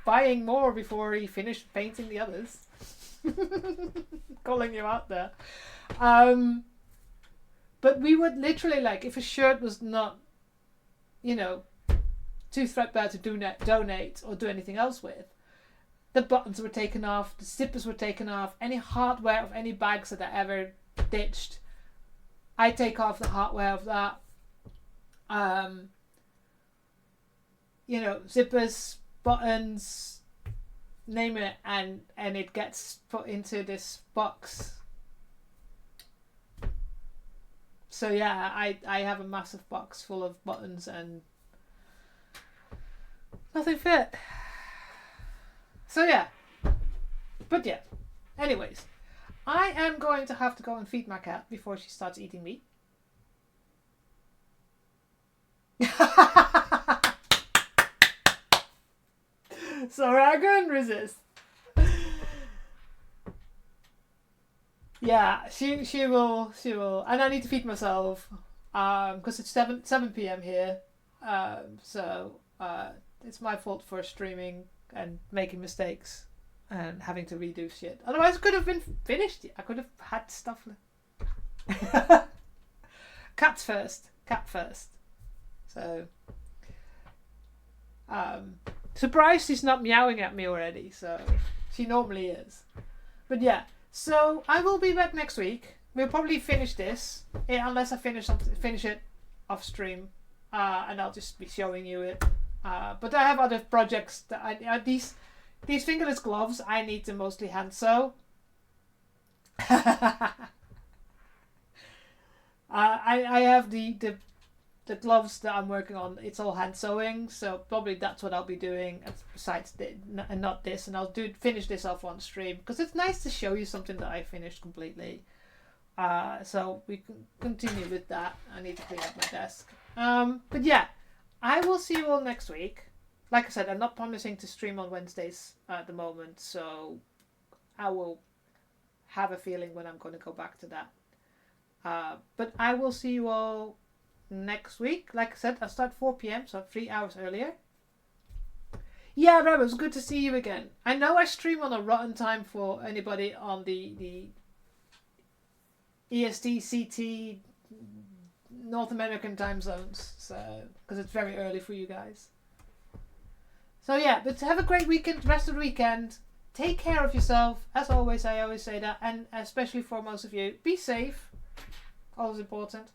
buying more before he finished painting the others. Calling you out there. But we would literally, like, if a shirt was not, too threadbare to donate or do anything else with, the buttons were taken off, the zippers were taken off, any hardware of any bags that I ever ditched, I take off the hardware of that. Zippers, buttons, name it, and it gets put into this box. So yeah, I have a massive box full of buttons and nothing fit. So yeah. But yeah. Anyways, I am going to have to go and feed my cat before she starts eating me. Sorry, I couldn't resist. Yeah, she will, and I need to feed myself, because it's 7 p.m. here, so it's my fault for streaming and making mistakes and having to redo shit. Otherwise, it could have been finished. I could have had stuff. Cat first. So, surprised she's not meowing at me already. So she normally is, but yeah. So I will be back next week. We'll probably finish this, unless I finish it off stream, and I'll just be showing you it. But I have other projects that These fingerless gloves, I need to mostly hand sew. I have the gloves that I'm working on. It's all hand sewing, so probably that's what I'll be doing. Besides and not this, and I'll finish this off on stream because it's nice to show you something that I finished completely. So we can continue with that. I need to clean up my desk. But yeah, I will see you all next week. Like I said, I'm not promising to stream on Wednesdays at the moment, so I will have a feeling when I'm going to go back to that. But I will see you all next week. Like I said, I'll start 4 p.m, so 3 hours earlier. Yeah, Rob, it's good to see you again. I know I stream on a rotten time for anybody on the EST, CT, North American time zones, so because it's very early for you guys. So yeah, but have a great weekend, rest of the weekend. Take care of yourself. As always, I always say that, and especially for most of you, be safe. Always important.